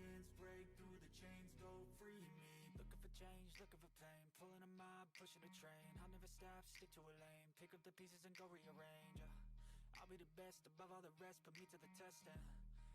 hands break through the chains, go free me. Looking for change, looking for pain, pulling a mob, pushing a train. I'll never stop, stick to a lane, pick up the pieces and go rearrange. I'll be the best above all the rest, put me to the test and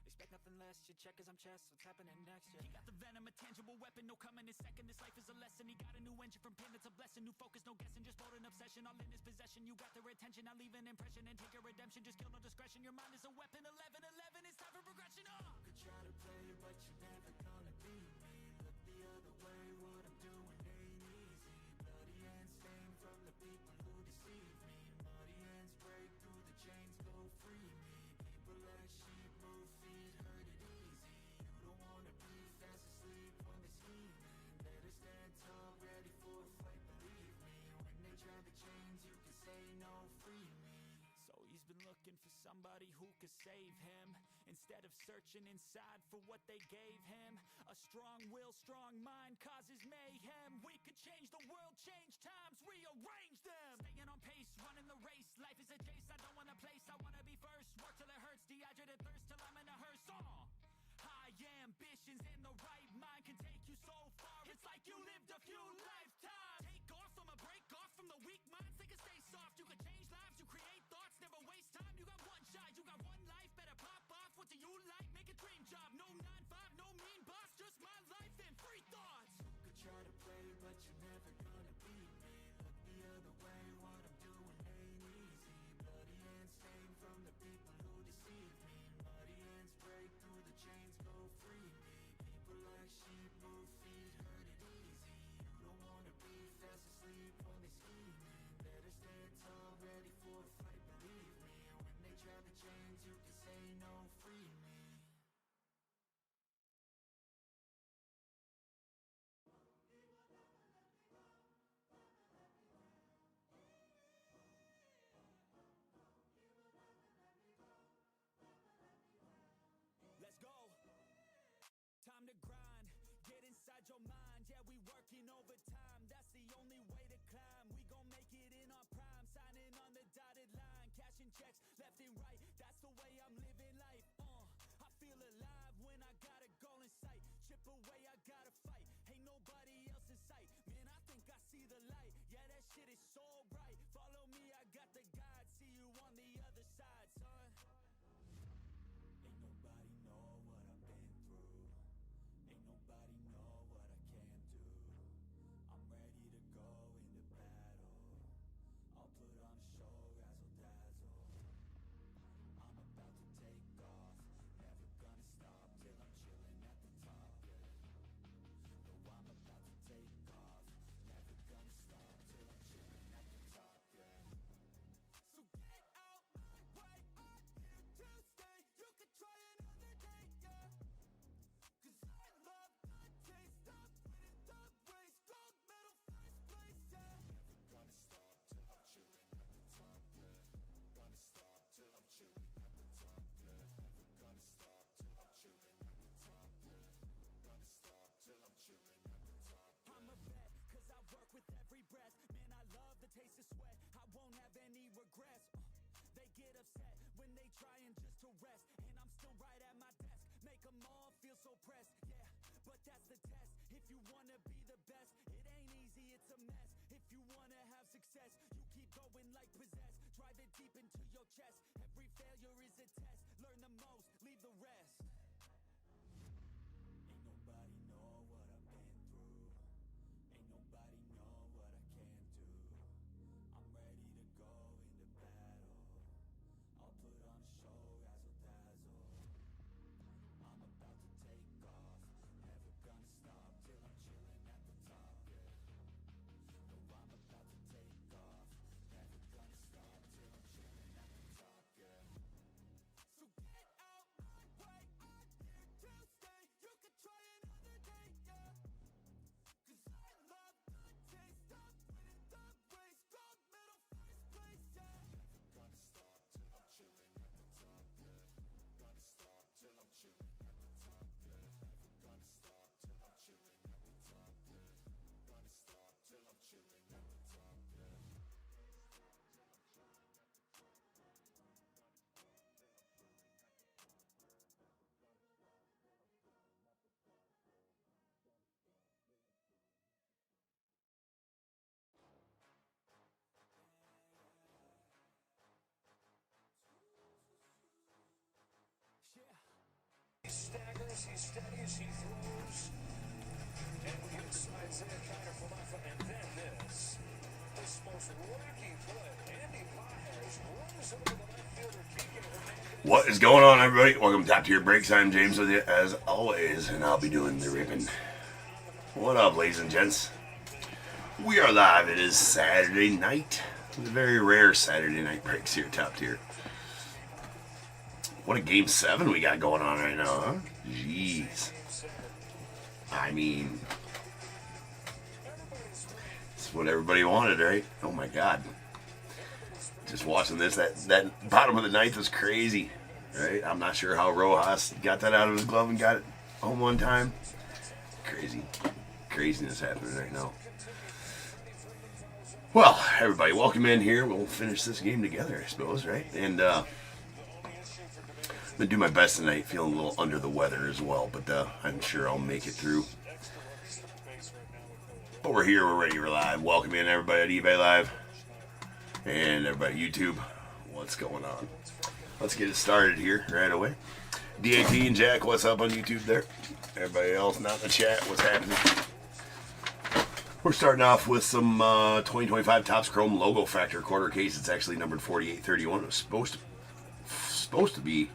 expect nothing less. Your check is I'm chess, what's happening next? Yeah. He got the venom, a tangible weapon, no coming in second. This life is a lesson. He got a new engine from pain, it's a blessing. New focus, no guessing, just bold and obsession. All in his possession, you got their attention. I'll leave an impression and take your redemption. Just kill no discretion. Your mind is a weapon. 11-11, it's time for progression. You could try to play, but you're never gonna beat me. Look the other way, what I'm doing ain't easy. Bloody hands stained from the people who deceive me. Muddy hands break through the chains, go free me. People like sheep move feet, hurt it easy. You don't wanna be fast asleep when they're scheming. Better stand tall, ready for a fight, believe me. When they try the chains, you can say no, free me. So he's been looking for somebody who could save him, instead of searching inside for what they gave him. A strong will, strong mind causes mayhem. We could change the world, change times, rearrange them. Staying on pace, running the race. Life is a chase, I don't want a place. I wanna be first, work till it hurts. Dehydrated thirst till I'm in a hearse. High ambitions and the right mind can take you so far. It's like you lived a few lifetimes. Take off, I'ma break off from the weak minds. They can stay soft, you can change lives, you create thoughts. Never waste time, you got one shot, you got one life. Better pop off, what do you like? Make a dream job, no 9-5, no mean boss. Just my life and free thoughts. You could try to play, but you're never gonna beat me. Look the other way, what I'm doing ain't easy. Bloody hands stained from the people who deceive me. Muddy hands break through the chains, go free me. People like sheep move feet, hurt it easy. You don't wanna be fast asleep when they're scheming. Better stand tall, ready for a fight, believe me. When they try the chains, you can say no, free me. Let's go. Time to grind, get inside your mind. Yeah, we working overtime, that's the only way to climb. We gon' make it in our prime, signing on the dotted line. Cashing checks left and right, that's the way I'm living life. I feel alive when I got a goal in sight. Chip away, I gotta fight, ain't nobody else in sight. Man, I think I see the light, yeah, that shit is so bright. Follow me, I got the guide, see you on the other side, son. Ain't nobody know what I've been through. Ain't nobody know what I can do. I'm ready to go into battle. I'll put on a show, razzle dazzle. I'm about to take off, never gonna stop till I'm chilling at the top, yeah. No, I'm about to take off, never gonna stop till I'm chilling at the top, yeah. So get out my way, I'm here to stay. You could try another day, yeah. Cause I love the taste of winning the race. Gold medal, first place, yeah. Never gonna stop till I'm chilling at the top, yeah. Gonna stop till I'm chilling at the top, yeah. Never gonna stop till I'm chilling at the top, yeah. Gonna stop till I'm chilling at the top, yeah. I'm a vet, cause I work with every breath. Man, I love the taste of sweat, I won't have any regrets. They get upset when they trying just to rest, and I'm still right at my desk. Make them all feel so pressed, yeah, but that's the test. If you wanna be the best, it ain't easy, it's a mess. If you wanna have success, you keep going like possessed. Drive it deep into your chest. Every failure is a test. Learn the most, leave the rest. Ain't nobody know what I've been through. Ain't nobody know what I can do. I'm ready to go into battle. I'll put on a show, razzle dazzle. I'm about to take off, never gonna stop till I'm chilling at the top, yeah. No, I'm about to take off, never gonna stop till I'm chilling at the top, What is going on, everybody? Welcome to Top Tier Breaks. I'm James with you, as always, and I'll be doing the ripping. What up, ladies and gents? We are live. It is Saturday night. The very rare Saturday night breaks here at Top Tier. What a Game 7 we got going on right now, huh? Jeez. I mean, it's what everybody wanted, right? Oh my God. Just watching this, that bottom of the ninth was crazy, right? I'm not sure how Rojas got that out of his glove and got it home one time. Crazy. Craziness happening right now. Well, everybody, welcome in here. We'll finish this game together, I suppose, right? And I'm going to do my best tonight, feeling a little under the weather as well, but I'm sure I'll make it through. But we're here, we're ready, we're live. Welcome in, everybody, at eBay Live. And everybody, YouTube, what's going on? Let's get it started here right away. DAT and Jack, what's up on YouTube there? Everybody else not in the chat, what's happening? We're starting off with some 2025 Topps Chrome LOGOFRACTOR quarter case. It's actually numbered 4831. It was supposed to be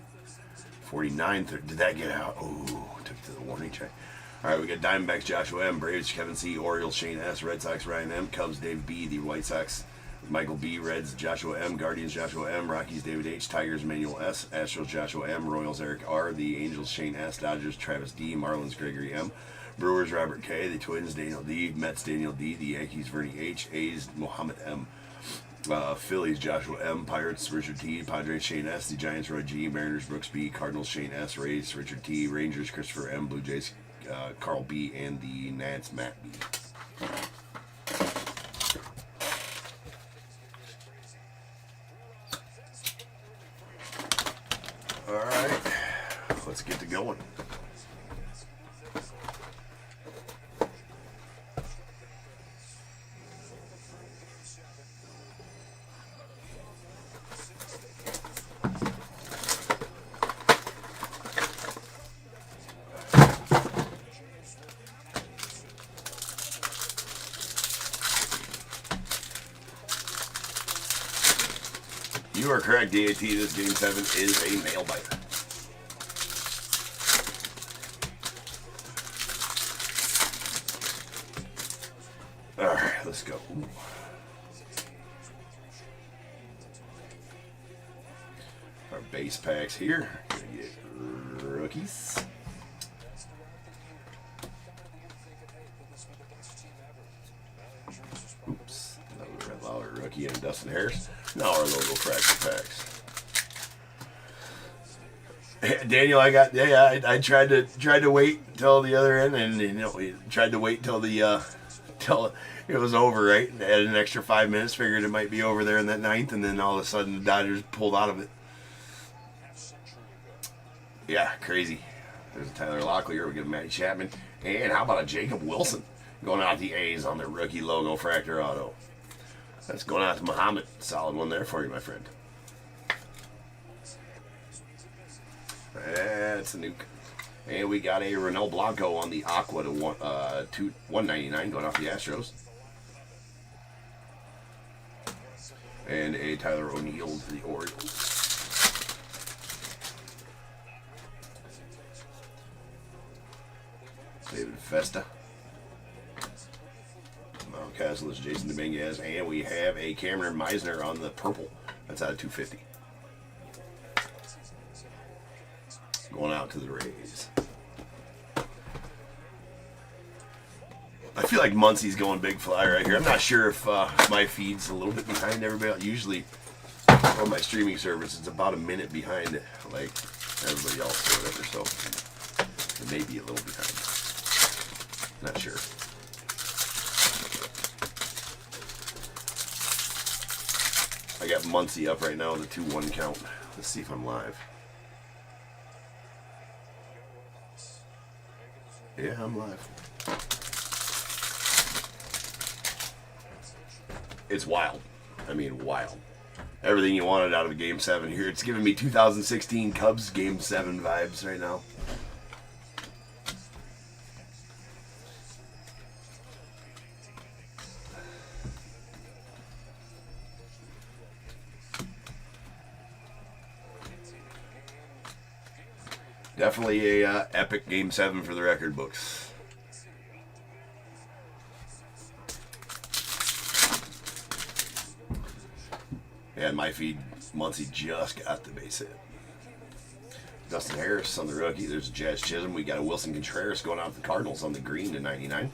49. Did that get out? Oh, took it to the warning check. All right, we got Diamondbacks, Joshua M, Braves, Kevin C, Orioles, Shane S, Red Sox, Ryan M, Cubs, Dave B, the White Sox, Michael B, Reds, Joshua M, Guardians, Joshua M, Rockies, David H, Tigers, Manuel S, Astros, Joshua M, Royals, Eric R, the Angels, Shane S, Dodgers, Travis D, Marlins, Gregory M, Brewers, Robert K, the Twins, Daniel D, Mets, Daniel D, the Yankees, Vernie H, A's, Mohammed M, Phillies, Joshua M, Pirates, Richard T, Padres, Shane S, the Giants, Roy G, Mariners, Brooks B, Cardinals, Shane S, Rays, Richard T, Rangers, Christopher M, Blue Jays, Carl B, and the Nats, Matt B. Alright, let's get to going. You are correct, DAT. This Game 7 is a nail biter. Alright, let's go. Our base packs here. Gonna get rookies. Oops. Another Red Lawler rookie and Dustin Harris. Now our LOGOFRACTOR packs. Daniel, I tried to wait till the other end, and we tried to wait till till it was over, right? And added an extra 5 minutes. Figured it might be over there in that ninth, and then all of a sudden the Dodgers pulled out of it. Yeah, crazy. There's a Tyler Locklear. We get a Matty Chapman, and how about a Jacob Wilson going out the A's on their rookie LOGOFRACTOR auto. That's going out to Muhammad. Solid one there for you, my friend. That's a nuke. And we got a Ronel Blanco on the Aqua to 199 going off the Astros. And a Tyler O'Neill to the Orioles. David Festa. Castle is Jason Dominguez, and we have a Cameron Meisner on the purple. That's out of 250. Going out to the Rays. I feel like Muncie's going big fly right here. I'm not sure if my feed's a little bit behind everybody else. Usually, on my streaming service, it's about a minute behind, like everybody else or whatever. So it may be a little behind. Not sure. I got Muncie up right now with a 2-1 count. Let's see if I'm live. Yeah, I'm live. It's wild. I mean, wild. Everything you wanted out of a Game 7 here. It's giving me 2016 Cubs Game 7 vibes right now. Definitely a epic Game 7 for the record books. And my feed, Muncie just got the base hit. Dustin Harris on the rookie. There's a Jazz Chisholm. We got a Wilson Contreras going out to the Cardinals on the green to 99.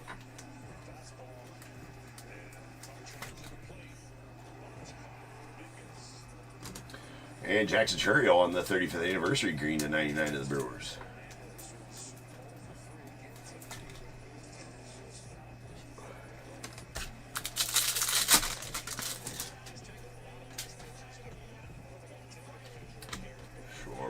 And Jackson Churio on the 35th anniversary green to 99 to the Brewers.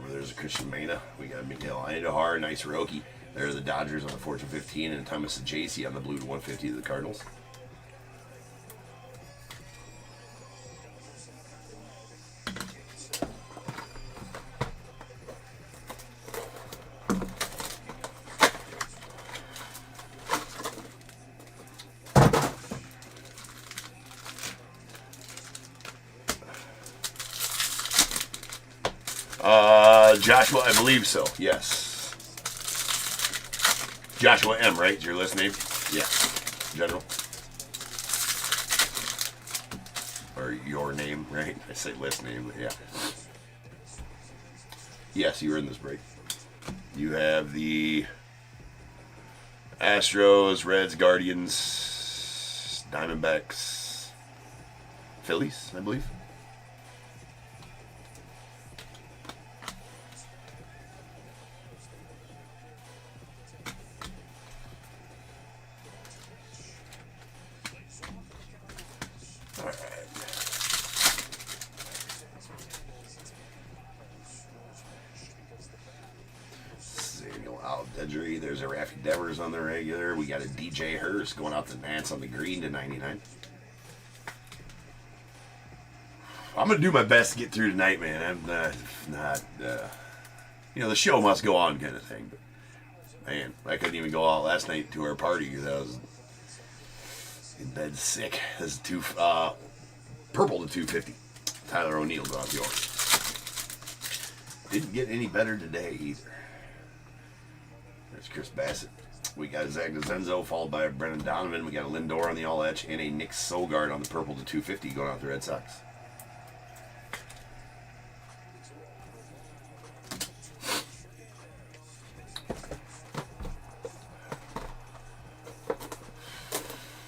There's a Christian Mena. We got Miguel Andujar, nice rookie. There are the Dodgers on the 4-15, and Thomas Ajacey on the blue to 150 to the Cardinals. Joshua, I believe so. Yes. Joshua M, right? Is your last name? Yeah. General. Or your name, right? I say last name, but yeah. Yes, you were in this break. You have the Astros, Reds, Guardians, Diamondbacks, Phillies, I believe. There's a Raffy Devers on the regular. We got a DJ Hurst going out to Nance on the green to 99. I'm going to do my best to get through tonight, man. I'm not you know, the show must go on kind of thing. But, man, I couldn't even go out last night to our party because I was in bed sick. This is purple to 250. Tyler O'Neill going out the orange. Didn't get any better today either. There's Chris Bassett. We got Zach DeZenzo, followed by Brendan Donovan. We got a Lindor on the all-etch and a Nick Sogard on the purple to 250 going out the Red Sox.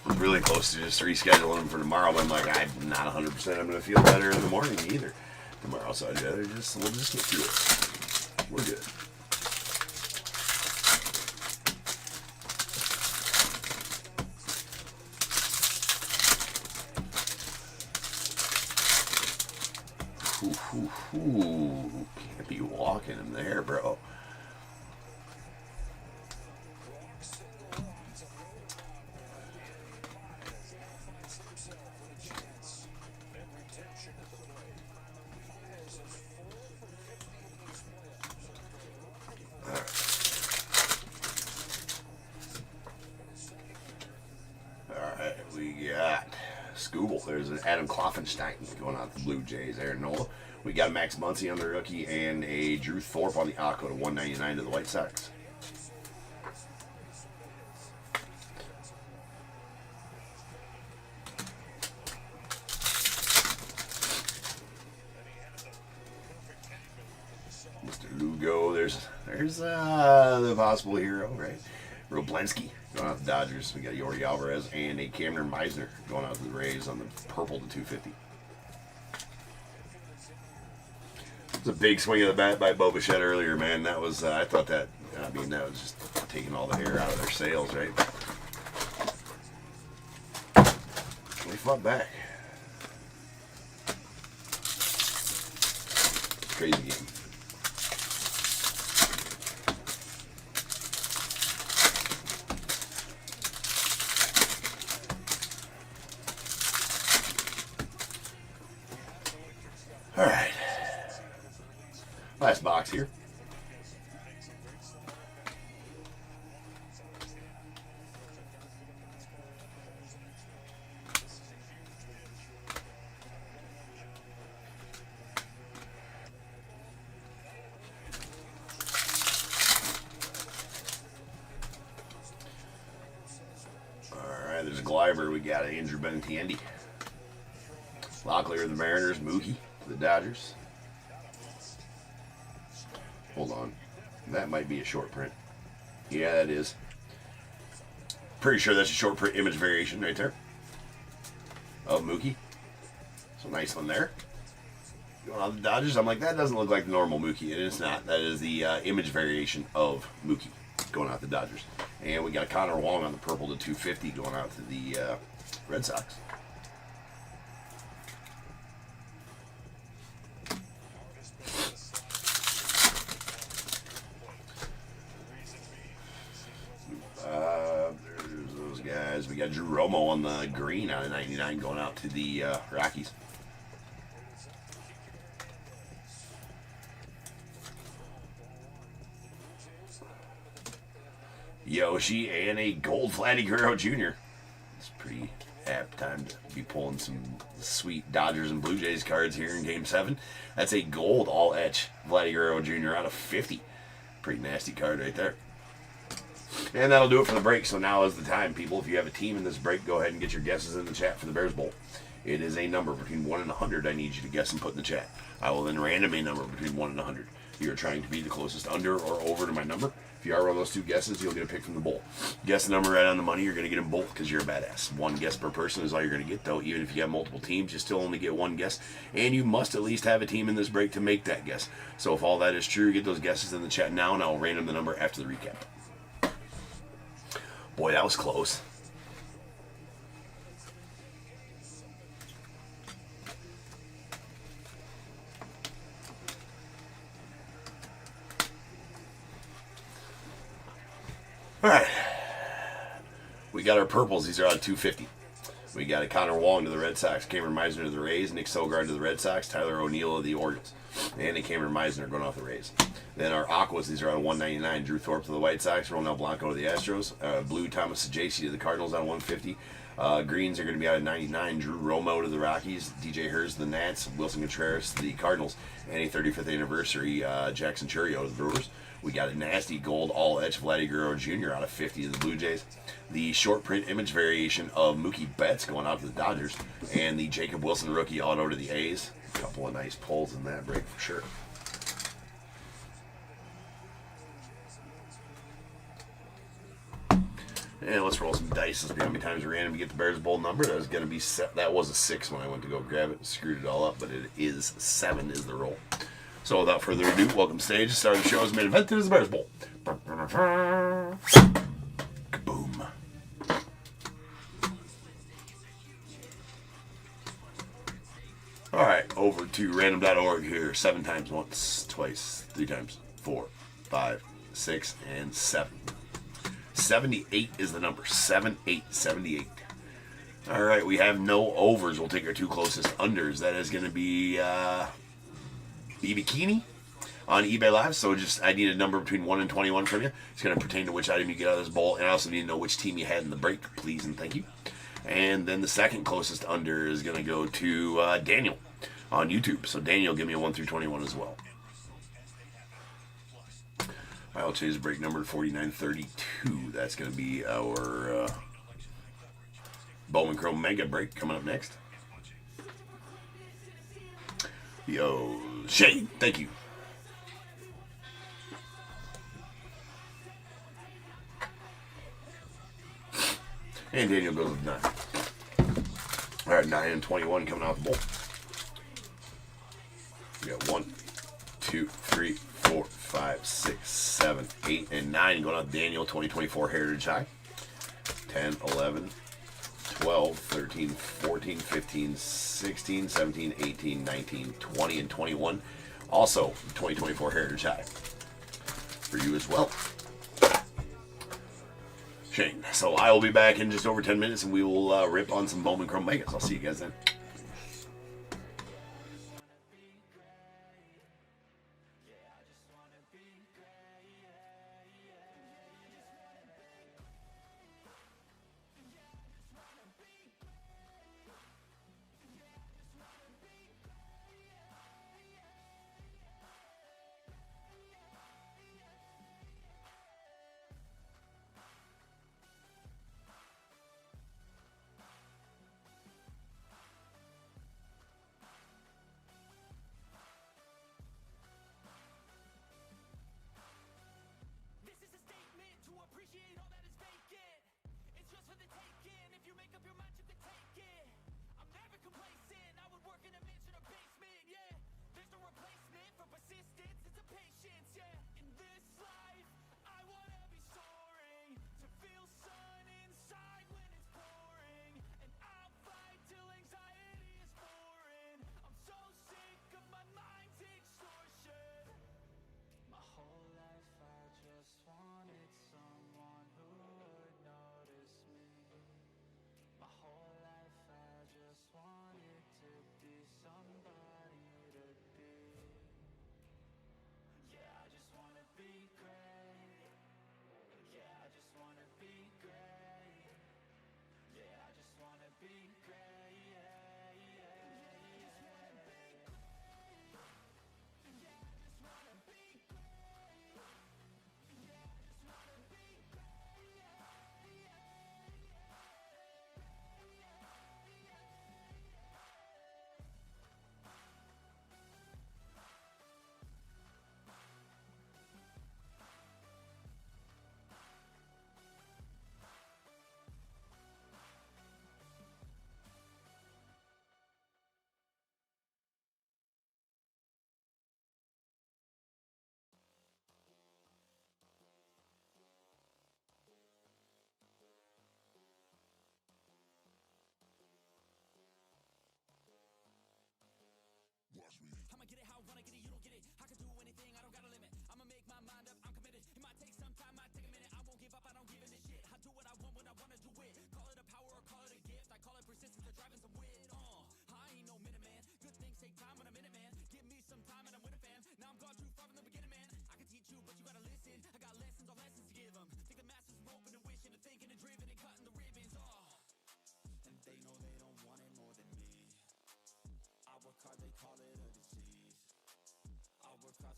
I'm really close to just rescheduling them for tomorrow, but I'm like, I'm not 100%. I'm going to feel better in the morning either tomorrow, so I'd rather we'll just get through it. We're good. Ooh, can't be walking him there, bro. All right, we got Scooble. There's an Adam Kloffenstein going out the Blue Jays. Aaron Nola. We got Max Muncy on the rookie and a Drew Thorpe on the Aqua to 199 to the White Sox. Mr. Lugo. There's the possible hero, right? Roblensky going out to the Dodgers. We got Yori Alvarez and a Cameron Meisner going out to the Rays on the purple to 250. It was a big swing of the bat by Bo Bichette earlier, man. That was, I thought that, I mean, that was just taking all the air out of their sails, right? They fought back. Crazy game. All right. Last box here. Fiber, we got Andrew Benintendi. Locklear of the Mariners, Mookie to the Dodgers. Hold on. That might be a short print. Yeah, that is. Pretty sure that's a short print image variation right there of Mookie. So nice one there. Going on the Dodgers, I'm like, that doesn't look like the normal Mookie. And it's not. That is the image variation of Mookie going out to the Dodgers. And we got Connor Wong on the purple to 250 going out to the Red Sox. There's those guys. We got Drew Romo on the green out of 99 going out to the Rockies. Yoshi and a gold Vladdy Guerrero Jr. It's pretty apt time to be pulling some sweet Dodgers and Blue Jays cards here in Game 7. That's a gold all-etch Vladdy Guerrero Jr. out of 50. Pretty nasty card right there. And that'll do it for the break. So now is the time, people. If you have a team in this break, go ahead and get your guesses in the chat for the Bears Bowl. It is a number between 1 and 100 I need you to guess and put in the chat. I will then random a number between 1 and 100. You're trying to be the closest under or over to my number. If you are one of those two guesses, you'll get a pick from the bowl. Guess the number right on the money, you're going to get them both because you're a badass. One guess per person is all you're going to get, though. Even if you have multiple teams, you still only get one guess. And you must at least have a team in this break to make that guess. So if all that is true, get those guesses in the chat now, and I'll random the number after the recap. Boy, that was close. All right. We got our purples. These are out of 250. We got a Connor Wong to the Red Sox, Cameron Meisner to the Rays, Nick Sogard to the Red Sox, Tyler O'Neill of the Orioles, and a Cameron Meisner going off the Rays. Then our aquas, these are out of 199. Drew Thorpe to the White Sox, Ronel Blanco to the Astros, blue Thomas Sajasi to the Cardinals out of 150. Greens are going to be out of 99. Drew Romo to the Rockies, DJ Hurst to the Nats, Wilson Contreras to the Cardinals, and a 35th anniversary Jackson Churio to the Brewers. We got a nasty gold all-etch Vladdy Guerrero Jr. out of 50 to the Blue Jays. The short print image variation of Mookie Betts going out to the Dodgers. And the Jacob Wilson rookie auto to the A's. A couple of nice pulls in that break for sure. And let's roll some dice. Let's see how many times random we get the Bears Bowl number. That was going to be that was a 6 when I went to go grab it. Screwed it all up, but it is 7 is the roll. So without further ado, welcome to stage. Start of the show's main event. It is the Bears Bowl. Kaboom. All right, over to random.org here. 7 times, once, twice, 3 times, 4, 5, 6, and 7. 78 is the number. 78. All right, we have no overs. We'll take our 2 closest unders. That is going to be Bikini on eBay Live. So I need a number between 1 and 21 from you. It's going to pertain to which item you get out of this bowl. And I also need to know which team you had in the break, please and thank you. And then the second closest under is going to go to Daniel on YouTube. So Daniel, give me a 1 through 21 as well. I'll change the break number to 4932. That's going to be our Bowman Chrome Mega break coming up next. Yo, Shane, thank you. And Daniel goes with 9. All right, 9 and 21 coming out the bowl. We got 1, 2, 3, 4, 5, 6, 7, 8, and 9 going out Daniel 2024 Heritage High. 10, 11, 12, 13, 14, 15, 16, 17, 18, 19, 20, and 21. Also, 2024 Heritage High for you as well, Shane. So I will be back in just over 10 minutes, and we will rip on some Bowman Chrome Megas. I'll see you guys then.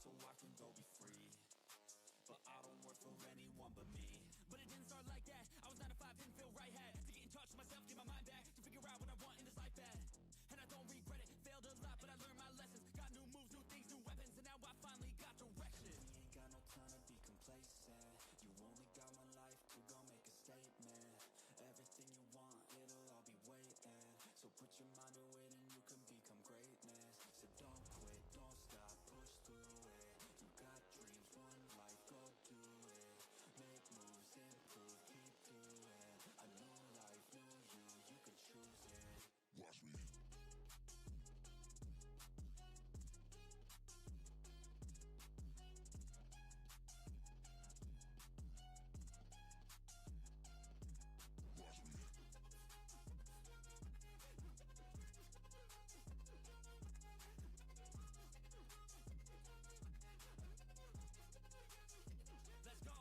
so I can go be free. But I don't work for anyone but me. But it didn't start like that. I was 9 to 5, didn't feel right. Had to get in touch with myself, get my mind back, to figure out what I want in this life bad. And I don't regret it, failed a lot, but I learned my lessons. Got new moves, new things, new weapons, and now I finally got direction. You ain't got no time to be complacent. You only got one life to go make a statement. Everything you want, it'll all be waiting. So put your mind to it and you can become greatness. So don't quit, don't stop, push through it. You got dreams, one life, go do it. Make moves, improve, keep doing. A new life, new you can choose it. Watch me. Watch me. Let's go.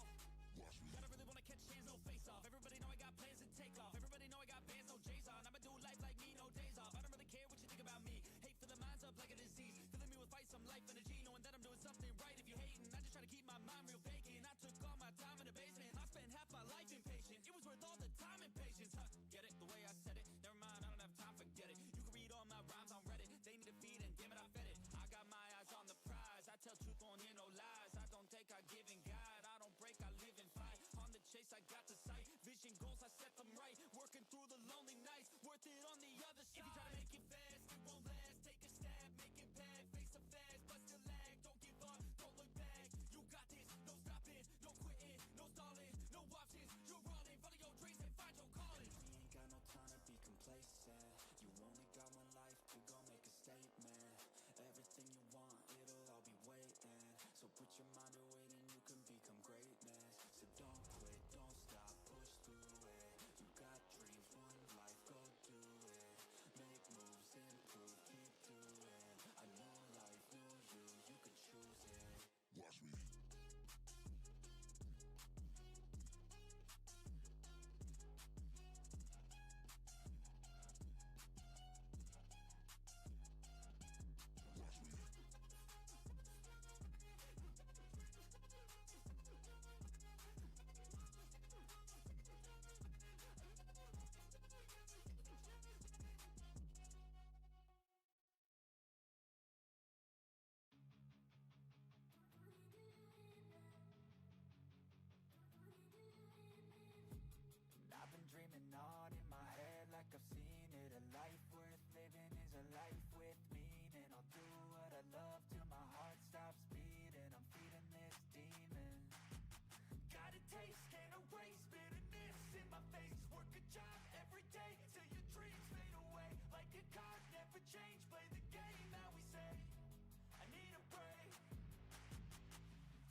Watch me. But I really wanna catch hands, no face off. Everybody know I got plans to take off. Everybody know I got bands, no J's on. I'ma do life like me, no days off. I don't really care what you think about me. Hate for the minds up like a disease. Filling me with fight, some life energy. Knowing that I'm doing something right. If you hating, I just try to keep my mind real vacant. I took all my time in the basement. I spent half my life impatient. It was worth all the time and patience. Huh, get it? The way I said it. Never mind, I don't have time, forget it. You can read all my rhymes on Reddit. They need a feed and damn it, I fed it. I got my eyes on the prize. I tell truth, won't hear no lies. I don't take, I give and guide. I don't break, I live and fight. On the chase, I got the sight. Vision goals, I set them right. Working through the lonely nights. Worth it on the other side. If you try to make it fast, it won't last. Take a stab, make it bad. Face the fast, but still lag. Don't give up, don't look back. You got this, no stopping, no quitting, no stalling, no options. You're running, follow your dreams and find your calling. You ain't got no time to be complacent. You only got one life to go make a statement. Everything you want, it'll all be waiting. So put your mind to it and you can become greatness. So don't quit, don't stop, push through it. You got dreams, one life, go do it. Make moves, improve, keep doing. A new life, new you can choose it. Watch me. Watch me. I've been dreaming on in my head like I've seen it. A life worth living is a life with meaning. I'll do what I love till my heart stops beating. I'm feeding this demon. Got a taste, can't erase bitterness in my face. Work a job every day till your dreams fade away. Like a card, never change. Play the game that we say. I need a break.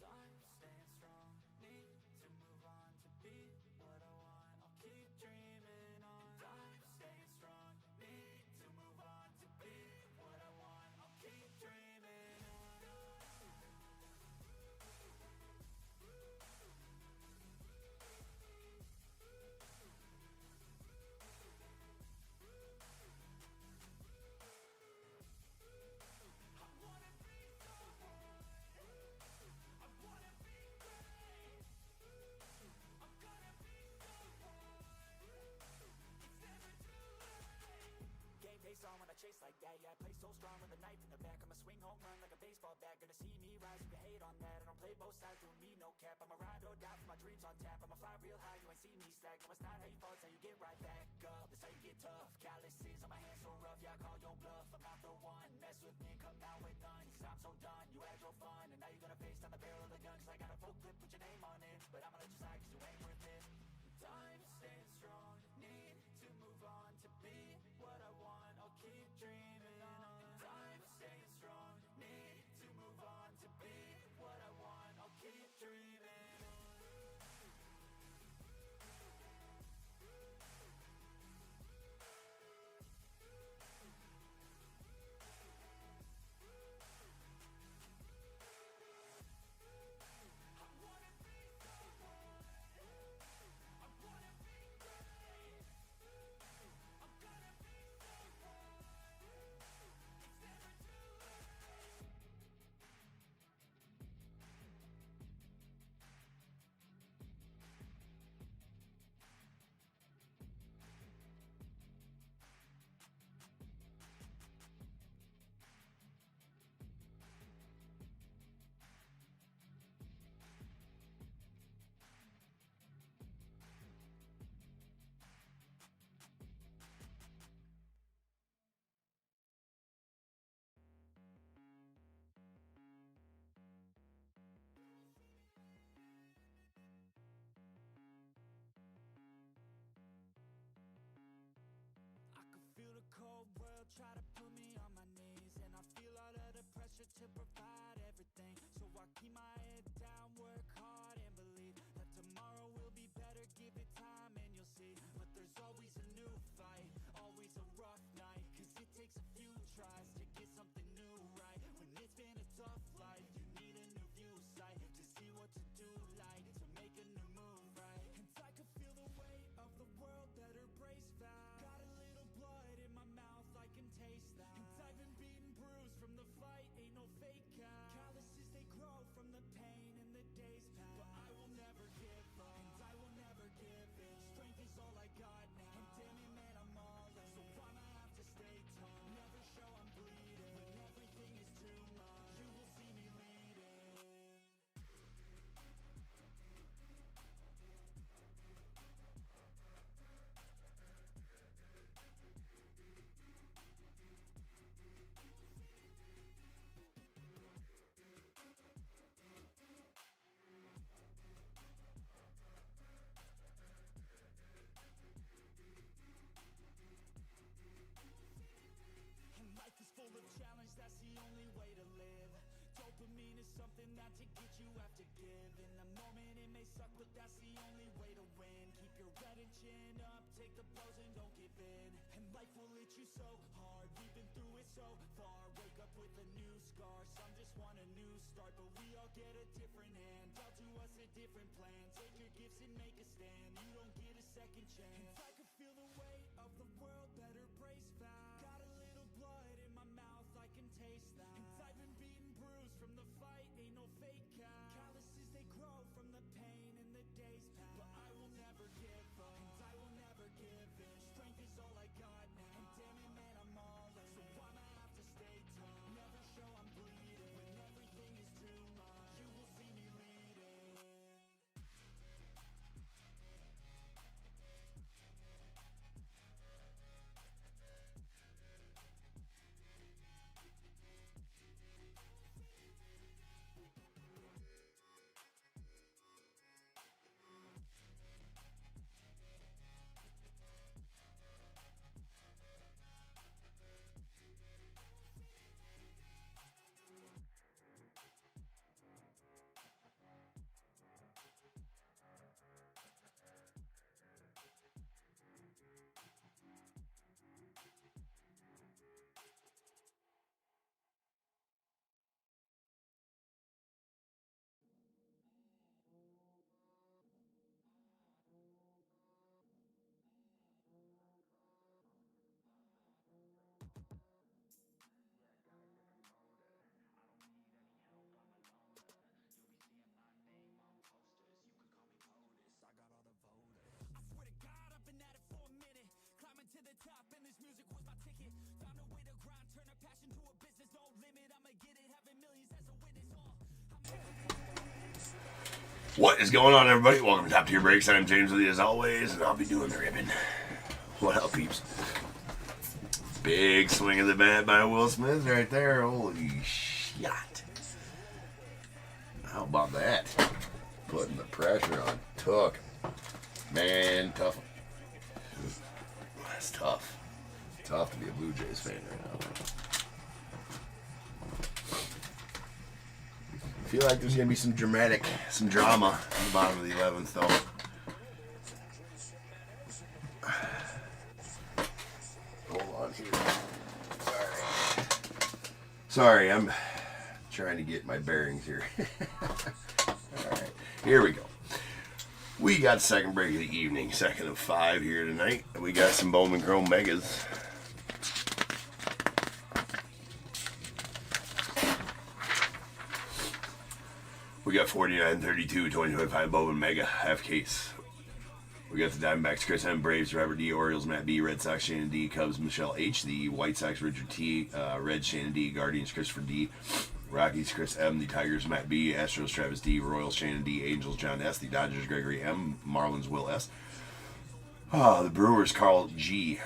I'm staying strong. Need to move on to be what I want. I'll keep dreaming on. I'm staying strong. Need to move on to be what I want. I'll keep dreaming on. I wanna be someone. I wanna be great. I'm gonna be someone. It's never too late. Game face on when I chase like that. Yeah, I play so strong with a knife in the back. I'ma swing home run like a baseball bat. Gonna see me rise, you can hate on that. I don't play both sides, doing me no cap. I'ma ride or die for my dreams on tap. I'ma fly real high, you ain't see me slack. No, it's not how you fall, it's how you get right back up. That's how you get tough. Calluses on my hands so rough, yeah, I call your bluff. I'm not the one, mess with me, come down with none. Cause I'm so done, you had your fun. And now you're gonna face down the barrel of the gun. Cause I got a full clip, put your name on it. But I'ma let you slide cause you ain't worth it. I'm staying strong, need to move on to be what I want. I'll keep dreaming on. I'm staying strong, need to move on to be what I want. I'll keep dreaming on. I wanna be someone. try to put me on my knees, and I feel all of the pressure to provide everything. So I keep my head down, work hard and believe that tomorrow will be better. Give it time and you'll see. But there's always a new fight, always a rough night, cause it takes a few tries to get something new right. When it's been a tough life, you need a new view sight to see what to do, like to make a new move, right? And I can feel the weight of the world, better brace fast. Got a little blood in my mouth, I can taste that. And I've been beaten, bruised from the fight, ain't no fake out. Calluses, they grow from the pain and the days pass. But I will never give up, and I will never give in. Strength is all I got now, and damn it, man, I'm all in. So I'ma have to stay tall, never show I'm bleeding. When everything is too much, you will see me leading. And life is full of challenge, that's the only way to live. Dopamine is something that to get you have to give. In the moment it may suck, but that's the only way to win. Keep your head and chin up, take the blows and don't give in. And life will hit you so hard, we've been through it so far. Wake up with a new scar, some just want a new start. But we all get a different hand, dealt to us a different plan. Take your gifts and make a stand, you don't get a second chance. And I can feel the weight of the world, better brace fast. Got a little blood in my mouth, I can taste that. And I've been beaten, bruised from the fight, ain't no fake out. Calluses, they grow from the pain and the days pass. But I will never give up, and I will never give in. Strength is all I got now, and damn it, man, I'm all in. So I'ma have to stay tall, never show I'm bleeding. When everything is too much, you will see me leading. To the top, and this music was my ticket. Found a way to grind, turn a passion to a business. No limit, I'ma get it, having millions as a witness. What is going on, everybody? Welcome to Top Tier Breaks. I'm James with you as always, and I'll be doing the ribbon. What up, peeps? Big swing of the bat by Will Smith right there. Holy shit. How about that? Putting the pressure on Topp. Man, tough. That's tough. Tough to be a Blue Jays fan right now. I feel like there's going to be some drama at the bottom of the 11th, though. Hold on here. Sorry, I'm trying to get my bearings here. Alright, here we go. We got the second break of the evening, second of 5 here tonight. We got some Bowman Chrome Megas. We got 49, 32, 2025 Bowman Mega half case. We got the Diamondbacks, Chris M, Braves, Robert D, Orioles, Matt B, Red Sox, Shannon D, Cubs, Michelle H, the White Sox, Richard T, Reds, Shannon D, Guardians, Christopher D, Rockies, Chris M, the Tigers, Matt B, Astros, Travis D, Royals, Shannon D, Angels, John S, the Dodgers, Gregory M, Marlins, Will S, the Brewers, Carl G,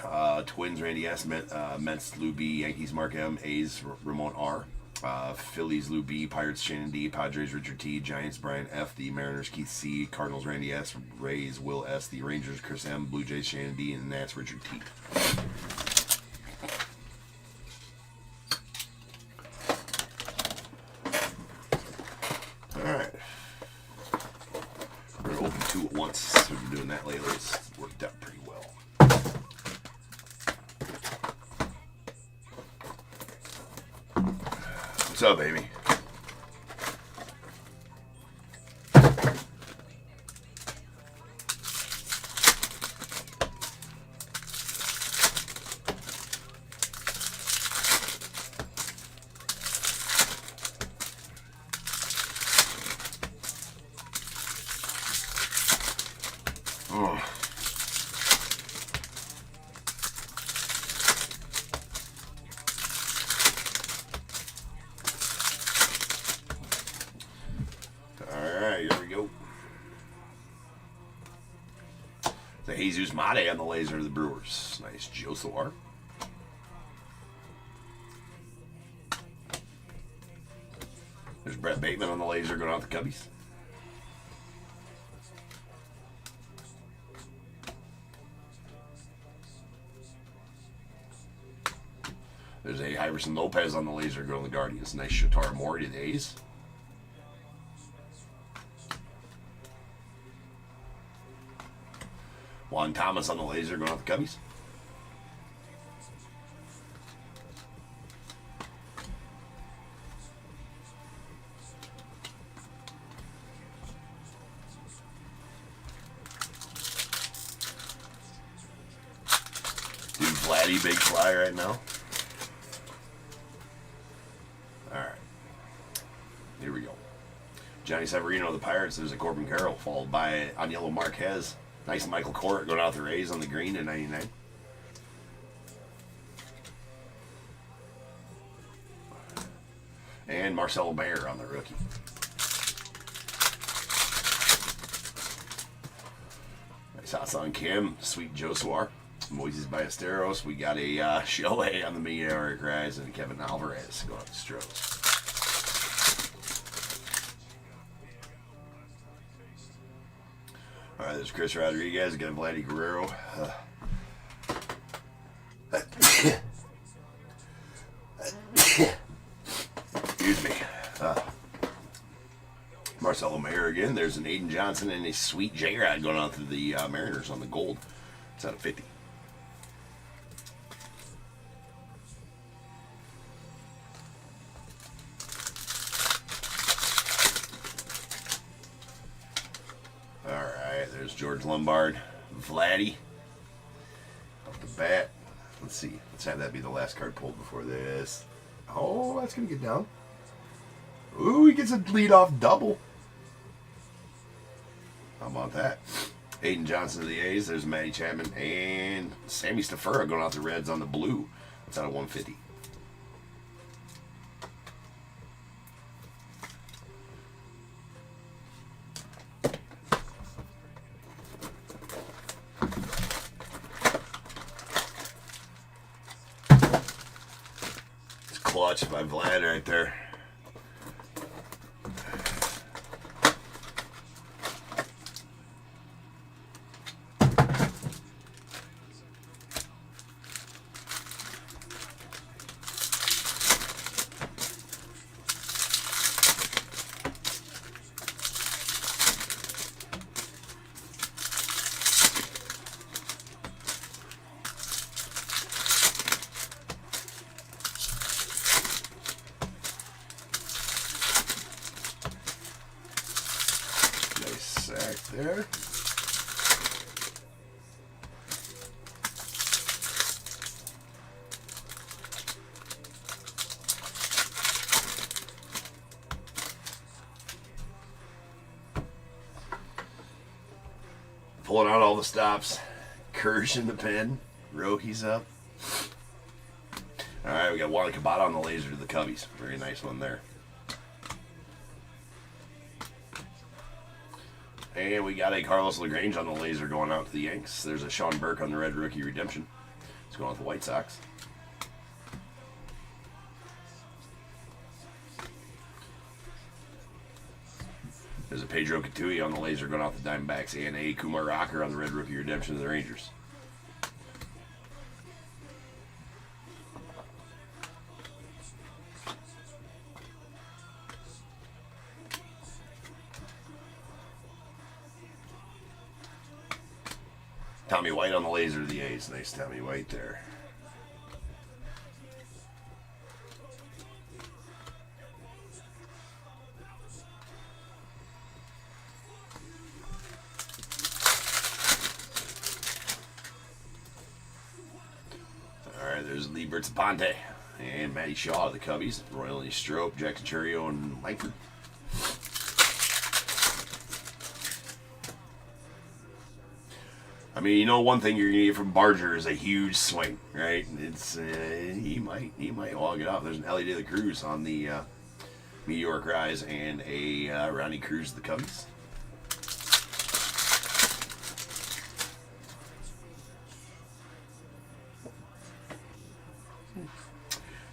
Twins, Randy S, Mets, Lou B, Yankees, Mark M, A's, Ramon R, Phillies, Lou B, Pirates, Shannon D, Padres, Richard T, Giants, Brian F, the Mariners, Keith C, Cardinals, Randy S, Rays, Will S, the Rangers, Chris M, Blue Jays, Shannon D, and Nats, Richard T. Alright. We're going to open 2 at once. We've been doing that lately. It's worked out pretty well. What's up, Amy? Oh. Alright, here we go. The Jesus Mate on the laser of the Brewers. Nice Joshua. There's Brett Bateman on the laser going out the Cubbies. There's a Iverson Lopez on the laser going to the Guardians. Nice Shatara Morty to the A's. Juan Thomas on the laser going out the Cubbies. Dude, Vladdy, big fly right now. Alright. Here we go. Johnny Severino of the Pirates. There's a Corbin Carroll, followed by Aniello Marquez. Nice Michael Court going out the Rays on the green at 99. And Marcelo Mayer on the rookie. Nice Hassan Kim, sweet Joshua. Moises Ballesteros. We got a Shohei on the mini Eric Rise and Kevin Alvarez going out the Stros. All right, there's Chris Rodriguez. Got Vladdy Guerrero. Excuse me. Marcelo Mayer again. There's an Aiden Johnson and a sweet J-Rod going on to the Mariners on the gold. It's out of 50. There's George Lombard, Vladdy, off the bat. Let's see. Let's have that be the last card pulled before this. Oh, that's going to get down. Ooh, he gets a leadoff double. How about that? Aiden Johnson of the A's. There's Matty Chapman and Sammy Stafura going out the Reds on the blue. That's out of 150. Clutch by Vlad right there. Sack there. Pulling out all the stops. Kirsch in the pen. Rocky's up. Alright, we got Wally Cabada on the laser to the Cubbies. Very nice one there. And we got a Carlos LaGrange on the laser going out to the Yanks. There's a Sean Burke on the red rookie redemption. It's going out to the White Sox. There's a Pedro Catui on the laser going out the Diamondbacks, and a Kumar Rocker on the red rookie redemption of the Rangers. Tommy White on the laser of the A's. Nice Tommy White there. Alright, there's Lee Ponte and Matty Shaw of the Cubbies. Royal Strope, Jack Cachurio, and Langford. I mean, you know, one thing you're gonna get from Barger is a huge swing, right? It's he might log it off. There's an Ellie De La Cruz on the Meteoric Rise and a Ronnie Cruz of the Cubbies.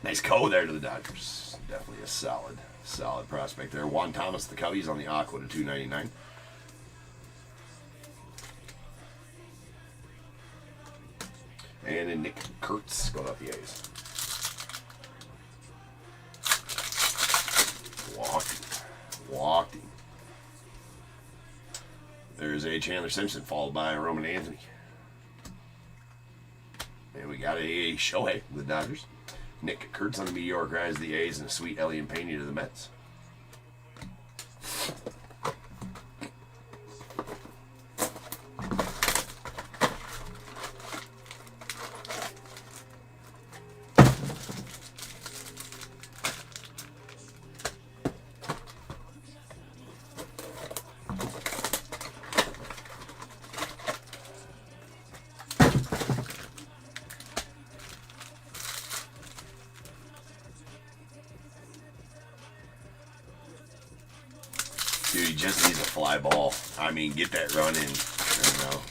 Nice co there to the Dodgers. Definitely a solid prospect there. Juan Thomas, the Cubbies on the Aqua to 299. And then Nick Kurtz going off the A's. Walked him. There's a Chandler Simpson followed by a Roman Anthony. And we got a Shohei with the Dodgers. Nick Kurtz on the Meteoric Rise of the A's, and a sweet Elian Pena to the Mets. Dude, he just needs a fly ball. I mean, get that run in. I don't know.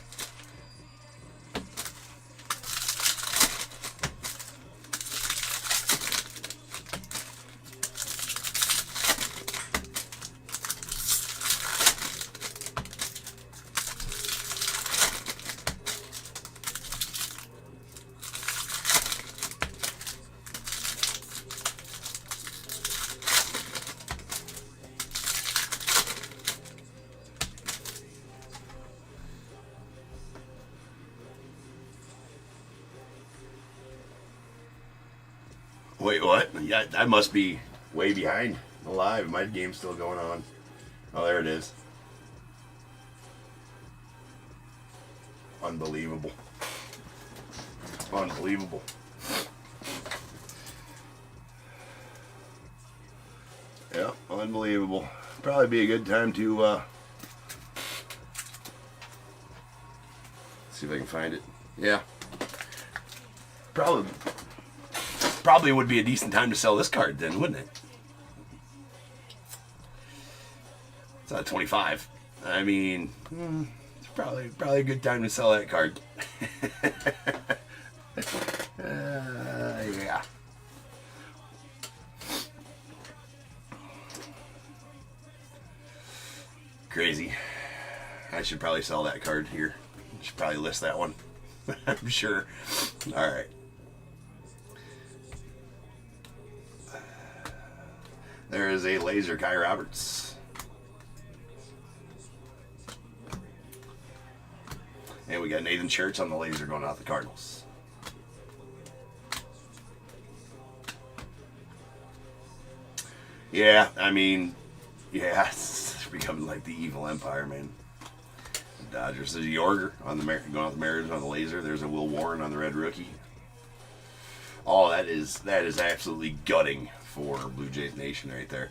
Wait, what? Yeah, I must be way behind the live. My game's still going on. Oh, there it is. Unbelievable. Unbelievable. Yeah, unbelievable. Probably be a good time to see if I can find it. Yeah. Probably would be a decent time to sell this card then, wouldn't it? It's at 25. I mean, it's probably a good time to sell that card. Yeah. Crazy. I should probably sell that card here. Should probably list that one. I'm sure. All right. There is a laser Kai Roberts. And we got Nathan Church on the laser going out the Cardinals. Yeah, I mean, yeah, it's becoming like the evil empire, man. The Dodgers. There's a Yorger on the going out the Mariners on the laser. There's a Will Warren on the red rookie. Oh, that is absolutely gutting for Blue Jays Nation right there.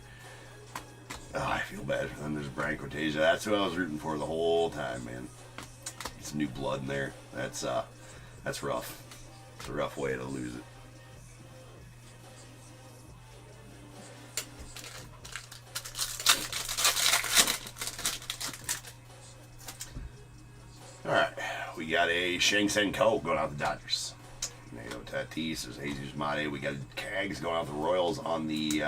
Oh, I feel bad for them. There's Brian Cortez. That's who I was rooting for the whole time, man. Some new blood in there. That's rough. It's a rough way to lose it. All right, we got a Shang Sen Ko going out the Dodgers. Nato Tatis, there's Jesus Mate. We got Cags going out the Royals on the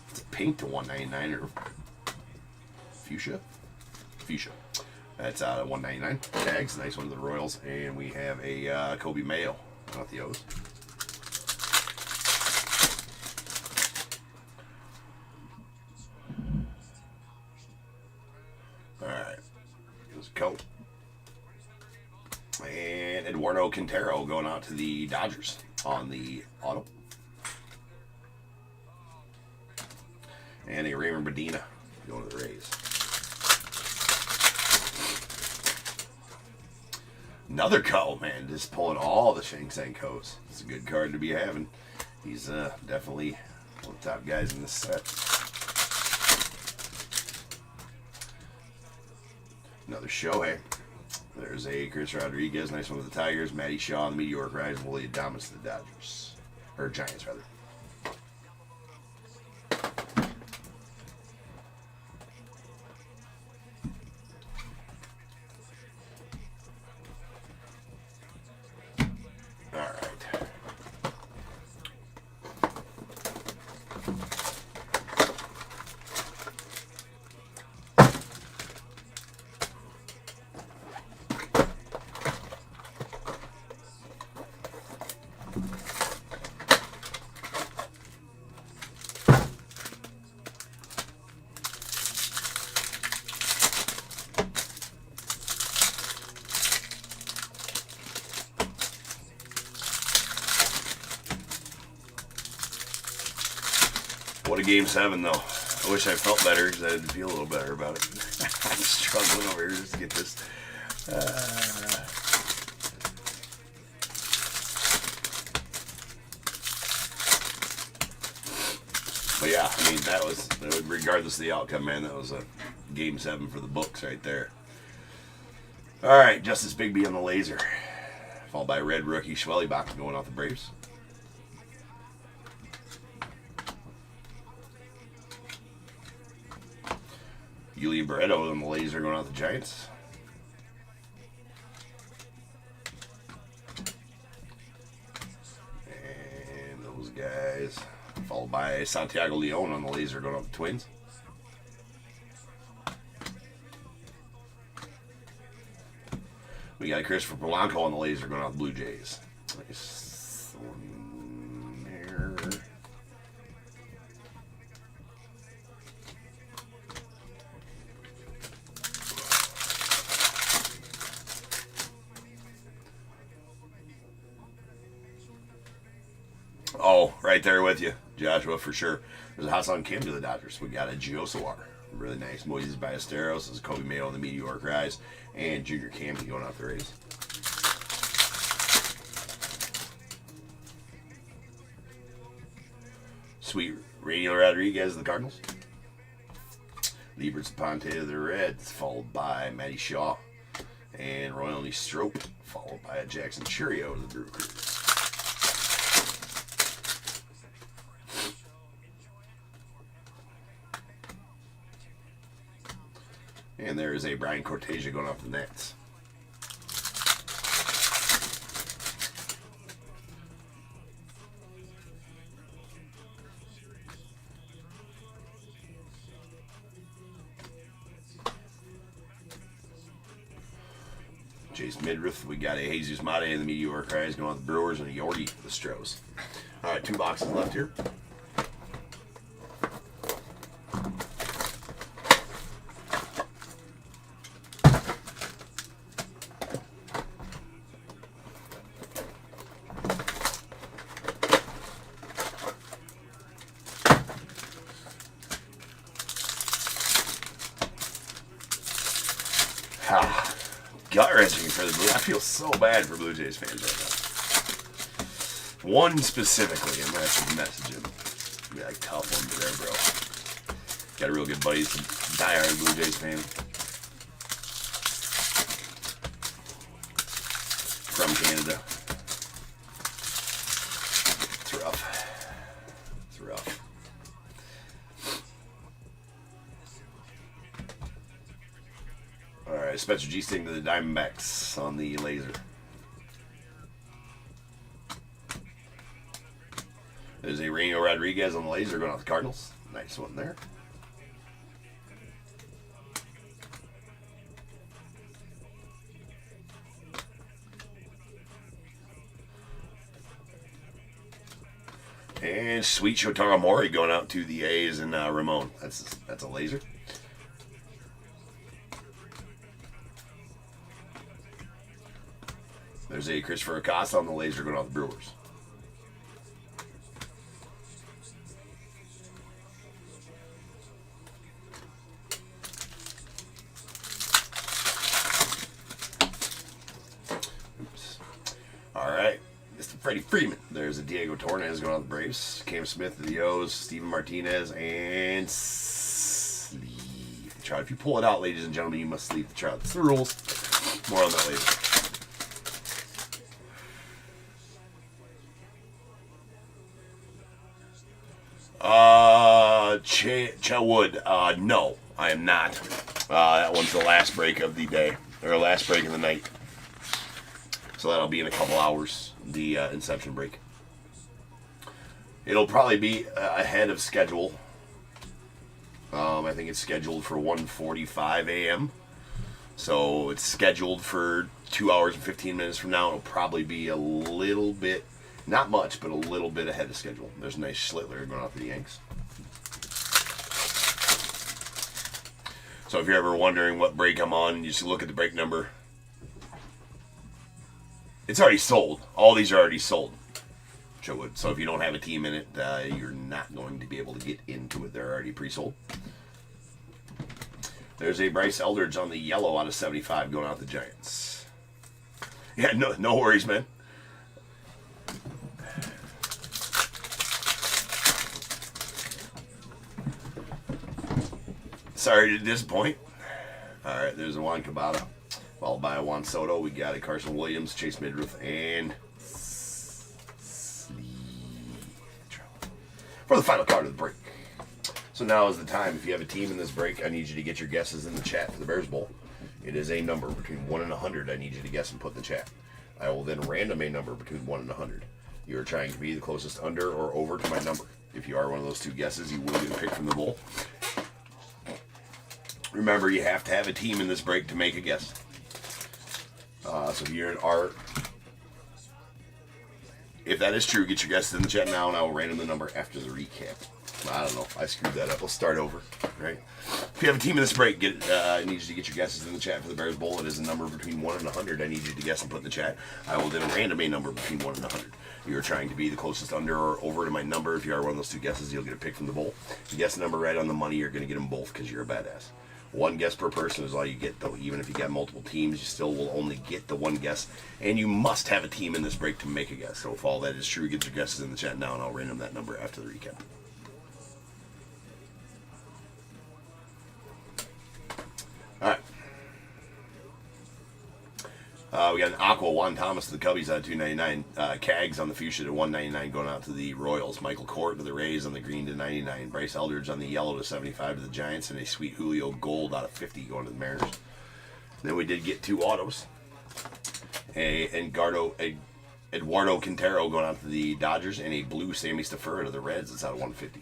it's pink to 199 or fuchsia. That's out at 199. Cags, nice one to the Royals, and we have a Kobe Mayo out the O's. All right, here's a coat. Eduardo Quintero going out to the Dodgers on the auto. And a Raymond Medina going to the Rays. Another Co, man, just pulling all the Shang Tsung Co's. It's a good card to be having. He's definitely one of the top guys in this set. Another Shohei. There's a Chris Rodriguez, nice one with the Tigers. Matty Shaw on the Meteoric Rise, and Willie Adames to the Dodgers. Or Giants, rather. What a game 7, though. I wish I felt better because I didn't feel a little better about it. I'm struggling over here just to get this. But yeah, I mean, that was, regardless of the outcome, man, that was a game 7 for the books right there. All right, Justice Bigby on the laser. Followed by red rookie SHOEBOX going off the Braves. Yuli Barreto on the laser going out the Giants. And those guys. Followed by Santiago Leon on the laser going out the Twins. We got Christopher Polanco on the laser going out the Blue Jays. Nice one there. Oh, right there with you, Joshua, for sure. There's a Hassan Kim to the Dodgers. We got a Giosawar. Really nice. Moises Ballesteros. This is Kobe Mayo on the Meteoric Rise. And Junior Campy going off the Rays. Sweet Raniel Rodriguez of the Cardinals. Lieberts Ponte of the Reds. Followed by Matty Shaw. And Royal Strope. Followed by a Jackson Churio of the Brew Crew. And there is a Brian Cortesia going off the Nets. Chase Midrith, we got a Jesus Mate and the Meteoric Rise going off the Brewers, and a Yordi the Stros. All right, 2 boxes left here. Gut-wrenching for the Blue. I feel so bad for Blue Jays fans right now. One specifically, and that's the message him. Be like, tough one there, bro. Got a real good buddy, some diehard Blue Jays fan. From Canada. It's rough. It's rough. Alright, Spencer G. Sting to the Diamondbacks on the laser. There's a Reno Rodriguez on the laser going off the Cardinals. Nice one there. And sweet Shotaro Mori going out to the A's and Ramon. That's a laser. There's a Christopher Acosta on the laser going out the Brewers. Oops. All right. Mr. Freddie Freeman. There's a Diego Torres going on the Braves. Cam Smith of the O's. Steven Martinez. And sleeve the trout. If you pull it out, ladies and gentlemen, you must sleeve the trout. It's the rules. More on that later. Wood. No, I am not. That one's the last break of the day, or last break of the night. So that'll be in a couple hours, the Inception break. It'll probably be ahead of schedule. I think it's scheduled for 1:45 a.m. So it's scheduled for 2 hours and 15 minutes from now. It'll probably be a little bit, not much, but a little bit ahead of schedule. There's a nice Schlittler going out for the Yanks. So if you're ever wondering what break I'm on, you just look at the break number. It's already sold. All these are already sold. So if you don't have a team in it, you're not going to be able to get into it. They're already pre-sold. There's a Bryce Eldridge on the yellow out of 75 going out the Giants. Yeah, no worries, man. Sorry to disappoint. All right, there's a Juan Cabada, followed by a Juan Soto. We got a Carson Williams, Chase Midruth, and for the final card of the break. So now is the time. If you have a team in this break, I need you to get your guesses in the chat for the Bears Bowl. It is a number between 1 and 100. I need you to guess and put in the chat. I will then random a number between 1 and 100. You are trying to be the closest under or over to my number. If you are one of those two guesses, you will get a pick from the bowl. Remember, you have to have a team in this break to make a guess. So if you're in art, if that is true, get your guesses in the chat now, and I will random the number after the recap. I don't know. I screwed that up. We'll start over. Right? If you have a team in this break, I need you to get your guesses in the chat for the Bears Bowl. It is a number between 1 and 100. I need you to guess and put in the chat. I will then random a number between 1 and 100. You are trying to be the closest under or over to my number. If you are one of those two guesses, you'll get a pick from the bowl. If you guess the number right on the money, you're going to get them both because you're a badass. One guess per person is all you get, though. Even if you got multiple teams, you still will only get the one guess. And you must have a team in this break to make a guess. So if all that is true, get your guesses in the chat now, and I'll random that number after the recap. All right. We got an Aqua, Juan Thomas to the Cubbies out of 299. Cags on the fuchsia to 199 going out to the Royals. Michael Court to the Rays on the green to 99. Bryce Eldridge on the yellow to 75 to the Giants. And a sweet Julio gold out of 50 going to the Mariners. Then we did get two autos. Eduardo Quintero going out to the Dodgers. And a blue Sammy Stafford to the Reds. It's out of 150.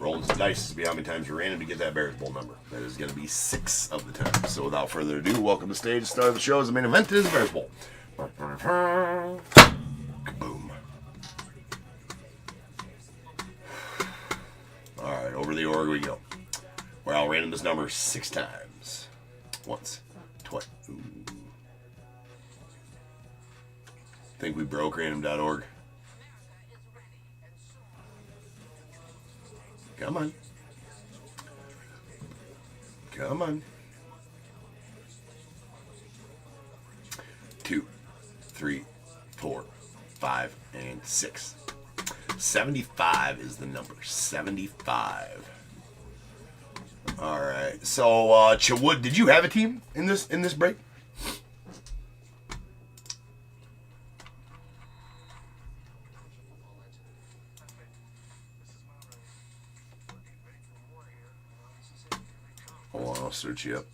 Rolling some dice to see how many times you're random to get that Bears Bowl number. That is going to be 6 of the time. So without further ado, welcome to stage. Start of the show as the main event is the Bears Bowl. Kaboom. All right, over the org we go. Where I'll random this number 6 times. Once, twice. Ooh. Think we broke random.org. Come on. Come on. 2, 3, 4, 5, and 6. 75 is the number. 75. All right. So, Chawood, did you have a team in this break? Hold on, I'll search you up.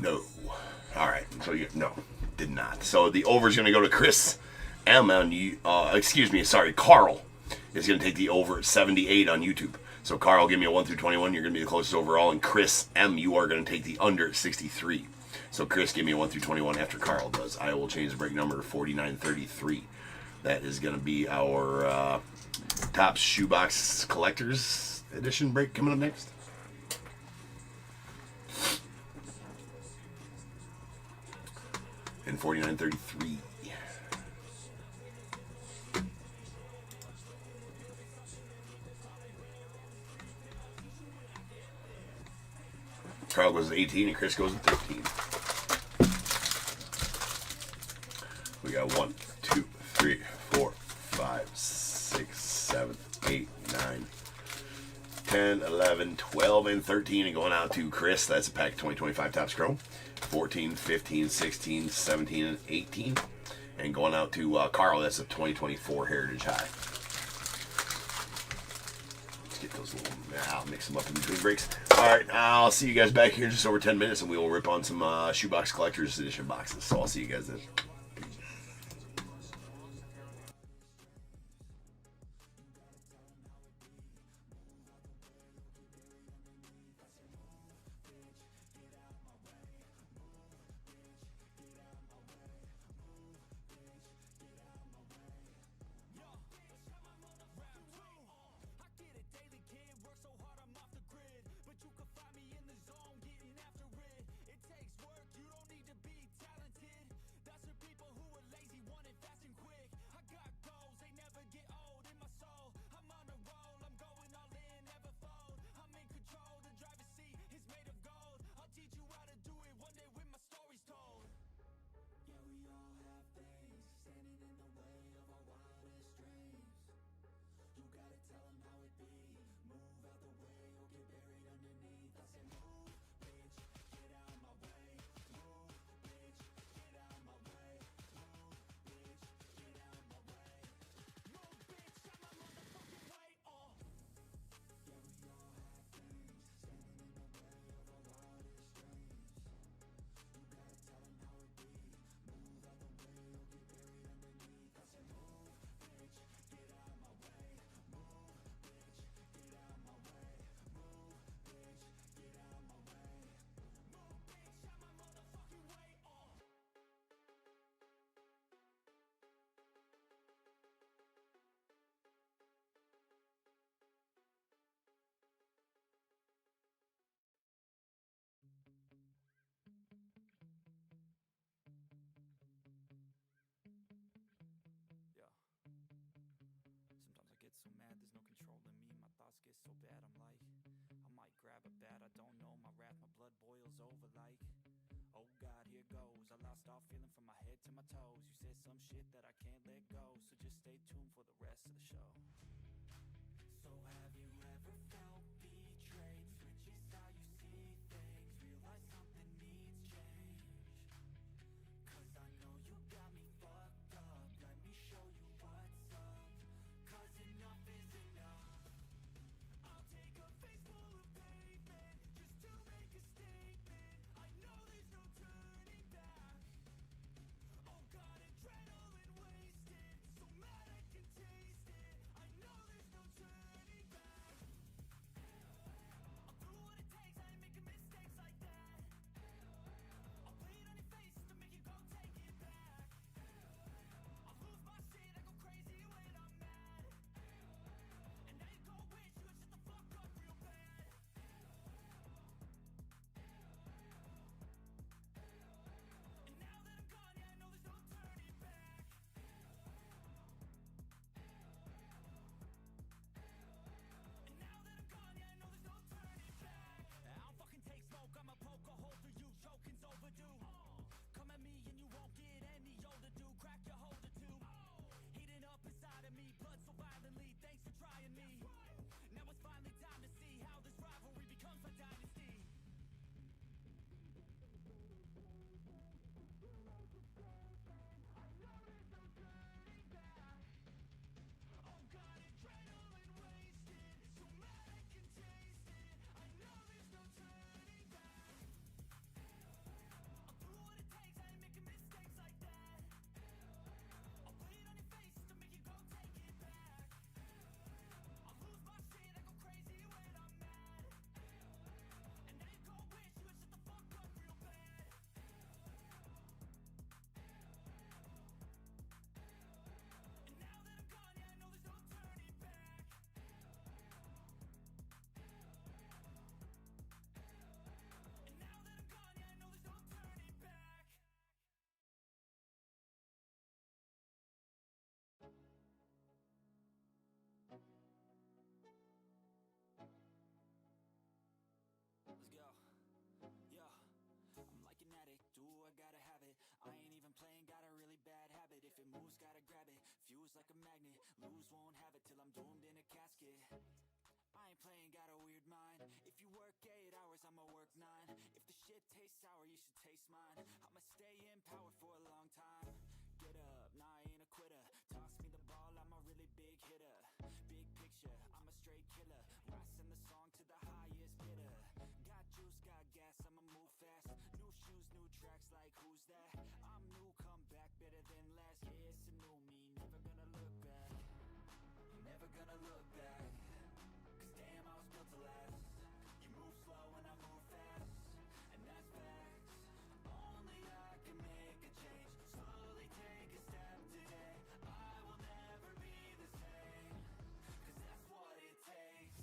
No. All right. So no, did not. So the over is going to go to Chris M on you. Carl is going to take the over at 78 on YouTube. So Carl, give me a 1 through 21. You're going to be the closest overall. And Chris M, you are going to take the under at 63. So Chris, give me a 1 through 21 after Carl does. I will change the break number to 4933. That is going to be our Topp Shoebox Collector's Edition break coming up next. And 4933. Carl goes to 18 and Chris goes to 13. We got 1, 2, 3, 4, 5, 6, 7, 8, 9, 10, 11, 12, and 13. And going out to Chris, that's a pack of 2025 Topps Chrome. 14, 15, 16, 17, and 18. And going out to Carl, that's a 2024 Heritage High. Let's get those little, I'll mix them up in between breaks. Alright, I'll see you guys back here in just over 10 minutes and we will rip on some Shoebox Collector's Edition boxes. So I'll see you guys then. So mad, there's no controlling me. My thoughts get so bad, I'm like, I might grab a bat, I don't know. My wrath, my blood boils over like, oh God, here goes. I lost all feeling from my head to my toes. You said some shit that I can't let go, so just stay tuned for the rest of the show. So have you ever felt betrayed? Switches how you see things, realize something needs change. Cause I know you got me fucked up, let me show you what's up. Cause enough is enough. I'll take a face full of pavement just to make a statement. I know there's no turning back. Oh God, adrenaline wasted, so mad I can taste it. I know there's no turning back. like a magnet. Lose, won't have it till I'm doomed in a casket. I ain't playing, got a weird mind. If you work 8 hours, I'ma work 9. If the shit tastes sour, you should taste mine. I'ma stay in power for a long time. Get up, nah, I ain't a quitter. Toss me the ball, I'm a really big hitter. Big picture, I'm a straight killer. I send the song to the highest bidder. Got juice, got gas, I'ma move fast. New shoes, new tracks, like who's that? I'm new, come back, better than last. Yeah, it's a new me, never gonna look back. Never gonna look back. Cause damn, I was built to last. You move slow and I move fast, and that's facts. Only I can make a change. Slowly take a step today. I will never be the same. Cause that's what it takes.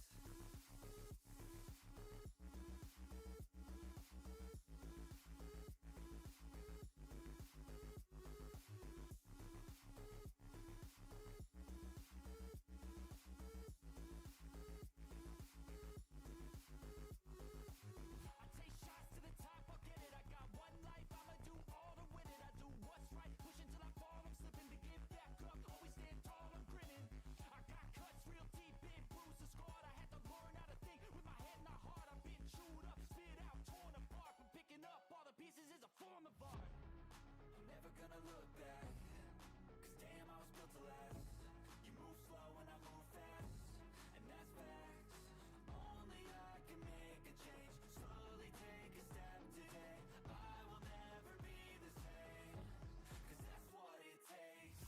I take shots to the top, I'll get it. I got one life, I'ma do all to win it. I do what's right, push until I fall. I'm slipping to get back up, always stand tall, I'm grinning. I got cuts real deep, been bruised and scarred. I had to learn how to think with my head and my heart. I've been chewed up, spit out, torn apart. But picking up all the pieces is a form of art. I'm never gonna look back. Cause damn, I was built to last. You move slow and I move fast, and that's facts. Only I can make a change. Slowly take a step today. I will never be the same. Cause that's what it takes.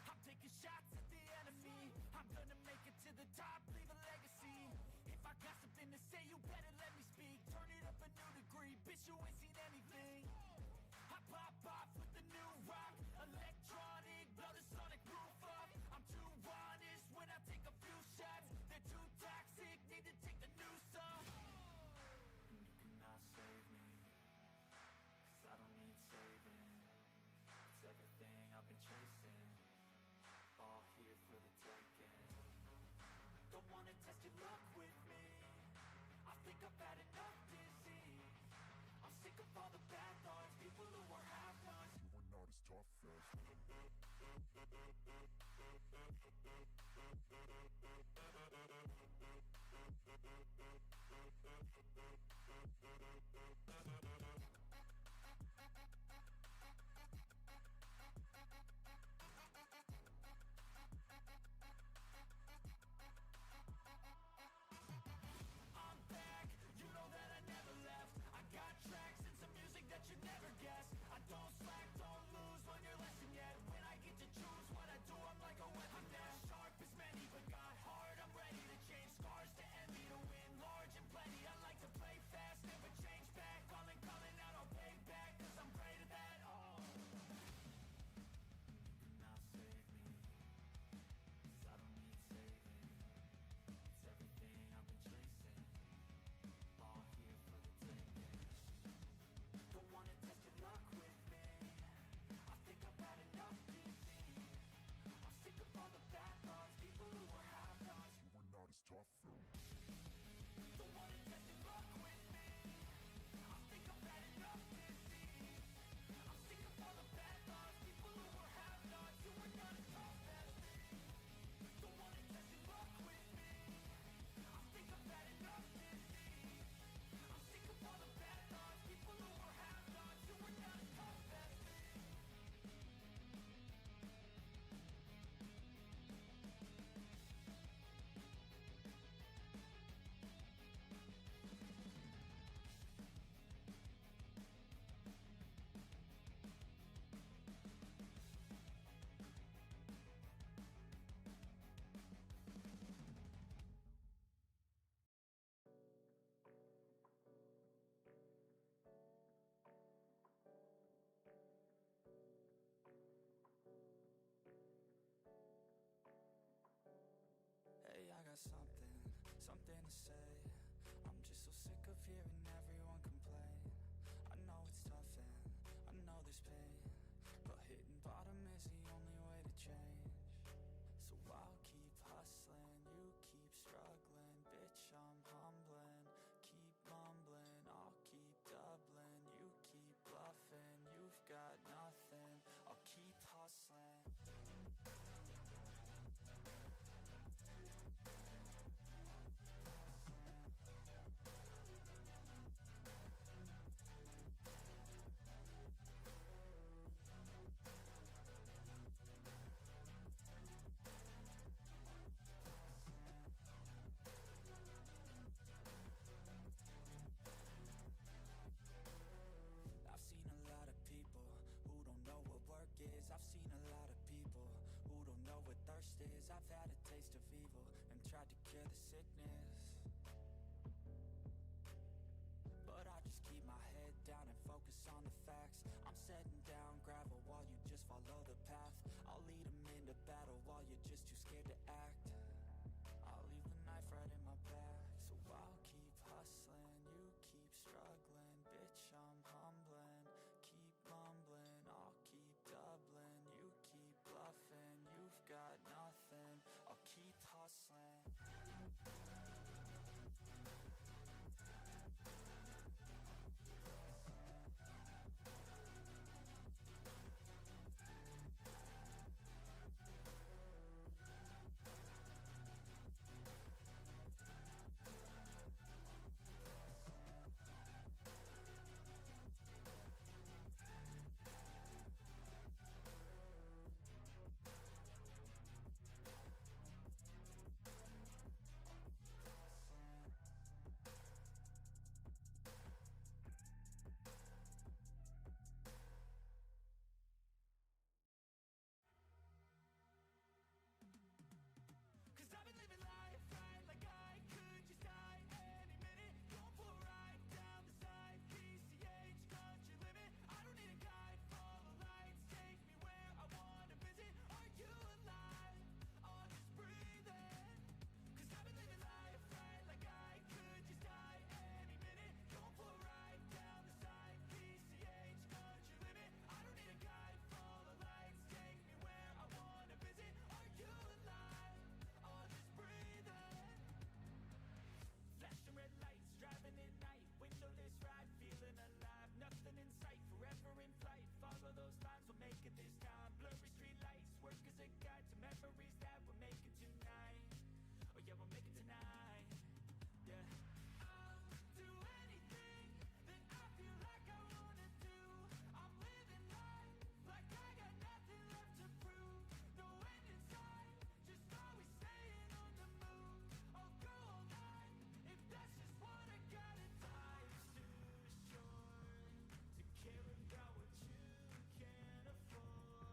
I'm taking shots at the enemy. I'm gonna make it to the top, leave a legacy. If I got something to say, you better let me speak. Turn it up a new degree, bitch, you ain't seen anything. I pop off with the new rock, electronic, blow the sonic roof up. I'm too honest when I take a few shots. They're too toxic, need to take the noose off. And you cannot save me, cause I don't need saving. It's everything I've been chasing, all here for the taking. Don't wanna test your luck with me, I think I've had enough disease. I'm sick of all the bad thoughts, people who are half-nots. You were not as tough as I'm back, you know that I never left. I got tracks and some music that has something to say. I'm just so sick of hearing everyone complain. I know it's tough and I know there's pain, but hitting bottom is the only way to change. So I'll keep hustling, you keep struggling. Bitch, I'm humbling, keep mumbling. I'll keep doubling, you keep bluffing. You've got nothing, I'll keep hustling. I've seen a lot of people who don't know what work is. I've seen a lot of people who don't know what thirst is. I've had a taste of evil and tried to cure the sickness, but I just keep my head down and focus on the facts. I'm setting down gravel while you just follow the path. I'll lead them into battle while you're just too scared to act. I'll leave the knife right in my back. So I'll keep hustling, you keep struggling. Bitch, I'm humbling, keep mumbling. I'll keep doubling, you keep bluffing. You've got nothing, I'll keep hustling. Cause I've been living life right like I could just die any minute. Going for a ride down the side, PCH, country limit. I don't need a guide, follow lights, take me where I wanna visit. Are you alive? Or just breathing? Cause I've been living life right like I could just die any minute. Going for a ride down the side, PCH, country limit. I don't need a guide, follow lights, take me where I wanna visit. Are you alive? Or just breathing? Flashing red lights, driving at night. Windowless ride, feeling alive. Nothing in sight, forever in flight. Follow those lines, we'll make it this time. Blurry street lights, work as a guide to memories that we're making tonight. Oh yeah, we'll make it tonight. Yeah. I'll do anything that I feel like I wanna do. I'm living life like I got nothing left to prove. No end in sight, just always staying on the move. I'll go all night if that's just what I gotta. Life's too short to care about what you can't afford.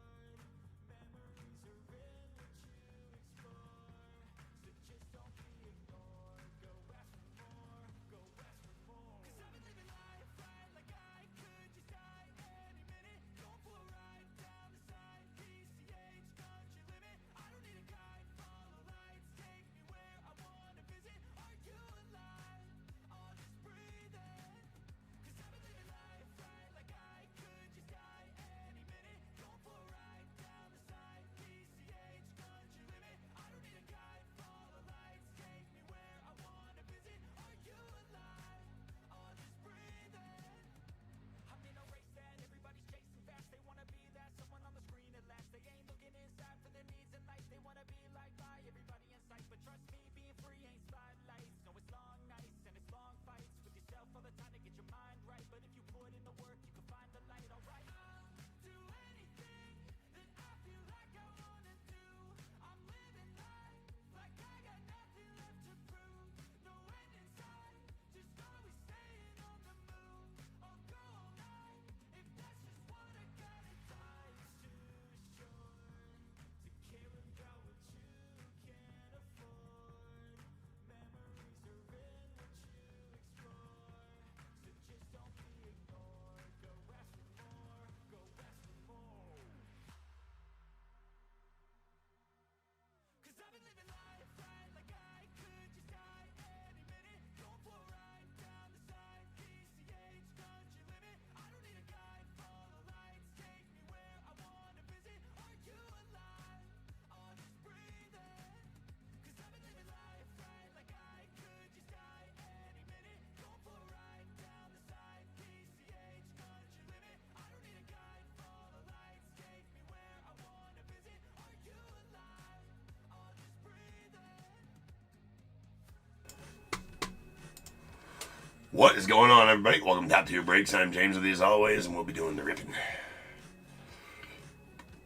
What is going on, everybody? Welcome to Top Tier Breaks. I'm James with you as always, and we'll be doing the ripping.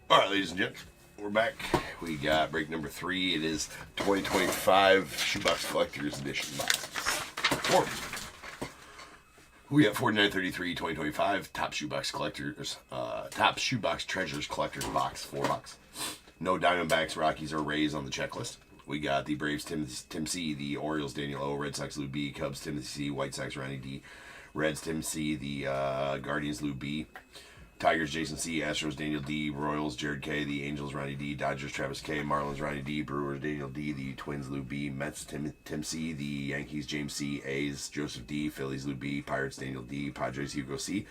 Alright, ladies and gents, we're back. We got break number 3. It is 2025 Shoebox Collector's Edition box. 4. We got 4933 2025 Top Shoebox Collectors, Top Shoebox Treasures Collectors box, 4 box. No Diamondbacks, Rockies, or Rays on the checklist. We got the Braves, Tim C, the Orioles, Daniel O, Red Sox, Lou B, Cubs, Timothy C, White Sox, Ronnie D, Reds, Tim C, the Guardians, Lou B, Tigers, Jason C, Astros, Daniel D, Royals, Jared K, the Angels, Ronnie D, Dodgers, Travis K, Marlins, Ronnie D, Brewers, Daniel D, the Twins, Lou B, Mets, Tim C, the Yankees, James C, A's, Joseph D, Phillies, Lou B, Pirates, Daniel D, Padres, Hugo C,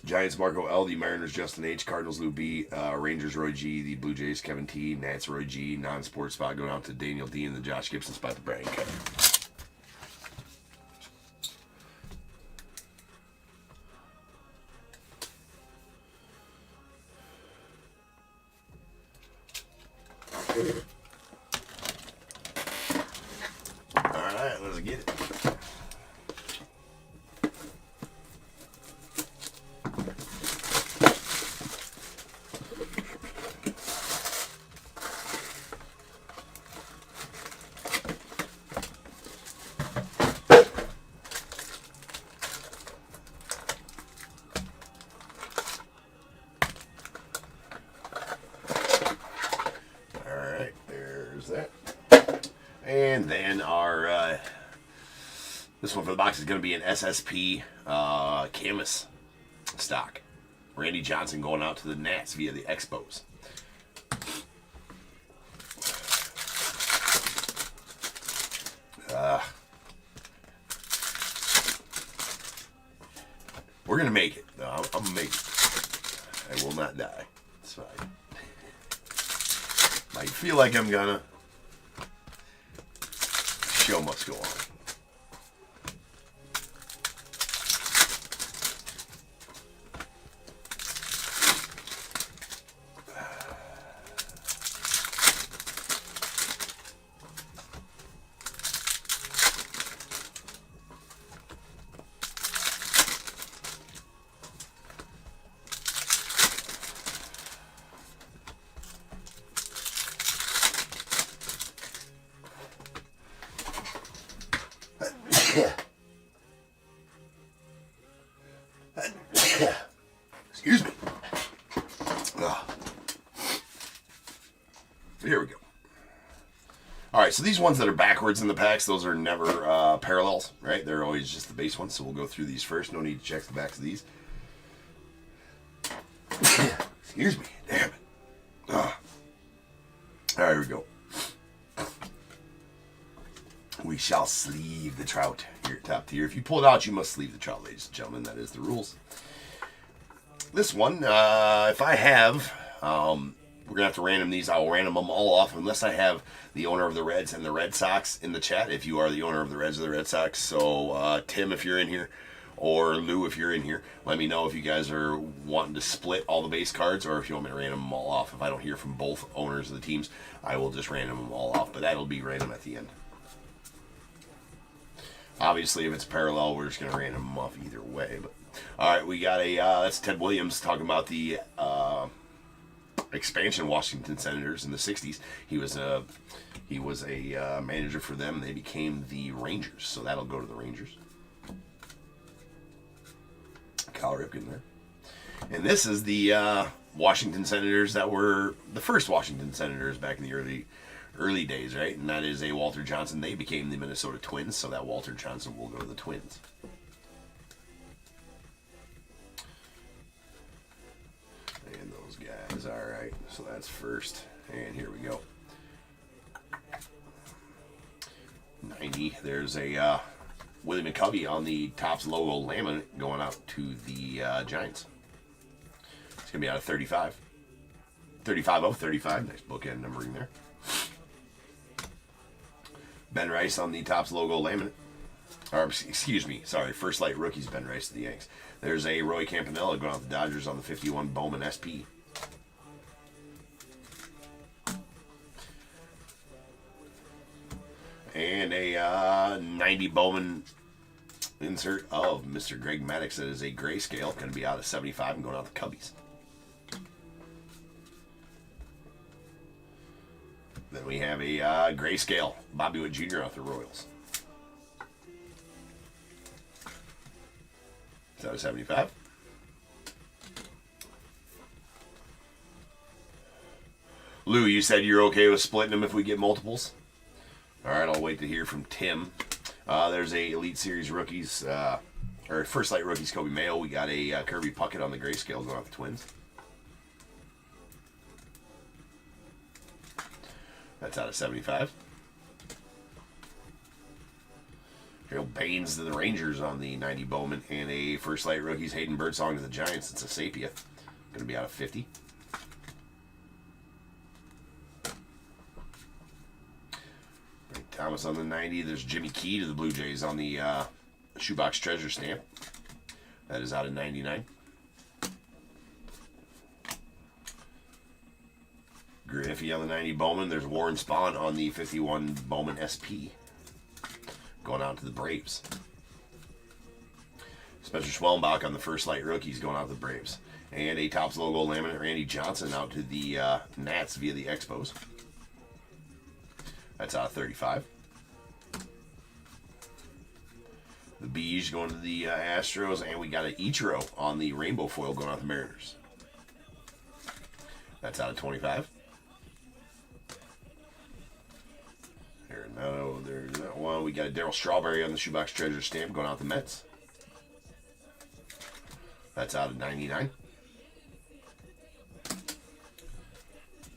Giants, Marco L, the Mariners, Justin H, Cardinals, Lou B, Rangers, Roy G, the Blue Jays, Kevin T, Nats, Roy G, non-sports spot going out to Daniel D, and the Josh Gibson spot to Brian K. Alright, let's get it. That. And then our this one for the box is going to be an SSP Camus stock. Randy Johnson going out to the Nats via the Expos. We're going to make it. No, I'm going to make it. I will not die. It's fine. Might feel like I'm gonna. Show must go on. Excuse me. Here we go. Alright, so these ones that are backwards in the packs, those are never parallels, right? They're always just the base ones, so we'll go through these first. No need to check the backs of these. Excuse me. Damn it. Alright, here we go. We shall sleeve the trout here at Top Tier. If you pull it out, you must sleeve the trout, ladies and gentlemen. That is the rules. This one, if I have, we're going to have to random these. I will random them all off unless I have the owner of the Reds and the Red Sox in the chat, if you are the owner of the Reds or the Red Sox. So, Tim, if you're in here, or Lou, if you're in here, let me know if you guys are wanting to split all the base cards or if you want me to random them all off. If I don't hear from both owners of the teams, I will just random them all off, but that'll be random at the end. Obviously, if it's parallel, we're just going to random them off either way. But all right, we got a that's Ted Williams talking about the expansion Washington Senators in the '60s. He was a manager for them. They became the Rangers, so that'll go to the Rangers. Cal Ripken there, and this is the Washington Senators that were the first Washington Senators back in the early days, right? And that is a Walter Johnson. They became the Minnesota Twins, so that Walter Johnson will go to the Twins. And those guys, all right. So that's first, and here we go. 90. There's a Willie McCovey on the Tops logo laminate going out to the Giants. It's gonna be out of 35. 35 of 35. Nice bookend numbering there. Ben Rice on the Tops logo laminate. Or, excuse me, sorry, First Light Rookies, Ben Rice to the Yanks. There's a Roy Campanella going out the Dodgers on the 51 Bowman SP. And a 90 Bowman insert of Mr. Greg Maddux. That is a grayscale. Going to be out of 75 and going out to Cubbies. Then we have a grayscale Bobby Witt Jr. out the Royals. It's out of 75. Lou, you said you're okay with splitting them if we get multiples? All right, I'll wait to hear from Tim. There's a Elite Series rookies, or First Light rookies, Kobe Mayo. We got a Kirby Puckett on the grayscale going out the Twins. That's out of 75. Harold Baines to the Rangers on the 90 Bowman, and a First Light rookies Hayden Birdsong to the Giants. It's a Sapia. Going to be out of 50. Ray Thomas on the 90. There's Jimmy Key to the Blue Jays on the Shoebox Treasure Stamp. That is out of 99. Griffey on the 90 Bowman. There's Warren Spahn on the 51 Bowman SP. Going out to the Braves. Spencer Schwellenbach on the First Light rookies going out to the Braves. And a Topps logo laminate Randy Johnson out to the Nats via the Expos. That's out of 35. The Beige going to the Astros. And we got an Ichiro on the rainbow foil going out to the Mariners. That's out of 25. No, there's that one. We got a Darryl Strawberry on the Shoebox Treasure Stamp going out the Mets. That's out of 99.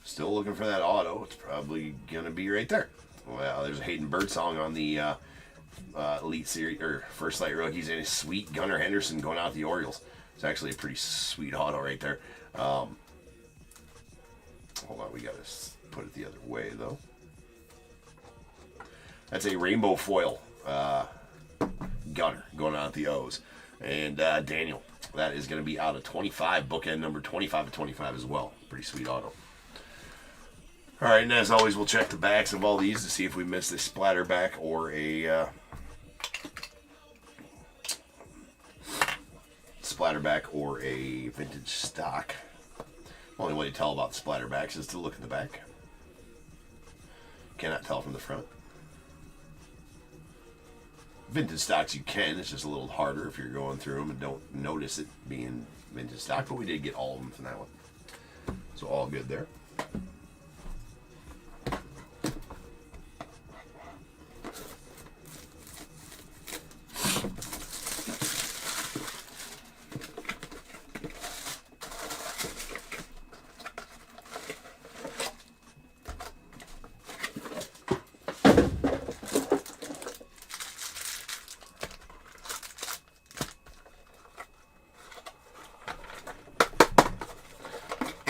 Still looking for that auto. It's probably going to be right there. Well, there's a Hayden Birdsong on the Elite Series, or First Light rookies, and a sweet Gunnar Henderson going out the Orioles. It's actually a pretty sweet auto right there. Hold on, we got to put it the other way, though. That's a rainbow foil Gunner going out the O's. And Daniel, that is going to be out of 25. Bookend number 25 of 25 as well. Pretty sweet auto. All right, and as always, we'll check the backs of all these to see if we missed a splatterback or a vintage stock. Only way to tell about the splatterbacks is to look at the back. Cannot tell from the front. Vintage stocks you can. It's just a little harder if you're going through them and don't notice it being vintage stock. But we did get all of them from that one. So all good there.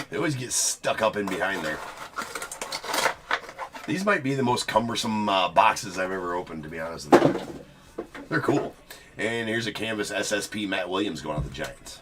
They always get stuck up in behind there. These might be the most cumbersome boxes I've ever opened, to be honest with you. They're cool. And here's a canvas SSP Matt Williams going out the Giants.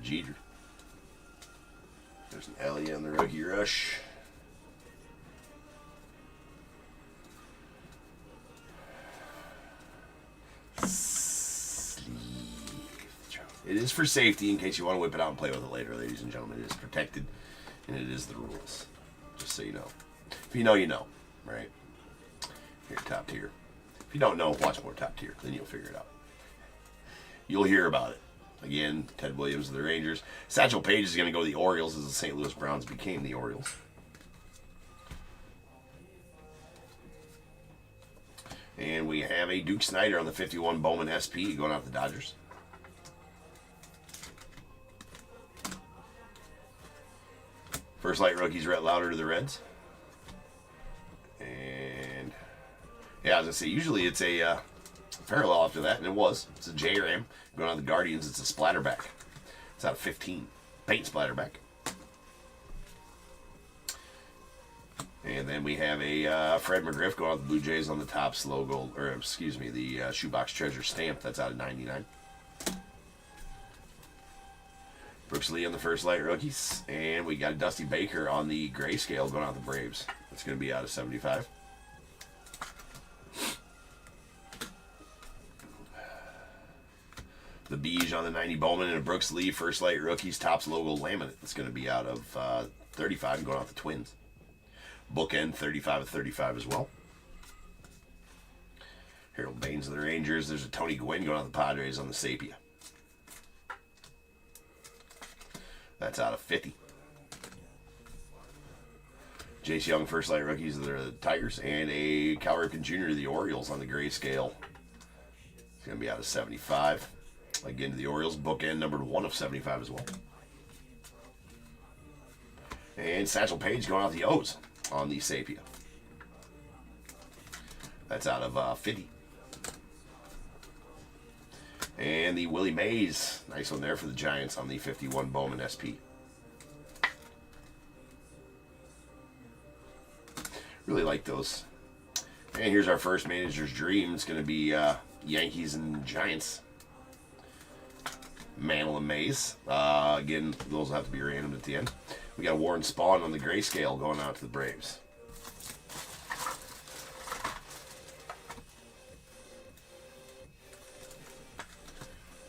Jeter. There's an Ellie on the rookie rush. It is for safety in case you want to whip it out and play with it later, ladies and gentlemen. It is protected, and it is the rules. Just so you know. If you know, you know, right? Here, Top Tier. If you don't know, watch more Top Tier, then you'll figure it out. You'll hear about it. Again, Ted Williams of the Rangers. Satchel Paige is going to go to the Orioles as the St. Louis Browns became the Orioles. And we have a Duke Snider on the 51 Bowman SP going out the Dodgers. First Light rookies, Rhett Lauder to the Reds. And yeah, as I say, usually it's a parallel after that, and it was. It's a J-Ram going on the Guardians. It's a splatterback. It's out of 15. Paint splatterback. And then we have a Fred McGriff going out the Blue Jays on the Tops logo, or excuse me, the Shoebox Treasure stamp. That's out of 99. Brooks Lee on the First Light rookies. And we got Dusty Baker on the grayscale going out the Braves. That's going to be out of 75. The Beige on the 90 Bowman and a Brooks Lee First Light rookies Tops logo laminate. It's going to be out of 35 and going out the Twins. Bookend 35 of 35 as well. Harold Baines of the Rangers. There's a Tony Gwynn going out the Padres on the Sapia. That's out of 50. Jace Young First Light rookies of the Tigers. And a Cal Ripken Jr. of the Orioles on the grayscale. It's going to be out of 75. Again to the Orioles. Bookend numbered 1 of 75 as well. And Satchel Paige going out the O's on the Sapia. That's out of 50. And the Willie Mays. Nice one there for the Giants on the 51 Bowman SP. Really like those. And here's our first manager's dream. It's going to be Yankees and Giants. Mantle and Mays. Again, those will have to be random at the end. We got Warren Spahn on the grayscale going out to the Braves.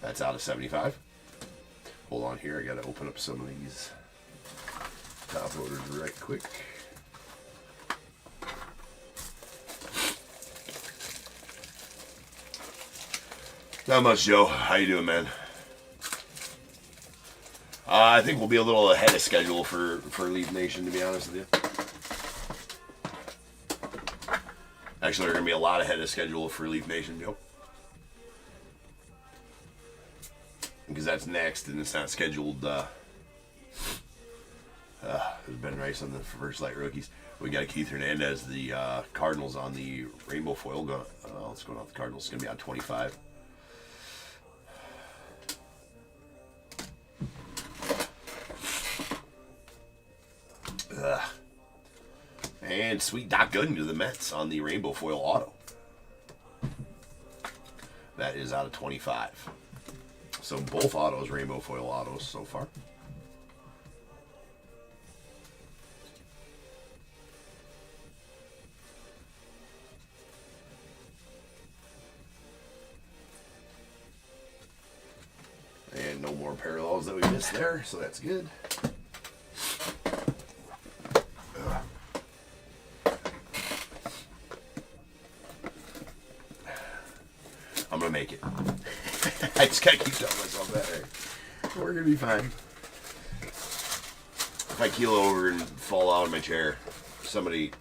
That's out of 75. Hold on here. I got to open up some of these top loaders right quick. Not much, Joe. How you doing, man? I think we'll be a little ahead of schedule for Leaf Nation, to be honest with you. Actually, we're going to be a lot ahead of schedule for Leaf Nation, Joe. Because that's next, and it's not scheduled. There's Ben Rice on the First Light rookies. We got Keith Hernandez, the Cardinals on the rainbow foil. Let's go off the Cardinals. It's going to be on 25. And sweet Doc Gooden to the Mets on the rainbow foil auto. That is out of 25. So both autos, rainbow foil autos so far. And no more parallels that we missed there, so that's good. I'm gonna make it. I just gotta keep telling myself that. Right? We're gonna be fine. If I keel over and fall out of my chair, somebody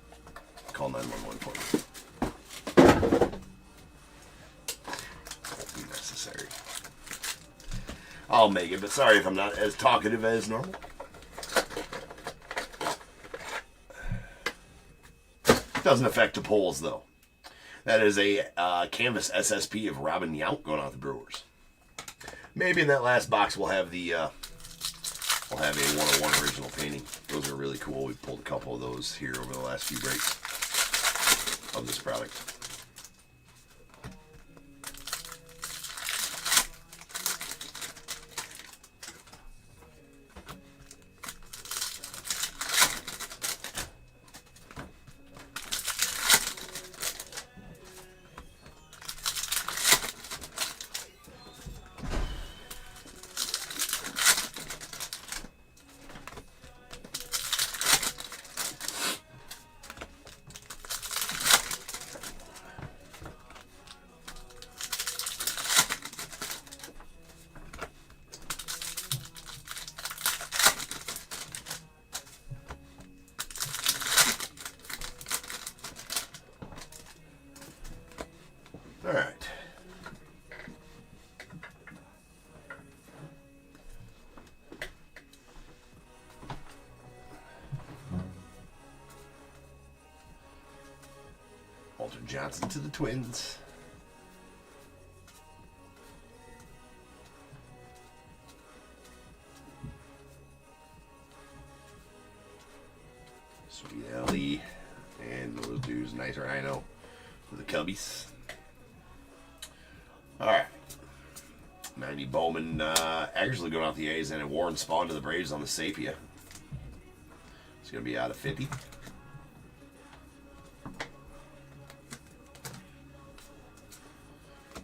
call 911 for me. Won't be necessary. I'll make it, but sorry if I'm not as talkative as normal. Doesn't affect the polls though. That is a canvas SSP of Robin Yount going out the Brewers. Maybe in that last box we'll have the we'll have a 101 original painting. Those are really cool. We pulled a couple of those here over the last few breaks of this product. All right. Walter Johnson to the Twins. Sweet Ellie. And those dudes, nice Rhino for the Cubbies. Alright. 90 Bowman actually going off the A's, and a Warren Spawn to the Braves on the Sapia. It's going to be out of 50.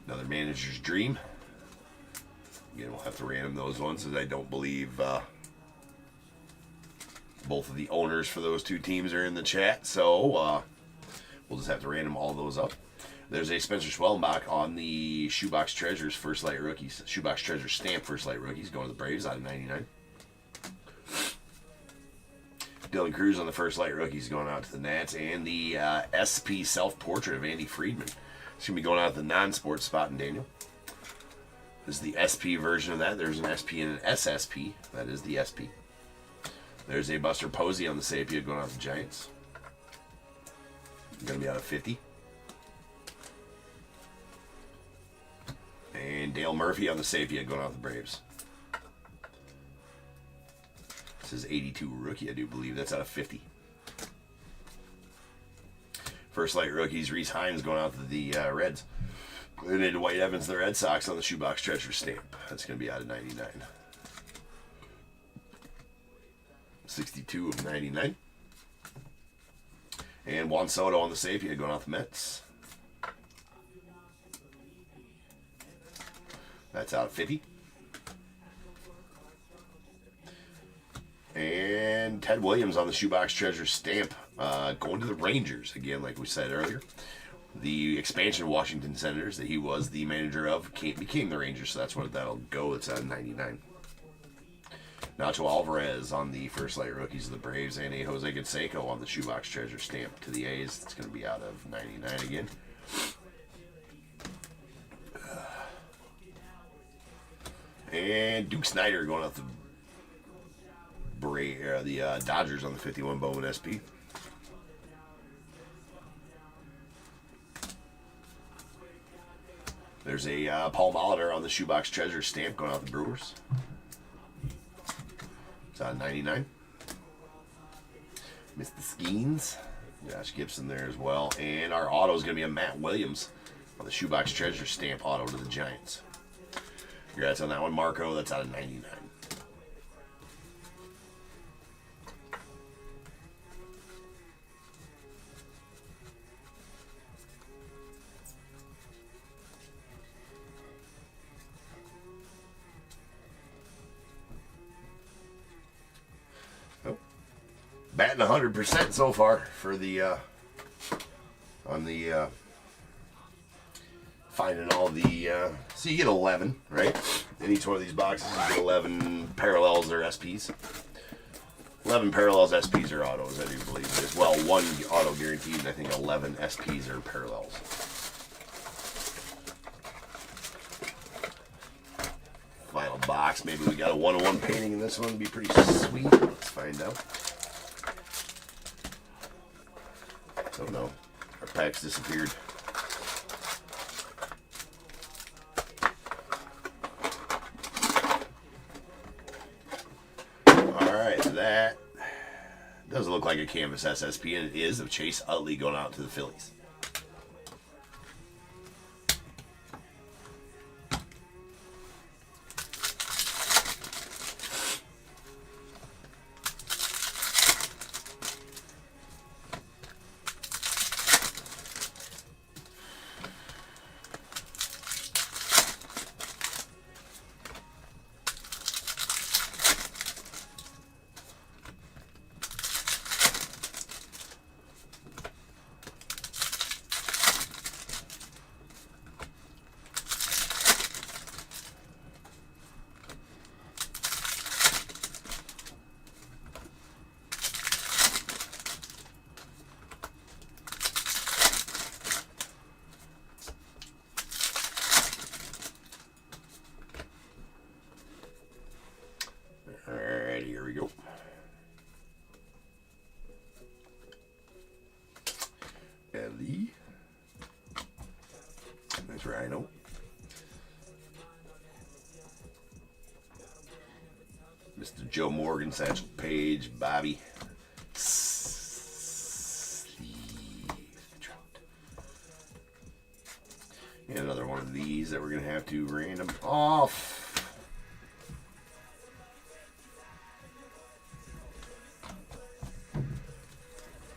Another manager's dream. Again, we'll have to random those ones, as I don't believe both of the owners for those two teams are in the chat. So we'll just have to random all those up. There's a Spencer Schwellenbach on the Shoebox Treasures First Light Rookies. Shoebox Treasures Stamp First Light Rookies going to the Braves out of 99. Dylan Cruz on the First Light Rookies going out to the Nats. And the SP Self-Portrait of Andy Friedman. It's going to be going out to the non-sports spot in Daniel. This is the SP version of that. There's an SP and an SSP. That is the SP. There's a Buster Posey on the Sapia going out to the Giants. Going to be out of 50. And Dale Murphy on the Sapia going out to the Braves. This is 82 rookie, I do believe. That's out of 50. First Light Rookies, Reese Hines going out to the Reds. And then Dwight Evans, the Red Sox on the Shoebox Treasure Stamp. That's going to be out of 99. 62 of 99. And Juan Soto on the Sapia going out the Mets. That's out of 50. And Ted Williams on the Shoebox Treasure Stamp going to the Rangers. Again, like we said earlier, the expansion Washington Senators that he was the manager of became the Rangers, so that's what that'll go. It's out of 99. Nacho Alvarez on the First Light Rookies of the Braves, and a Jose Canseco on the Shoebox Treasure Stamp to the A's. It's going to be out of 99 again. And Duke Snyder going out the Dodgers on the 51 Bowman SP. There's a Paul Molitor on the Shoebox Treasure Stamp going out the Brewers. It's out of 99. Missed the Skeens. Josh Gibson there as well. And our auto is going to be a Matt Williams on the Shoebox Treasure Stamp auto to the Giants. Congrats on that one, Marco. That's out of 99. Oh. Batting 100% so far for the on the finding all the so you get 11, right? In each one of these boxes you get 11 parallels or SPs. 11 parallels, SPs, or autos, I do believe it is. Well, one auto guaranteed, and I think 11 SPs or parallels. Final box. Maybe we got a 1-on-1 painting in this one. It'd be pretty sweet. Let's find out. Don't know. Our packs disappeared. That doesn't look like a canvas SSP, and it is of Chase Utley going out to the Phillies. Rookie. Nice Rhino. Mr. Joe Morgan, Satchel Paige, Bobby. And another one of these that we're going to have to random off.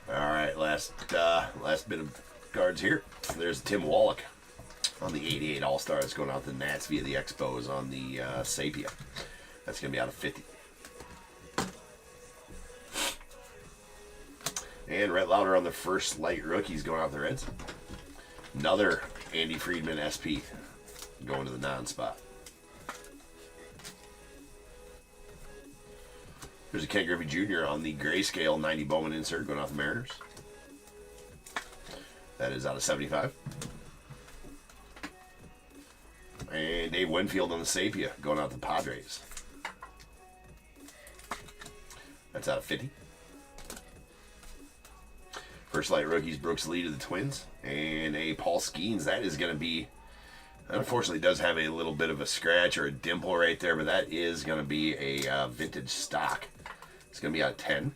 Alright, last bit of cards here. There's Tim Wallach on the 88 All-Star. That's going out to the Nats via the Expos on the Sapia. That's going to be out of 50. And Rhett Lauder on the first light rookies going out the Reds. Another Andy Friedman SP going to the non-spot. There's a Ken Griffey Jr. on the grayscale 90 Bowman insert going out the Mariners. That is out of 75. And Dave Winfield on the Sapia going out the Padres. That's out of 50. First light rookies, Brooks Lee to the Twins. And a Paul Skeens. That is going to be, unfortunately, does have a little bit of a scratch or a dimple right there, but that is going to be a vintage stock. It's going to be out of 10.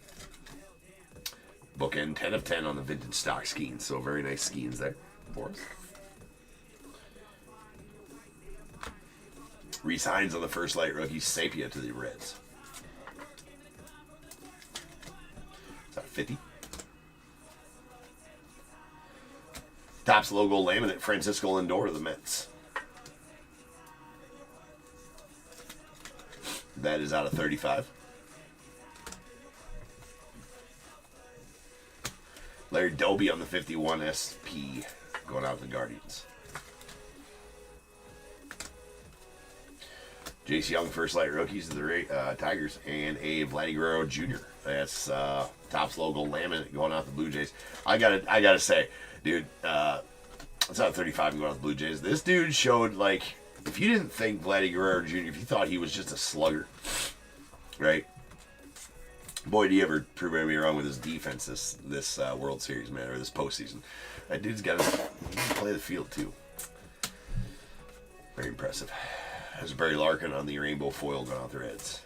Bookend 10 of 10 on the vintage stock Skeens. So very nice Skeens there for us. Resigns on the first light rookie, Sapia to the Reds. It's out of 50. Tops logo laminate, Francisco Lindor to the Mets. That is out of 35. Larry Doby on the 51 SP going out to the Guardians. Jace Young, first light rookies to the Tigers, and a Vladdy Guerrero Jr. That's Topps logo laminate going out the Blue Jays. I gotta say, dude, it's out of 35 and going out the Blue Jays. This dude showed, like, if you didn't think Vladdy Guerrero Jr., if you thought he was just a slugger, right? Boy, do you ever prove me wrong with his defense this World Series, man, or this postseason. That dude's got to play the field, too. Very impressive. There's Barry Larkin on the rainbow foil going out the Reds.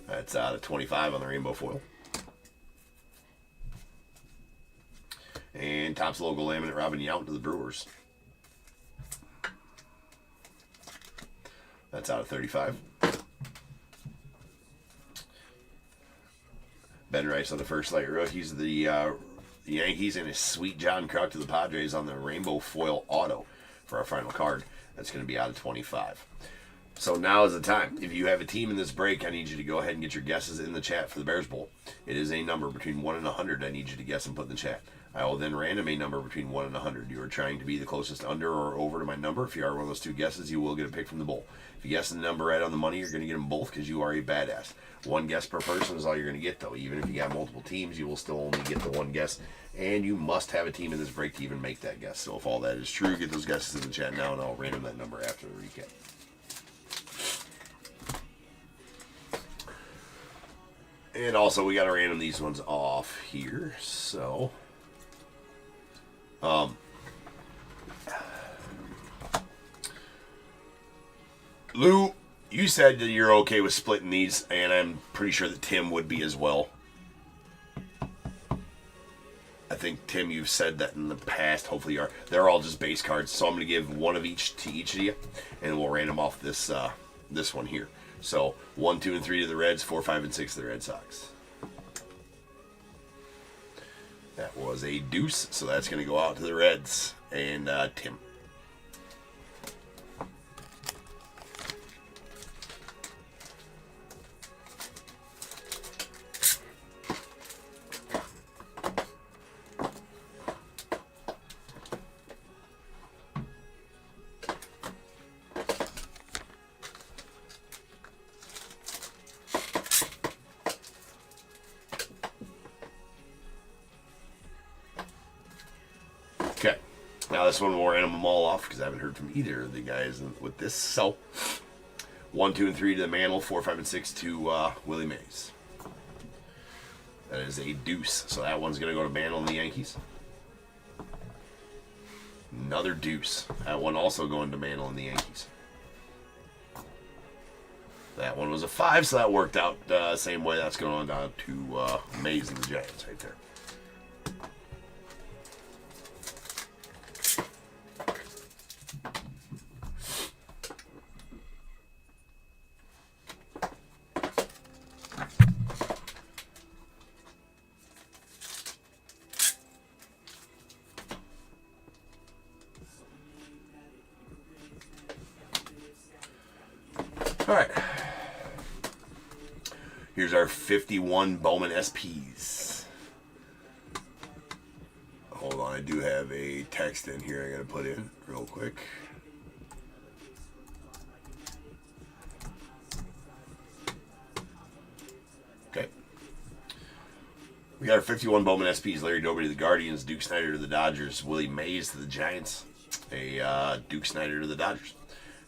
That's out of 25 on the rainbow foil. And Topps logo laminate, Robin Yount to the Brewers. That's out of 35. Ben Rice on the first light rookies of the Yankees, and his sweet John Kruk to the Padres on the rainbow foil auto for our final card. That's going to be out of 25. So now is the time. If you have a team in this break, I need you to go ahead and get your guesses in the chat for the Bears Bowl. It is a number between 1 and 100 I need you to guess and put in the chat. I will then random a number between 1 and 100. You are trying to be the closest under or over to my number. If you are one of those two guesses, you will get a pick from the bowl. If you guess the number right on the money, you're going to get them both because you are a badass. One guess per person is all you're going to get, though. Even if you got multiple teams, you will still only get the one guess. And you must have a team in this break to even make that guess. So if all that is true, get those guesses in the chat now, and I'll random that number after the recap. And also, we got to random these ones off here. So, Lou, you said that you're okay with splitting these, and I'm pretty sure that Tim would be as well. I think, Tim, you've said that in the past. Hopefully you are. They're all just base cards, so I'm going to give one of each to each of you, and we'll random off this this one here. So 1, 2, and 3 to the Reds, 4, 5, and 6 to the Red Sox. That was a deuce, so that's going to go out to the Reds and Tim. Okay, now this one we'll random them all off because I haven't heard from either of the guys with this. So 1, 2, and 3 to the Mantle, 4, 5, and 6 to Willie Mays. That is a deuce. So that one's going to go to Mantle and the Yankees. Another deuce. That one also going to Mantle and the Yankees. That one was a 5, so that worked out same way. That's going on down to Mays and the Giants right there. All right. Here's our 51 Bowman SPs. Hold on, I do have a text in here I gotta put in real quick. Okay. We got our 51 Bowman SPs. Larry Doby to the Guardians, Duke Snider to the Dodgers, Willie Mays to the Giants, a Duke Snider to the Dodgers.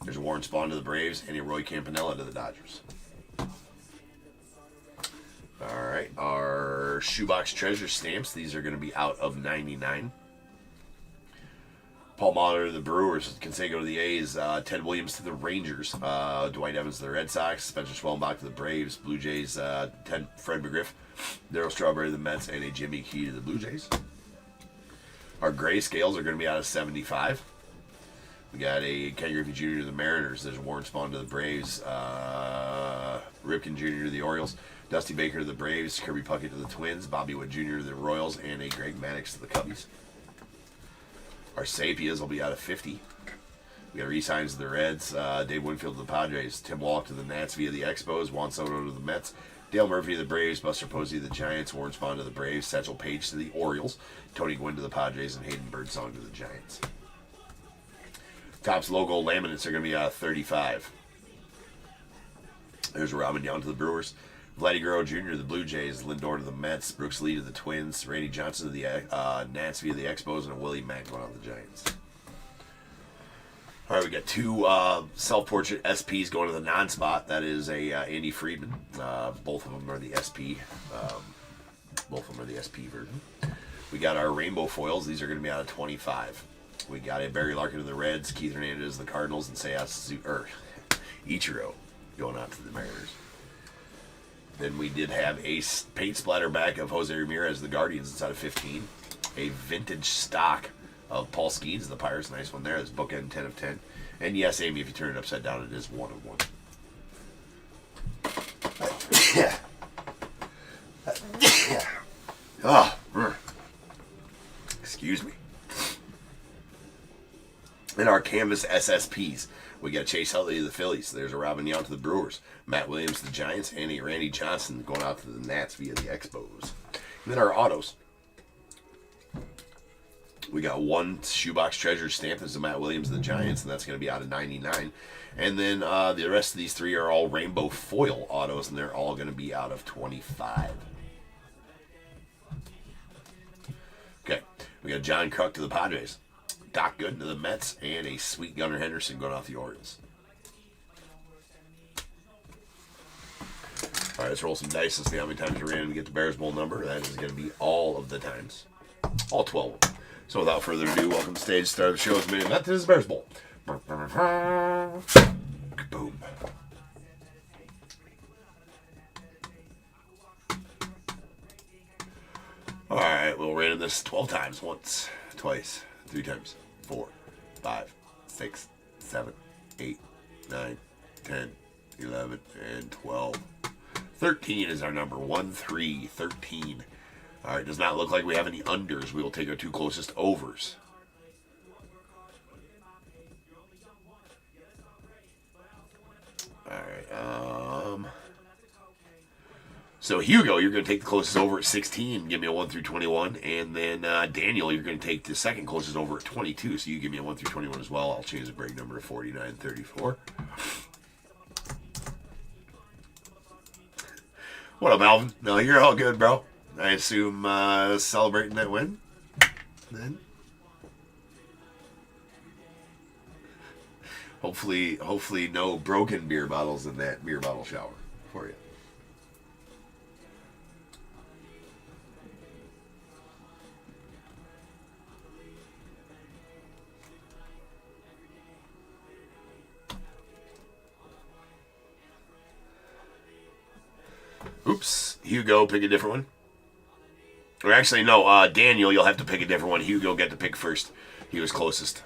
There's a Warren Spahn to the Braves and a Roy Campanella to the Dodgers. All right, our shoebox treasure stamps. These are going to be out of 99. Paul Molitor to the Brewers, Canseco to the A's, Ted Williams to the Rangers, Dwight Evans to the Red Sox, Spencer Schwellenbach to the Braves, Blue Jays, Fred McGriff, Darryl Strawberry to the Mets, and a Jimmy Key to the Blue Jays. Our gray scales are going to be out of 75. We got a Ken Griffey Jr. to the Mariners. There's a Warren Spahn to the Braves. Ripken Jr. to the Orioles. Dusty Baker to the Braves. Kirby Puckett to the Twins. Bobby Wood Jr. to the Royals. And a Greg Maddux to the Cubbies. Our Sapias will be out of 50. We got re-signs to the Reds. Dave Winfield to the Padres. Tim Walk to the Nats via the Expos. Juan Soto to the Mets. Dale Murphy to the Braves. Buster Posey to the Giants. Warren Spahn to the Braves. Satchel Paige to the Orioles. Tony Gwynn to the Padres. And Hayden Birdsong to the Giants. Topp's logo laminates are going to be out of 35. There's Robin Young to the Brewers. Vladdy Guerrero Jr. to the Blue Jays. Lindor to the Mets. Brooks Lee to the Twins. Randy Johnson to the Nats via the Expos. And a Willie Mack going on the Giants. All right, we got two self-portrait SPs going to the non-spot. That is a Andy Friedman. Both of them are the SP. Both of them are the SP version. We got our rainbow foils. These are going to be out of 25. We got a Barry Larkin to the Reds, Keith Hernandez to the Cardinals, and Ichiro going out to the Mariners. Then we did have a paint splatter back of Jose Ramirez, the Guardians. It's out of 15. A vintage stock of Paul Skeens, the Pirates. Nice one there. It's bookend 10 of 10. And yes, Amy, if you turn it upside down, it is 1 of 1. Excuse me. In our canvas SSPs, we got Chase Utley to the Phillies. There's a Robin Young to the Brewers. Matt Williams to the Giants. And a Randy Johnson going out to the Nats via the Expos. And then our autos. We got one shoebox treasure stamp. This is Matt Williams to the Giants, and that's going to be out of 99. And then the rest of these three are all rainbow foil autos, and they're all going to be out of 25. Okay, we got John Kruk to the Padres. Doc Gooden to the Mets, and a sweet Gunnar Henderson going off the Orioles. All right, let's roll some dice and see how many times you're random to get the Bears Bowl number. That is going to be all of the times. All 12 of them. So without further ado, welcome to the stage. Start of the show is main event. This is Bears Bowl. Boom. All right, we'll random this 12 times. Once, twice, 3 times. 4, 5, 6, 7, 8, 9, 10, 11, and 12. 13 is our number. 1, 3, 13. All right, does not look like we have any unders. We will take our 2 closest overs. All right, so Hugo, you're going to take the closest over at 16. Give me a 1 through 21. And then Daniel, you're going to take the second closest over at 22. So you give me a 1 through 21 as well. I'll change the break number to 4934. What up, Alvin? No, you're all good, bro. I assume celebrating that win. Then hopefully no broken beer bottles in that beer bottle shower for you. Oops. Hugo, pick a different one. Or actually, no. Daniel, you'll have to pick a different one. Hugo get to pick first. He was closest.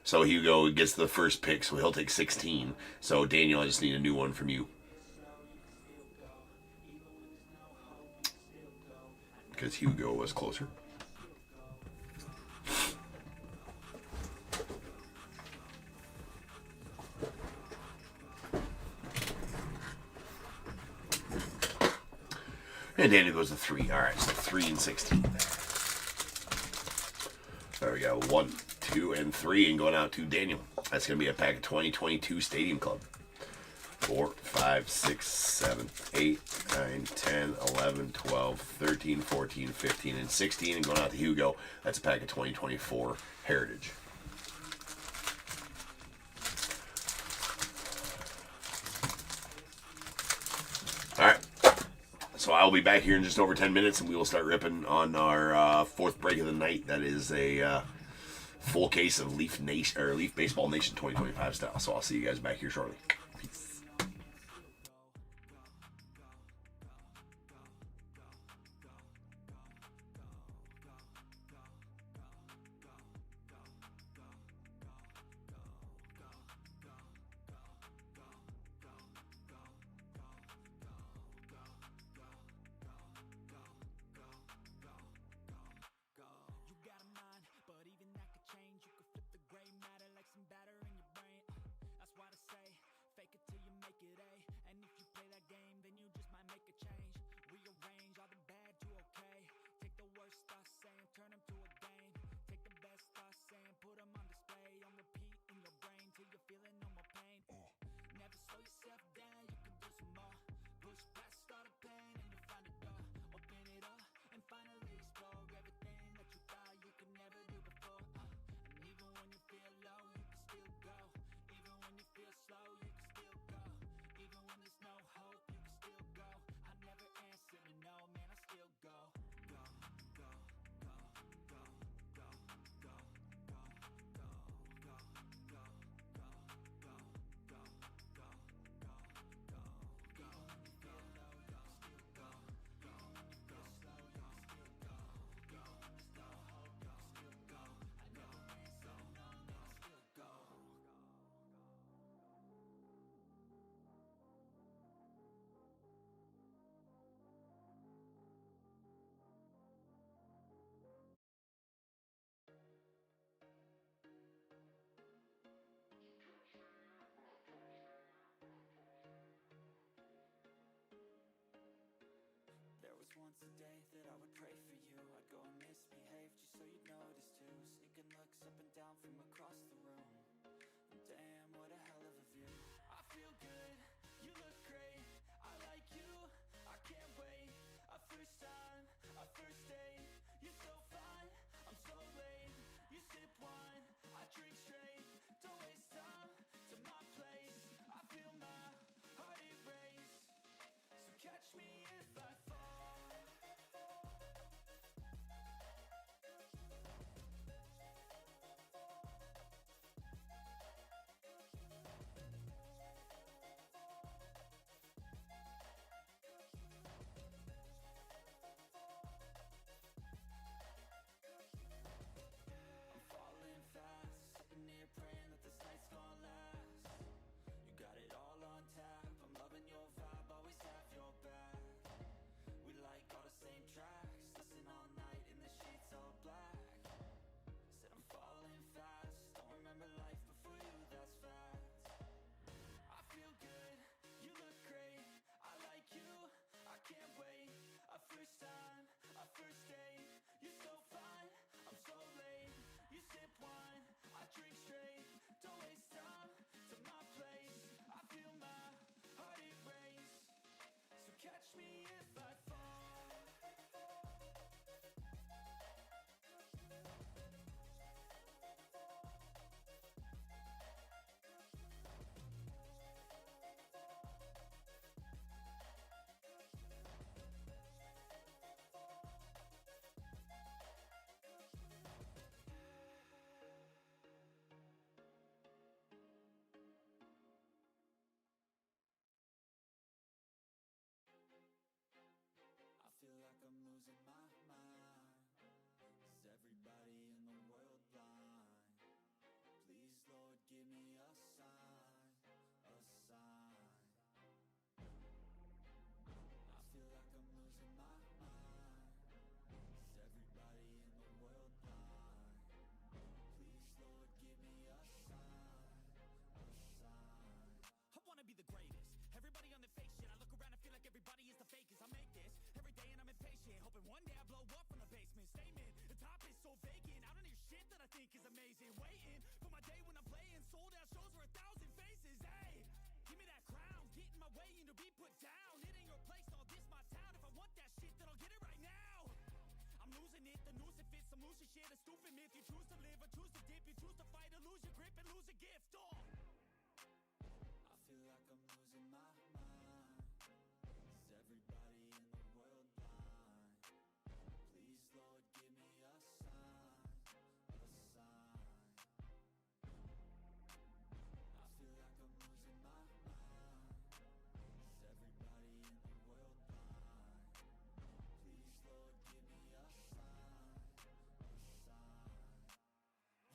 So Hugo gets the first pick, so he'll take 16. So Daniel, I just need a new one from you. Because Hugo was closer. And Daniel goes to 3. All right, so 3 and 16. There we go. 1, 2, and 3, and going out to Daniel. That's going to be a pack of 2022 Stadium Club. 4, 5, 6, 7, 8, 9, 10, 11, 12, 13, 14, 15, and 16. And going out to Hugo, that's a pack of 2024 Heritage. All right. So I'll be back here in just over 10 minutes, and we will start ripping on our fourth break of the night. That is a full case of Leaf Baseball Nation 2025 style. So I'll see you guys back here shortly. Peace. one day I blow up from the basement. Statement, the top is so vacant. I don't hear shit that I think is amazing. Waiting for my day when I'm playing sold out shows for 1,000 faces. Hey, give me that crown, get in my way and to be put down. It ain't your place, all this my town. If I want that shit, then I'll get it right now. I'm losing it, the noose it fits, some loose shit, a stupid myth. You choose to live or choose to dip, you choose to fight or lose your grip and lose a gift. Oh, I feel like I'm losing my mind. Is everybody in the world blind? Please, Lord, give me a sign, a sign. I feel like I'm losing my mind. Is everybody in the world blind? Please, Lord, give me a sign, a sign.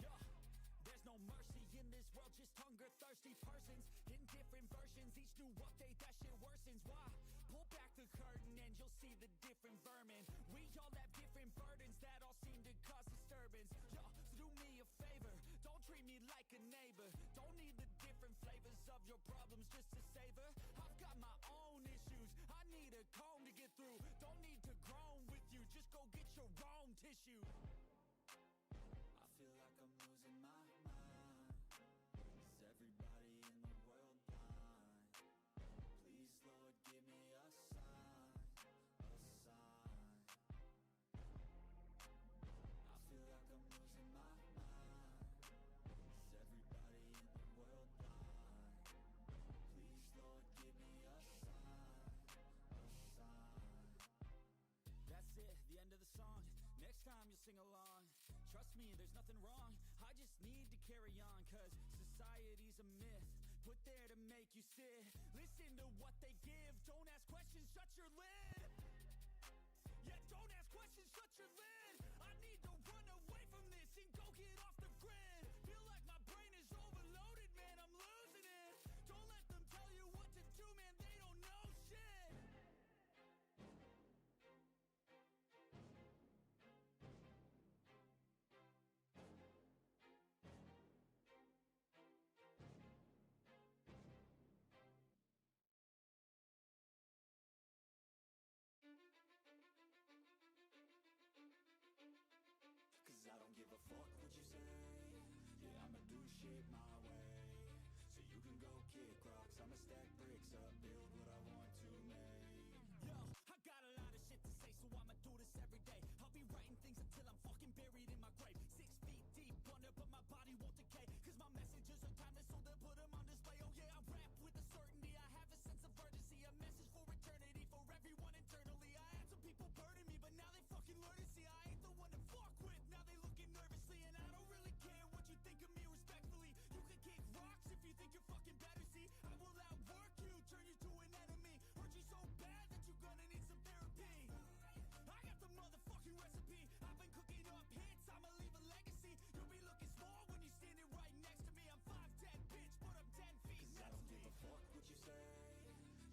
yeah, there's no mercy in this world, just hunger, thirsty persons in different versions. Each new update, that shit worsens. Why? Pull back the curtain and you'll see the different vermin. We all have different burdens that all seem to cause disturbance. Yo, so do me a favor, don't treat me like a neighbor. Don't need the different flavors of your problems just to savor. I've got my own issues, I need a comb to get through. Don't need to groan with you, just go get your own tissue. I feel like I'm losing my mind. Is everybody in the world blind? Please, Lord, give me a sign, a sign. I feel like I'm losing my mind. Is everybody in the world blind? Please, Lord, give me a sign, a sign. That's it, the end of the song. Next time you'll sing along. Trust me, there's nothing wrong. I just need to carry on, cause society's a myth put there to make you sit. Listen to what they give. Don't ask questions, shut your lid. Yeah, don't ask questions, shut your lid. I need to run away from this and go get off the grid. Feel like my brain is overloaded, man, I'm losing it. Don't let them tell you what to do, man, they don't know shit. Cause I don't give a fuck what you say. Yeah, I'ma do shit my way. So you can go kick rocks, I'ma stack bricks up, build what I want to make. Yo, I got a lot of shit to say, so I'ma do this every day. I'll be writing things until I'm fucking buried in my grave. 6 feet deep under, but my body won't decay. Cause my messages are timeless, so they'll put them on display. Oh yeah, I rap with a certainty, I have a sense of urgency. A message for eternity, for everyone internally. I had some people burning me, but now they fucking learn to see I ain't the one to fuck with. Now they looking nervously, and I don't really care what you think of me respectfully. You can kick rocks if you think you're fucking better. See, I will outwork you, turn you to an enemy. Hurt you so bad that you're gonna need some therapy. I got the motherfucking recipe. I've been cooking up hits, I'ma leave a legacy. You'll be looking small when you're standing right next to me. I'm 5'10", bitch, but I'm 10 feet Cause I next don't to give me. a fuck what you say.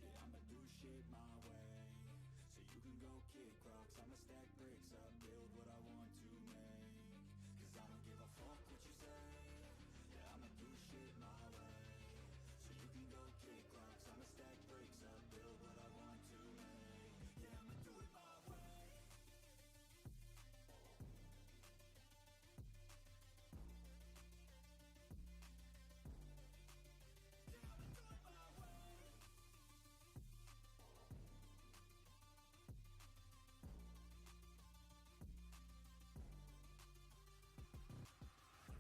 Yeah, I'ma do shit my way. So you can go kick rocks, I'ma stack bricks up, build what I want to make. Cause I don't give a fuck what you say. Yeah, I'ma do shit my way. So you can go kick rocks, I'ma stack bricks up, build what I want to make. Yeah, I'ma do it my way. Yeah, I'ma do it my way.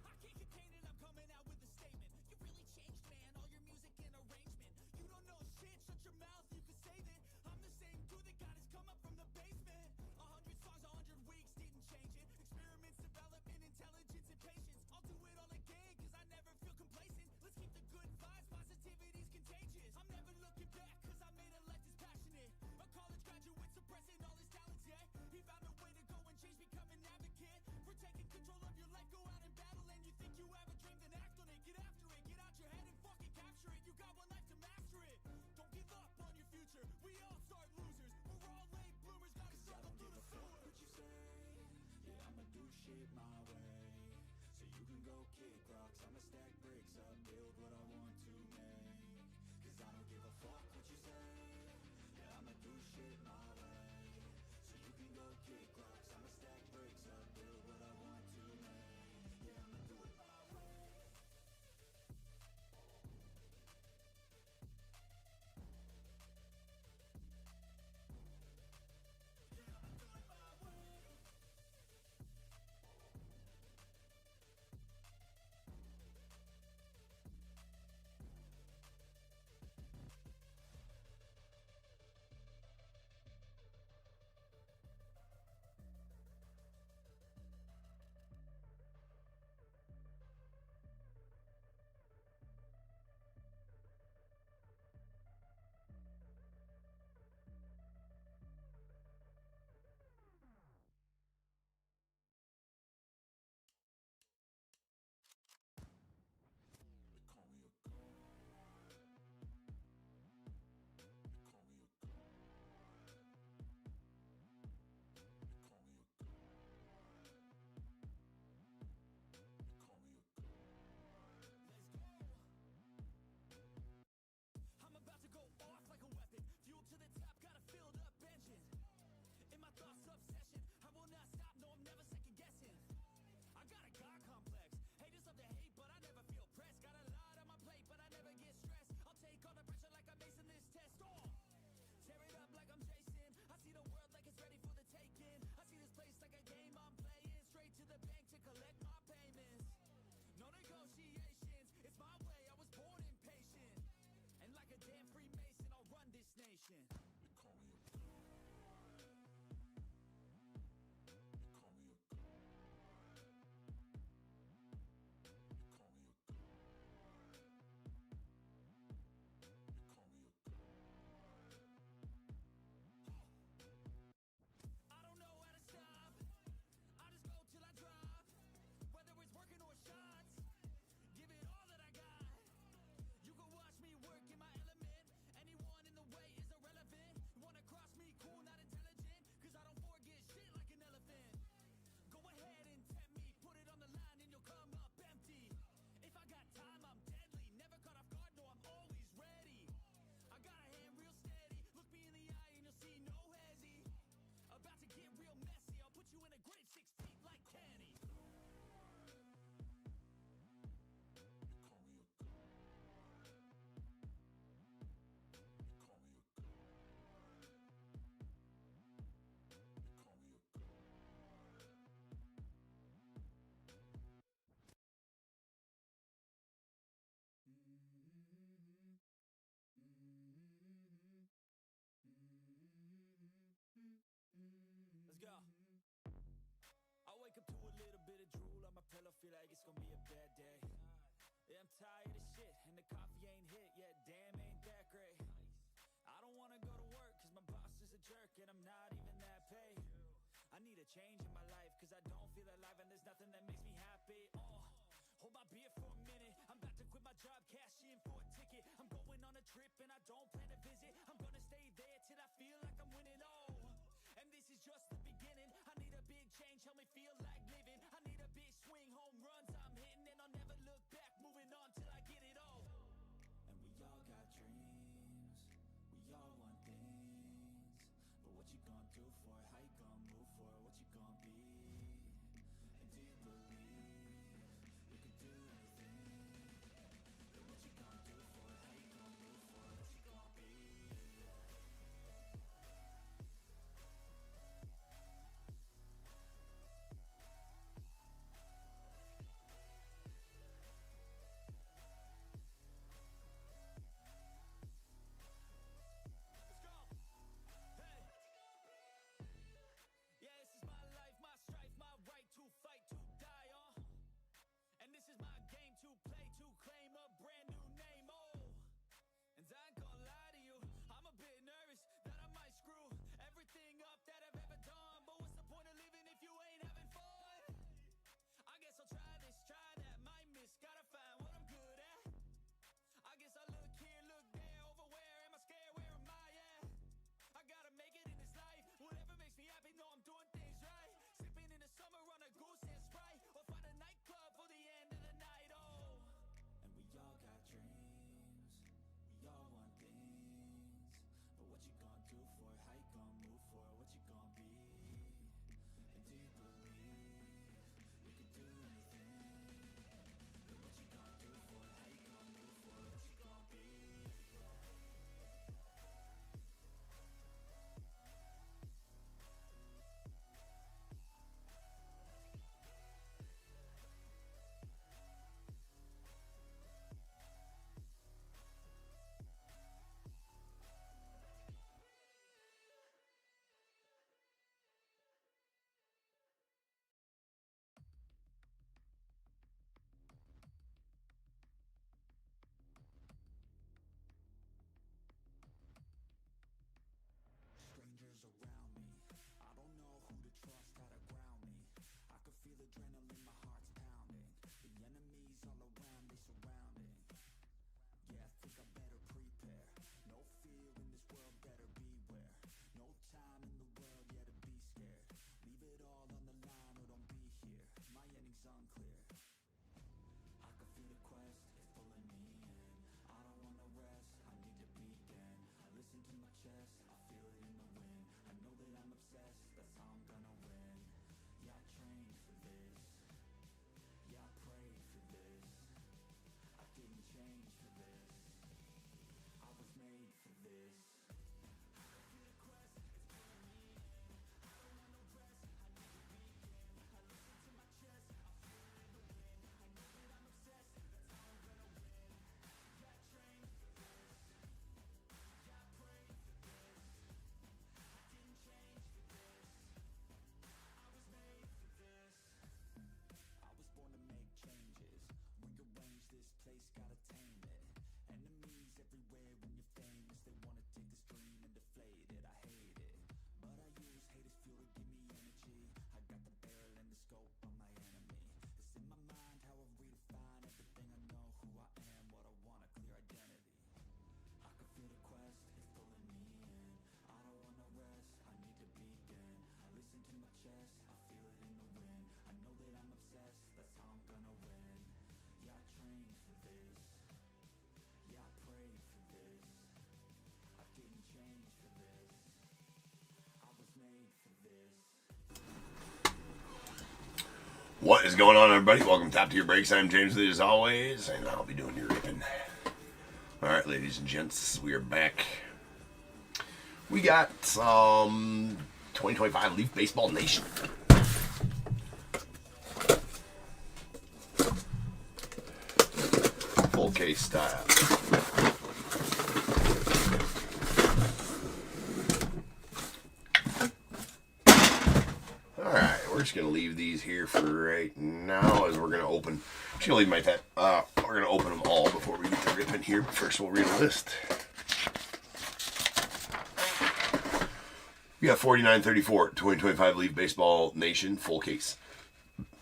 I can't contain it, I'm coming out with a statement. You really changed, man, all your music and arrangement. You don't know shit, shut your mouth, you can save it. I'm the same dude that got his come up from the basement. 100 songs, 100 weeks, didn't change it. Experiments, development, intelligence, and patience. I'll do it all again, cause I never feel complacent. Let's keep the good vibes, positivity's contagious. I'm never looking back, cause I made a life that's passionate. A college graduate suppressing all his talents, yeah. He found a way to go and change, become an advocate. For taking control of your life, go out and battle. And you think you have a dream, then act on it. Get after it, get out your head and fucking capture it. You got one life to master it. Don't give up on your future, we all start losers. We're all late bloomers, gotta Cause I struggle don't through give the a fuck sewer. what you say. Yeah, I'ma do shit my way. So you can go kick rocks, I'ma stack bricks up, build what I want to make. Cause I don't give a fuck what you say. Yeah, I'ma do shit my way. So you can go kick need a change in my life, cause I don't feel alive and there's nothing that makes me happy. Hold my beer for a minute, I'm about to quit my job, cash in for a ticket. I'm going on a trip and I don't plan to visit. I'm gonna stay there till I feel like I'm winning. And this is just the beginning. I need a big change, help me feel like living. I need a big swing, home runs I'm hitting, and I'll never look back, moving on till I get it all. And we all got dreams, we all want things, but what you gonna do for it? How you gonna move for it? What you gonna be? And do you believe you can do anything? But what you gonna do for it? How you gonna move for it? What you gonna be? Let's go! Hey! Yeah, this is my life, my strife, my right to fight, to die, and this is my game to play, to claim a brand new name, and I ain't gonna lie to you, I'm a bit nervous that I might screw everything up that I've ever done. But what's the point of living if you ain't having fun? I guess I'll try this, try that, might miss, gotta find what I'm good at. I guess I look here, look there, over where am I scared, where am I at? I gotta make it in this life, whatever makes me happy, know I'm doing things right. Sipping in the summer on a goose and Sprite, or find a nightclub for the end of the night, and we all got dreams, we all want things, but what you gonna do for it? How you gonna move for it? What you gonna be? And do you believe you can do anything? But what you gonna do for it? How you gonna move for it? What you gonna be? Strangers around me, I don't know who to trust, how to ground me. I can feel adrenaline, my heart's pounding. The enemies all around, they surrounding. Yeah, I think I better prepare. No fear in this world, better beware. No time in the world, yeah, to be scared. Leave it all on the line or don't be here. My ending's unclear. I can feel the quest, it's pulling me in. I don't wanna rest, I need to begin. I listen to my chest, I feel it in the wind. I know that I'm obsessed, that's how I'm gonna win. Yeah, I trained for this. Yeah, I prayed for this. I didn't change for this. I was made for this. I can feel the quest, it's pulling me in. I don't want no rest, I need to begin. I listen to my chest, I feel it in the wind. I know that I'm obsessed, that's how I'm gonna win. Yeah, I trained for this. Yeah, I prayed for this. I didn't change for this. I was made for this. I was born to make changes. Rearrange this place, gotta tame it. Enemies everywhere when you're famous. They wanna take this dream and deflate it. I hate it, but I use hate as fuel to give me energy. I got the barrel and the scope on my enemy. It's in my mind how I redefine everything. I know who I am, what I want, a clear identity. I can feel the quest, it's pulling me in. I don't wanna rest, I need to begin. I listen to my chest, I feel it in the wind. I know that I'm obsessed, that's how I'm gonna win. Yeah, I trained for this. Yeah, I prayed for this. I didn't change for this. I was made for this. What is going on, everybody? Welcome to Top Tier Breaks. I'm James Lee, as always, and I'll be doing your ripping. All right, ladies and gents, we are back. We got some 2025 Leaf Baseball Nation. Full case style. All right, we're just gonna leave these here for right now, as we're gonna open. Just gonna leave my we're gonna open them all before we get to ripping here. But first, we'll read a list. We got 49-34, 2025 Leaf Baseball Nation, full case.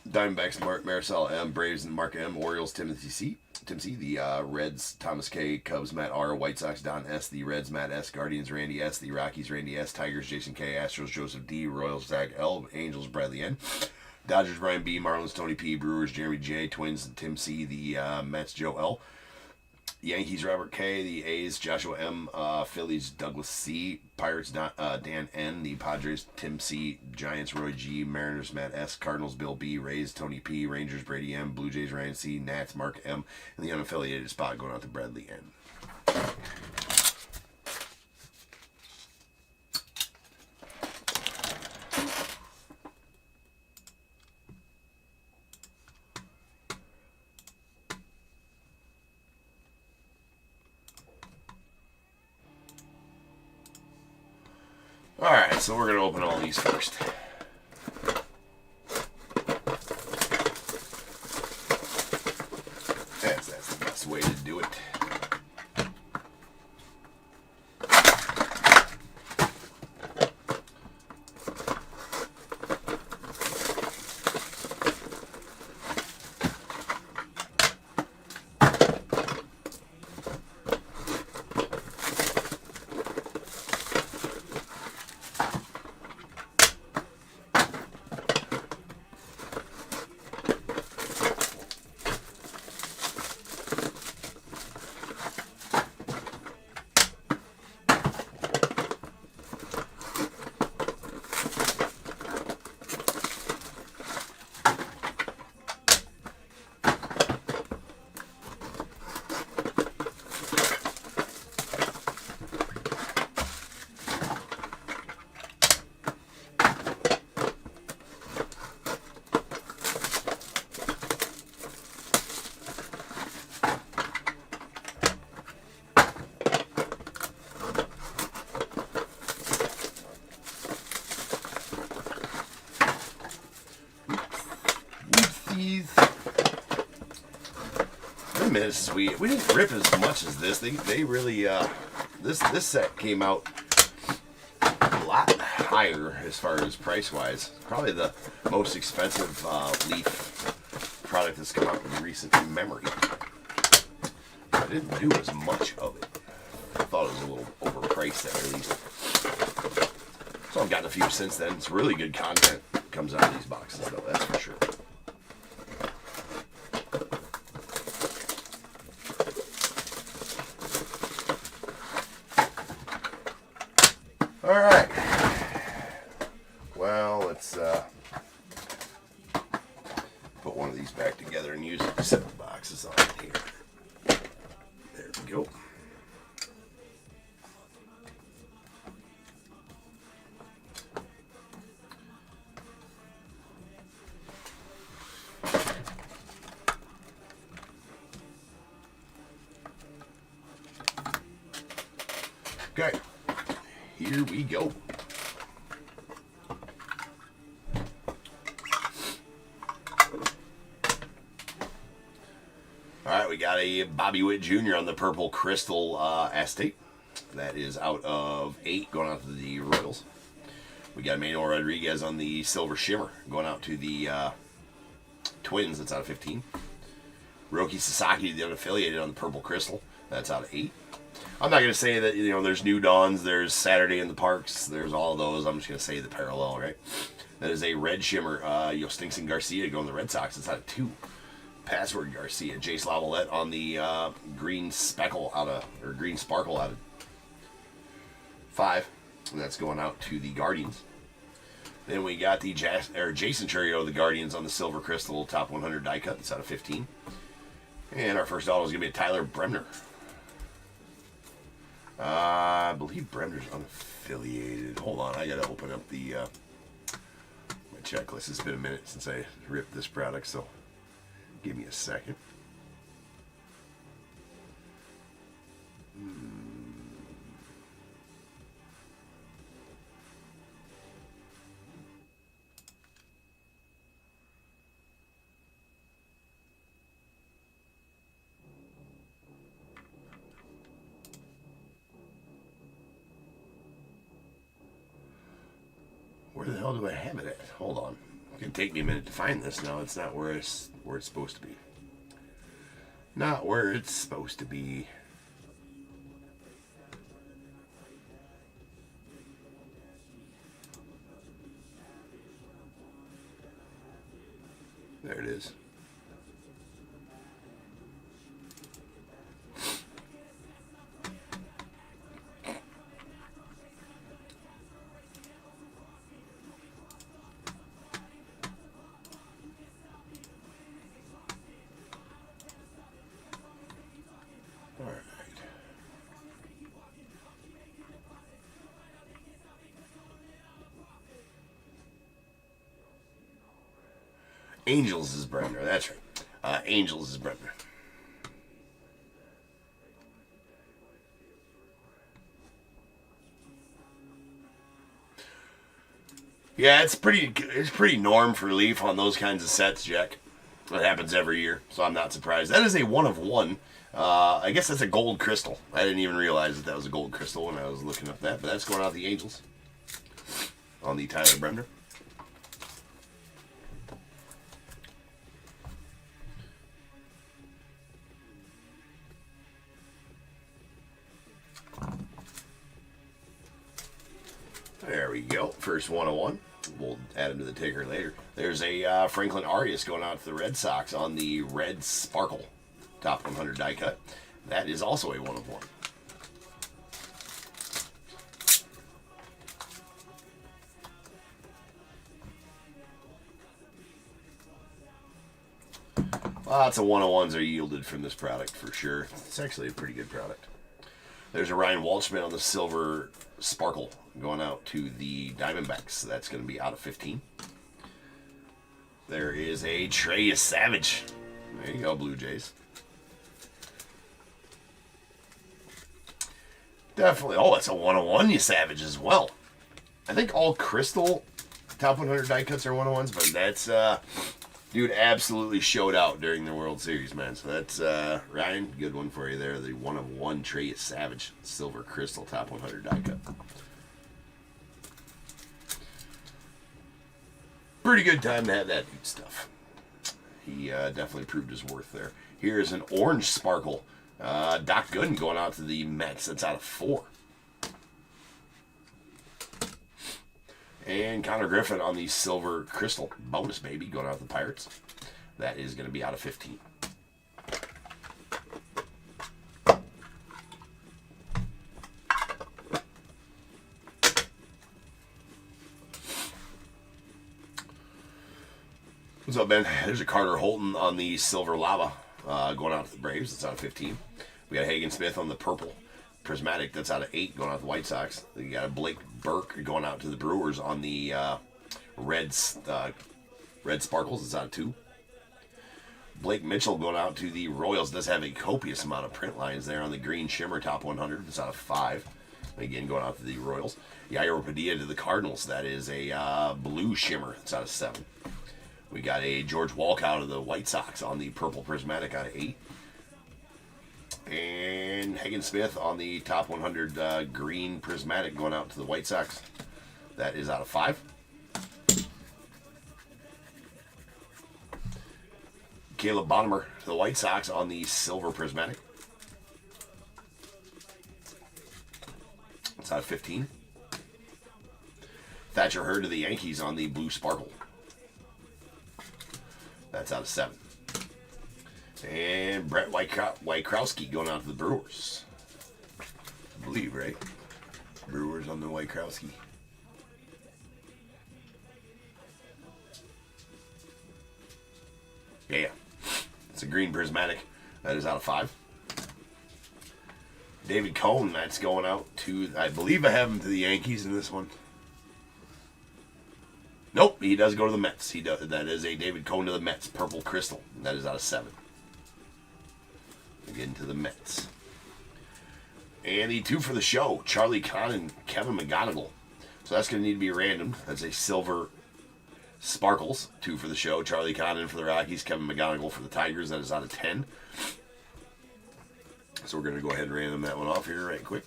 Diamondbacks, Marisol M, Braves, and Mark M, Orioles, Timothy C. Tim C. The Reds, Thomas K. Cubs, Matt R. White Sox, Don S. The Reds, Matt S. Guardians, Randy S. The Rockies, Randy S. Tigers, Jason K. Astros, Joseph D. Royals, Zach L. Angels, Bradley N. Dodgers, Brian B. Marlins, Tony P. Brewers, Jeremy J. Twins, Tim C. The Mets, Joe L. Yankees, Robert K. The A's, Joshua M. Phillies, Douglas C. Pirates, Dan N. The Padres, Tim C. Giants, Roy G. Mariners, Matt S. Cardinals, Bill B. Rays, Tony P. Rangers, Brady M. Blue Jays, Ryan C. Nats, Mark M. And the unaffiliated spot going out to Bradley N. Alright, so we're going to open all these first. That's the best way to do it. We didn't rip as much as this. They really this set came out a lot higher as far as price wise. Probably the most expensive Leaf product that's come out in recent memory. I didn't do as much of it. I thought it was a little overpriced at least. So I've gotten a few since then. It's really good content comes out of these boxes though, that's for sure. Alright, well, let's put one of these back together and use the separate boxes on here. There we go. Okay. Here we go. Alright, we got a Bobby Witt Jr. on the Purple Crystal Acetate. That is out of 8, going out to the Royals. We got Manuel Rodriguez on the Silver Shimmer, going out to the Twins. That's out of 15. Roki Sasaki, the unaffiliated, on the Purple Crystal. That's out of 8. I'm not going to say that, you know, there's New Dawns, there's Saturday in the Parks, there's all of those. I'm just going to say the parallel, right? That is a Red Shimmer, Yostinson Garcia going to the Red Sox. It's out of 2. Password Garcia. Jace Lavalette on the Green Speckle out of, or Green Sparkle out of 5. And that's going out to the Guardians. Then we got the Jason Churio of the Guardians on the Silver Crystal Top 100 die cut. It's out of 15. And our first auto is going to be a Tyler Bremner. I believe Bremner's unaffiliated. Hold on, I gotta open up the my checklist. It's been a minute since I ripped this product, so give me a second. hell do I have it at? Hold on. It's going to take me a minute to find this now. It's not where it's supposed to be. Not where it's supposed to be. There it is. All right. Angels is Bremner. That's right. Angels is Bremner. Yeah, it's pretty norm for Leaf on those kinds of sets, Jack. It happens every year, so I'm not surprised. That is a 1 of 1. I guess that's a gold crystal. I didn't even realize that was a gold crystal when I was looking up that, but that's going out the Angels on the Tyler Bremner. There we go. First 1 of 1. We'll add him to the ticker later. There's a Franklin Arias going out to the Red Sox on the Red Sparkle Top 100 die cut. That is also a 1 of 1. Lots of 1 of 1s are yielded from this product for sure. It's actually a pretty good product. There's a Ryan Walshman on the Silver Sparkle going out to the Diamondbacks. That's going to be out of 15. There is a Trey Savage. There you go, Blue Jays. Definitely. Oh, it's a 1 of 1, you Savage as well. I think all Crystal Top 100 die cuts are 1 of 1s, but that's dude absolutely showed out during the World Series, man. So that's Ryan, good one for you there. The 1 of 1 Trey Savage Silver Crystal Top 100 die cut. Pretty good time to have that good stuff. He definitely proved his worth there. Here's an Orange Sparkle. Doc Gooden going out to the Mets. That's out of 4. And Connor Griffin on the Silver Crystal bonus baby going out to the Pirates. That is going to be out of 15. What's up, Ben? There's a Carter Holton on the Silver Lava going out to the Braves. That's out of 15. We got Hagen Smith on the Purple Prismatic. That's out of 8 going out to the White Sox. Then you got a Blake Burke going out to the Brewers on the Red Sparkles. That's out of 2. Blake Mitchell going out to the Royals. Does have a copious amount of print lines there on the Green Shimmer Top 100. That's out of 5. Again, going out to the Royals. Yair Padilla to the Cardinals. That is a Blue Shimmer. That's out of 7. We got a George Walcott of the White Sox on the Purple Prismatic out of 8. And Hagen Smith on the Top 100 Green Prismatic going out to the White Sox. That is out of 5. Caleb Bonnemer to the White Sox on the Silver Prismatic. That's out of 15. Thatcher Hurd to the Yankees on the Blue Sparkle. That's out of 7. And Brett Wajkrowski going out to the Brewers. I believe, right? Brewers on the Wajkrowski. Yeah. It's a green prismatic. That is out of 5. David Cone, that's going out to, I believe I have him to the Yankees in this one. Nope, he does go to the Mets. He does. That is a David Cone to the Mets. Purple Crystal. That is out of 7. Again to the Mets. And the 2 for the show. Charlie Kahn and Kevin McGonigal. So that's going to need to be random. That's a Silver Sparkles. 2 for the show. Charlie Kahn in for the Rockies. Kevin McGonigal for the Tigers. That is out of 10. So we're going to go ahead and random that one off here right quick.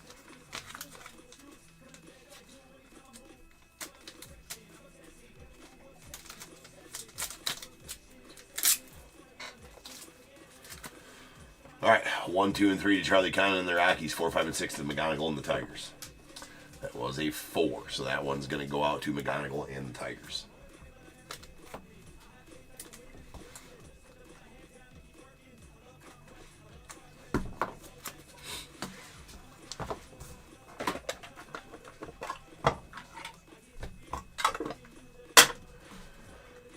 All right, 1, 2, and 3 to Charlie Conn and the Rockies. 4, 5, and 6 to McGonigal and the Tigers. That was a 4, so that one's going to go out to McGonigal and the Tigers.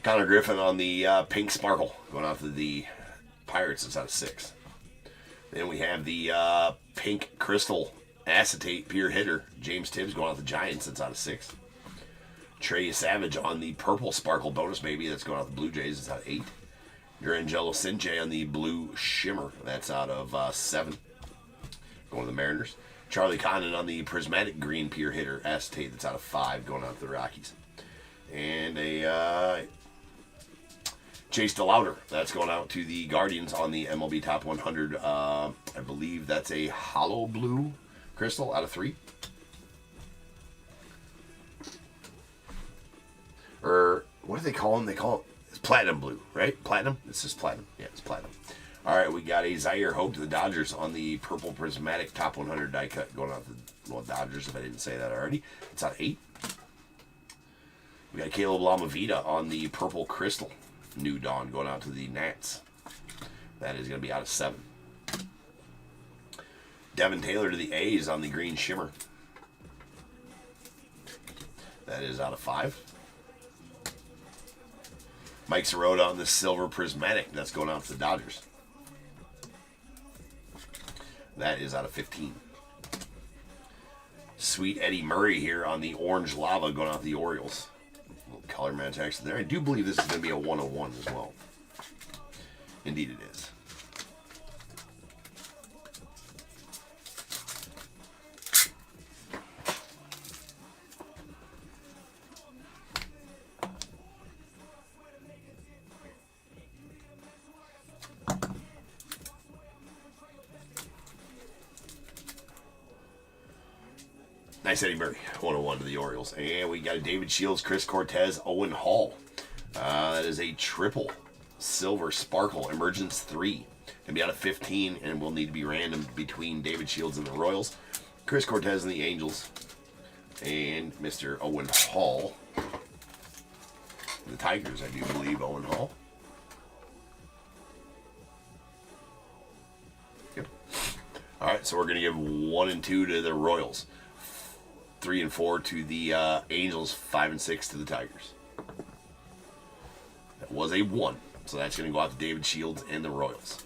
Connor Griffin on the Pink Sparkle, going out to the Pirates. It's out of 6. Then we have the Pink Crystal Acetate Pure Hitter, James Tibbs, going out to the Giants. That's out of 6. Trey Savage on the Purple Sparkle Bonus Baby. That's going out to the Blue Jays. It's out of 8. Durangelo Sinche on the Blue Shimmer. That's out of 7. Going to the Mariners. Charlie Condon on the Prismatic Green Pure Hitter Acetate. That's out of 5. Going out to the Rockies. And a Chase DeLauder. That's going out to the Guardians on the MLB Top 100. I believe that's a Hollow Blue Crystal out of 3. Or what do they call them? They call it it's Platinum Blue, right? Platinum? This is Platinum. Yeah, it's Platinum. All right, we got a Zaire Hope to the Dodgers on the Purple Prismatic Top 100 die cut going out to the Dodgers, if I didn't say that already. It's out of 8. We got Caleb Lamavita on the Purple Crystal New Dawn going out to the Nats. That is going to be out of 7. Devin Taylor to the A's on the Green Shimmer. That is out of 5. Mike Sirota on the Silver Prismatic. That's going out to the Dodgers. That is out of 15. Sweet Eddie Murray here on the Orange Lava going out to the Orioles. Color match action there. I do believe this is going to be a 101 as well. Indeed it is. Nice Eddie Murray, 101 to the Orioles. And we got a David Shields, Chris Cortez, Owen Hall. That is a triple silver sparkle, Emergence 3. Can be out of 15 and will need to be random between David Shields and the Royals, Chris Cortez and the Angels, and Mr. Owen Hall. The Tigers, I do believe, Owen Hall. Yep. All right, so we're going to give 1 and 2 to the Royals. 3 and 4 to the Angels, 5 and 6 to the Tigers. That was a 1, so that's going to go out to David Shields and the Royals.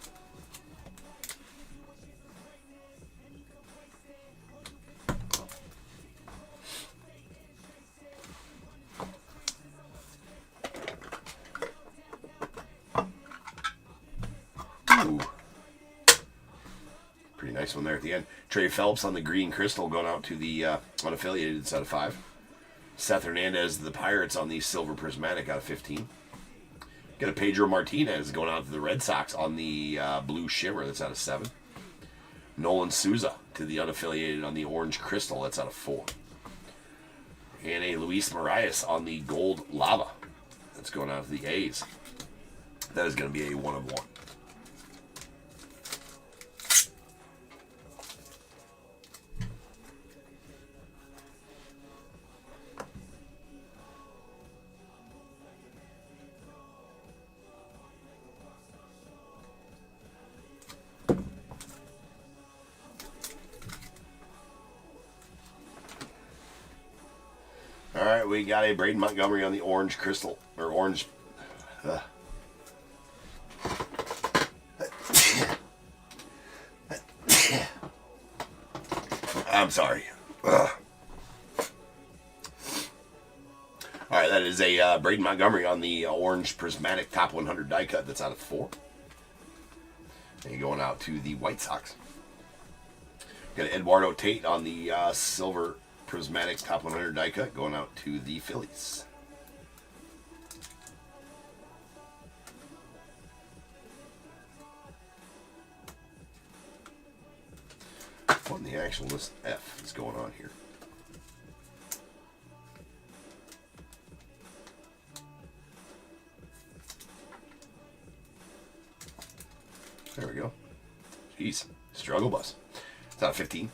Ooh. Pretty nice one there at the end. Trey Phelps on the Green Crystal going out to the unaffiliated. It's out of 5. Seth Hernandez, the Pirates on the Silver Prismatic out of 15. Got a Pedro Martinez going out to the Red Sox on the Blue Shimmer. That's out of 7. Nolan Souza to the unaffiliated on the Orange Crystal. That's out of 4. And a Luis Marias on the Gold Lava. That's going out to the A's. That is going to be a 1 of 1. All right, we got a Braden Montgomery on the Orange Crystal, or Orange. I'm sorry. All right, that is a Braden Montgomery on the Orange Prismatic Top 100 die cut. That's out of 4. And going out to the White Sox. Got Eduardo Tate on the Silver Prismatic Top 100 die cut going out to the Phillies. What in the actual list F is going on here? There we go. Jeez. Struggle Bus. It's out of 15.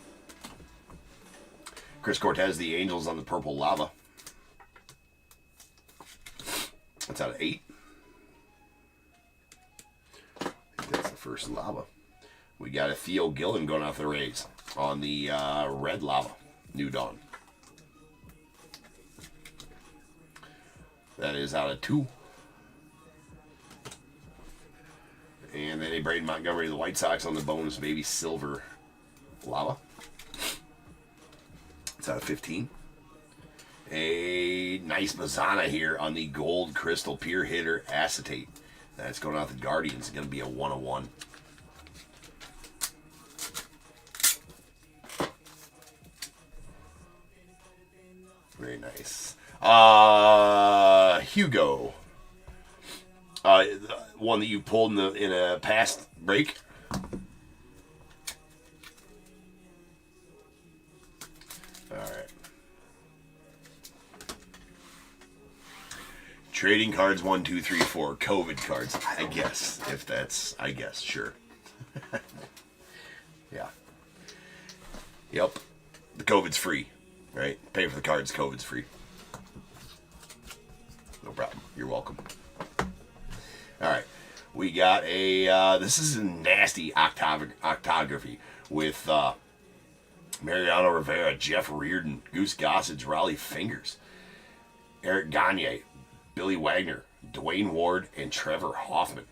Chris Cortez, the Angels on the Purple Lava. That's out of 8. I think that's the first Lava. We got a Theo Gillen going off the Rays on the Red Lava. New Dawn. That is out of 2. And then a Braden Montgomery, the White Sox on the Bones Baby Silver Lava. It's out of 15. A nice Bazana here on the Gold Crystal Pier Hitter Acetate. That's going out the Guardians. It's going to be a 1/1. Very nice. Hugo. One that you pulled in a past break. All right. Trading cards 1, 2, 3, 4. COVID cards. I guess if that's. I guess sure. Yeah. Yep. The COVID's free, right? Pay for the cards. COVID's free. No problem. You're welcome. All right. We got a, this is a nasty octography with Mariano Rivera, Jeff Reardon, Goose Gossage, Raleigh Fingers, Eric Gagne, Billy Wagner, Dwayne Ward, and Trevor Hoffman.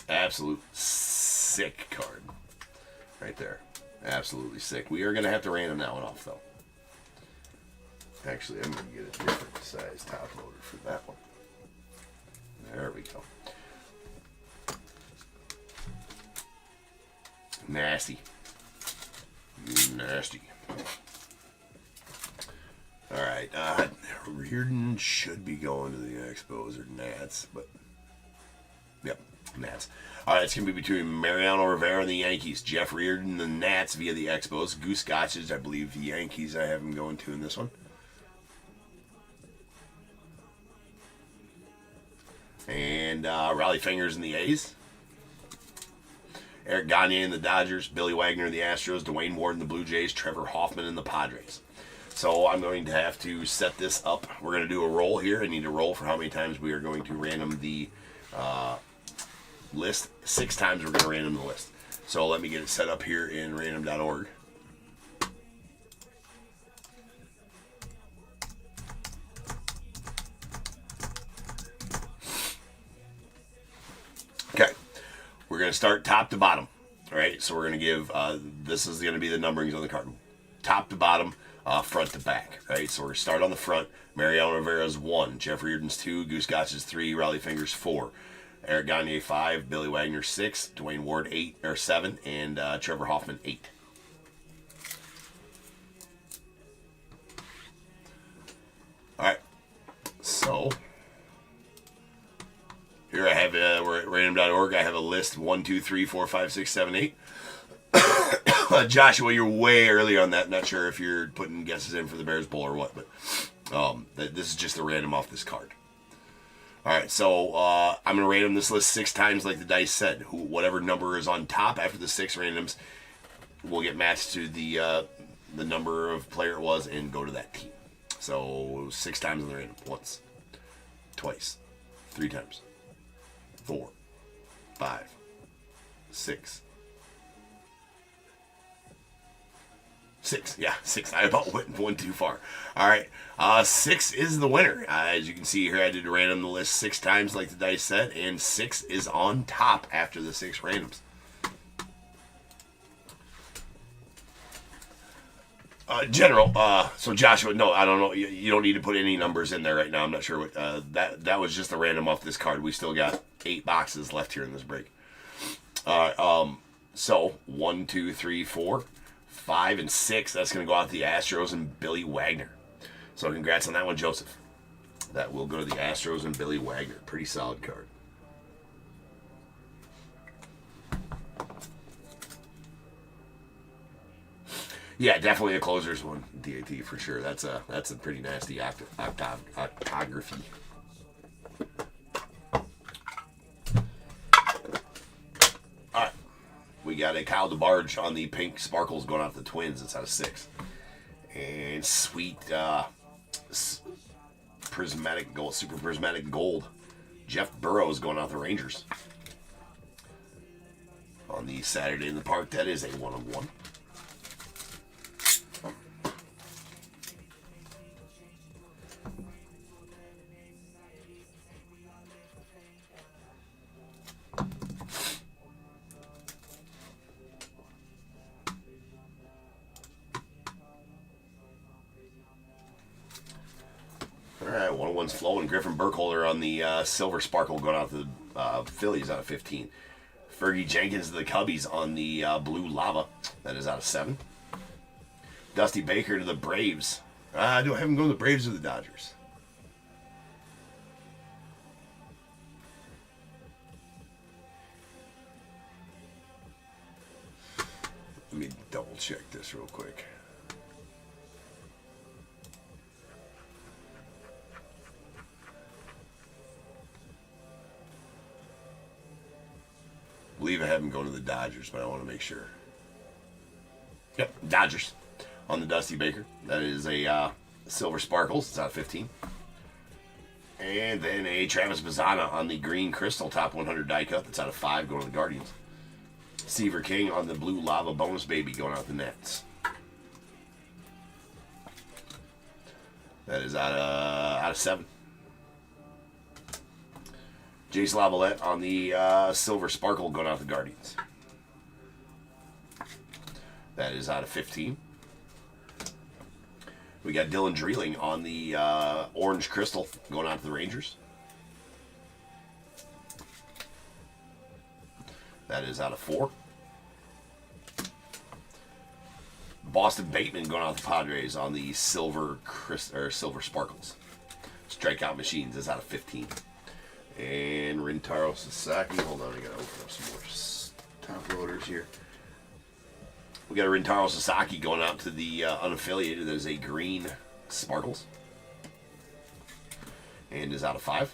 Absolute sick card. Right there. Absolutely sick. We are going to have to random that one off, though. Actually, I'm going to get a different size top loader for that one. There we go. Nasty. Nasty. Alright, Reardon should be going to the Expos or Nats, but yep, Nats. Alright, it's going to be between Mariano Rivera and the Yankees, Jeff Reardon, the Nats via the Expos, Goose Gossage, I believe the Yankees I have him going to in this one. And Raleigh Fingers in the A's. Eric Gagne in the Dodgers, Billy Wagner in the Astros, Dwayne Ward in the Blue Jays, Trevor Hoffman in the Padres. So I'm going to have to set this up. We're going to do a roll here. I need to roll for how many times we are going to random the list. 6 times we're going to random the list. So let me get it set up here in random.org. Okay. We're going to start top to bottom. All right, so we're going to give, this is going to be the numberings on the card. Top to bottom, front to back. Right, so we're going to start on the front. Mariano Rivera's 1, Jeff Reardon's 2, Goose Goss's 3, Raleigh Fingers 4, Eric Gagne 5, Billy Wagner 6, Dwayne Ward 7, and Trevor Hoffman 8. All right, so here I have, we're at random.org. I have a list 1, 2, 3, 4, 5, 6, 7, 8. Joshua, you're way early on that. Not sure if you're putting guesses in for the Bears Bowl or what, but this is just a random off this card. All right, so I'm going to random this list 6 times like the dice said. Whatever number is on top after the 6 randoms will get matched to the number of player it was and go to that team. So 6 times in the random. Once, twice, 3 times. 4, 5, 6. 6, yeah, 6. I about went 1 too far. All right, 6 is the winner. As you can see here, I did random the list 6 times, like the dice said, and 6 is on top after the 6 randoms. General. So Joshua, no, I don't know. You don't need to put any numbers in there right now. I'm not sure what that was just a random off this card. We still got 8 boxes left here in this break. So 1, 2, 3, 4, 5, and 6. That's going to go out to the Astros and Billy Wagner. So congrats on that one, Joseph. That will go to the Astros and Billy Wagner. Pretty solid card. Yeah, definitely a closer's one, DAT for sure. That's a pretty nasty octography. All right, we got a Kyle DeBarge on the pink sparkles going out to the Twins. That's out of 6. And sweet prismatic gold, super prismatic gold. Jeff Burrows going out the Rangers. On the Saturday in the Park, that is a 1-of-1. All right, 1-of-1's flowing. Griffin Burkholder on the silver sparkle going out to the Phillies out of 15. Fergie Jenkins to the Cubbies on the blue lava. That is out of 7. Dusty Baker to the Braves. Do I have him going to the Braves or the Dodgers? Let me double check this real quick. I believe I have him going to the Dodgers, but I want to make sure. Yep, Dodgers on the Dusty Baker. That is a silver sparkles. It's out of 15. And then a Travis Bazzana on the green crystal top 100 die cut. That's out of 5 going to the Guardians. Seaver King on the blue lava bonus baby going out the Nets. That is out of 7. Jace Lavalette on the silver sparkle going out the Guardians. That is out of 15. We got Dylan Dreeling on the orange crystal going out to the Rangers. That is out of 4. Boston Bateman going out to the Padres on the silver sparkles. Strikeout machines is out of 15. And Rintaro Sasaki. Hold on, I gotta open up some more top loaders here. We got a Rintaro Sasaki going out to the unaffiliated. There's a green sparkles. And is out of 5.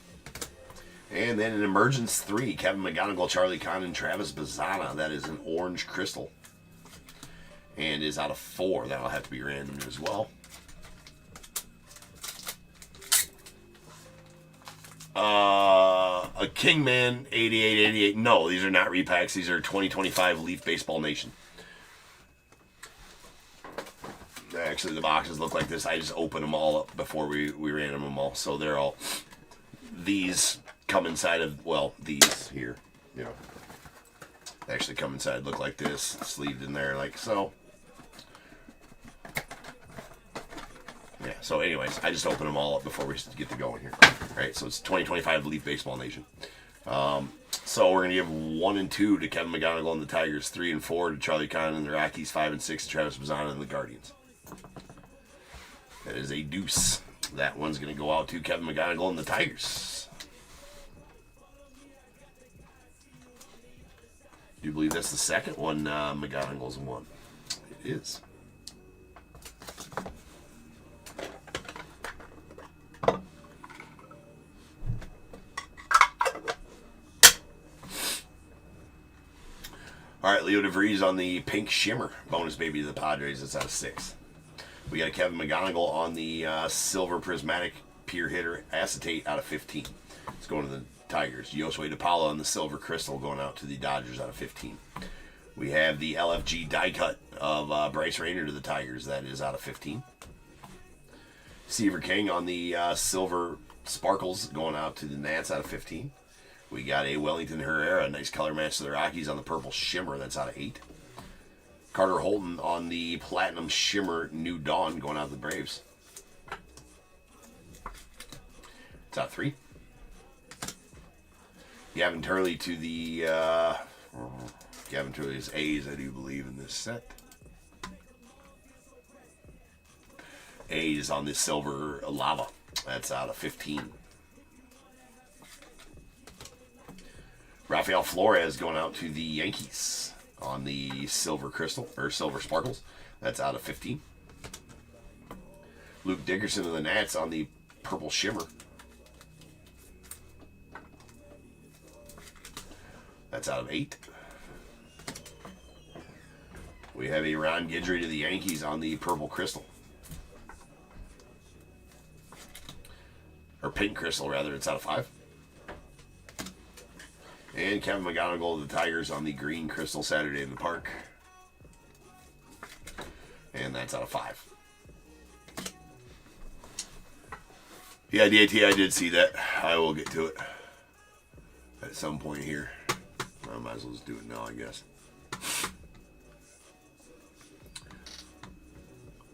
And then an Emergence 3. Kevin McGonigal, Charlie Kahn, and Travis Bazzana. That is an orange crystal. And is out of 4. That'll have to be random as well. A Kingman 8888. No, these are not repacks. These are 2025 Leaf Baseball Nation. Actually, the boxes look like this. I just opened them all up before we ran them all. So they're all... These come inside of... Well, these here. You know. They actually come inside, look like this. Sleeved in there like so. Yeah, so anyways, I just opened them all up before we get to going here. All right, so it's 2025 Leaf Baseball Nation. So we're going to give 1 and 2 to Kevin McGonigal and the Tigers, 3 and 4 to Charlie Kahn and the Rockies, 5 and 6 to Travis Bazzana and the Guardians. That is a deuce. That one's going to go out to Kevin McGonigal and the Tigers. Do you believe that's the second one McGonigal's won? It is. All right, Leo DeVries on the pink shimmer bonus baby to the Padres. That's out of 6. We got a Kevin McGonigal on the silver prismatic peer hitter acetate out of 15. It's going to the Tigers. Josue DePaula on the silver crystal going out to the Dodgers out of 15. We have the LFG die cut of Bryce Rayner to the Tigers. That is out of 15. Seaver King on the silver sparkles going out to the Nats out of 15. We got a Wellington Herrera, nice color match to the Rockies on the purple shimmer. That's out of 8. Carter Holton on the platinum shimmer New Dawn going out to the Braves. It's out of 3. Gavin Turley to the Gavin Turley's A's, I do believe, in this set. A's on this silver lava. That's out of 15. Rafael Flores going out to the Yankees on the silver crystal, or silver sparkles. That's out of 15. Luke Dickerson of the Nats on the purple shimmer. That's out of 8. We have a Ron Guidry to the Yankees on the purple crystal. Or pink crystal, rather. It's out of 5. And Kevin McGonigal to the Tigers on the green crystal Saturday in the Park. And that's out of 5. Yeah, DAT, I did see that. I will get to it at some point here. I might as well just do it now, I guess.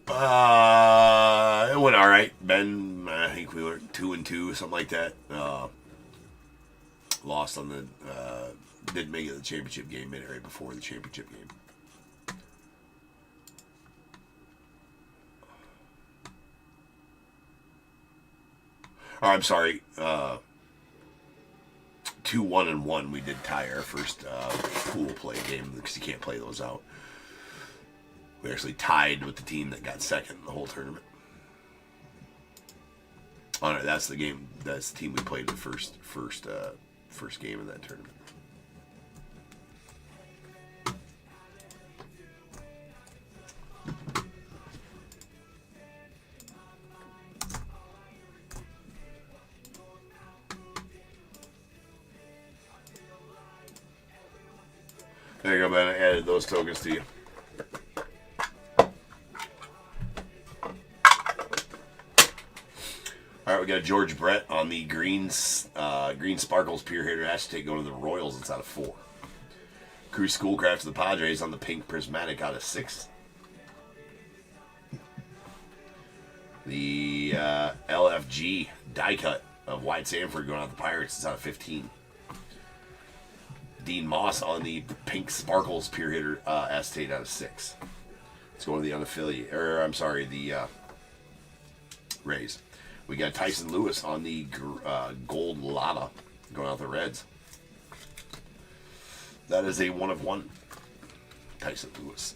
It went all right. Ben, I think we were 2-2, something like that. Lost on the, didn't make it to the championship game, made it right before the championship game. Oh, I'm sorry. 2-1-1. We did tie our first pool play game because you can't play those out. We actually tied with the team that got second in the whole tournament. Oh no, that's the game. That's the team we played the first game in that tournament. There you go, man. I added those tokens to you. All right, we got George Brett on the green sparkles pure hitter acetate going to the Royals. It's out of 4. Cruz Schoolcraft to the Padres on the pink prismatic out of 6. The LFG die cut of Wyatt Sanford going out the Pirates. It's out of 15. Dean Moss on the pink sparkles pure hitter acetate out of 6. Let's go to the unaffiliated, or I'm sorry, the Rays. We got Tyson Lewis on the gold lava going out the Reds. That is a 1 of 1. Tyson Lewis.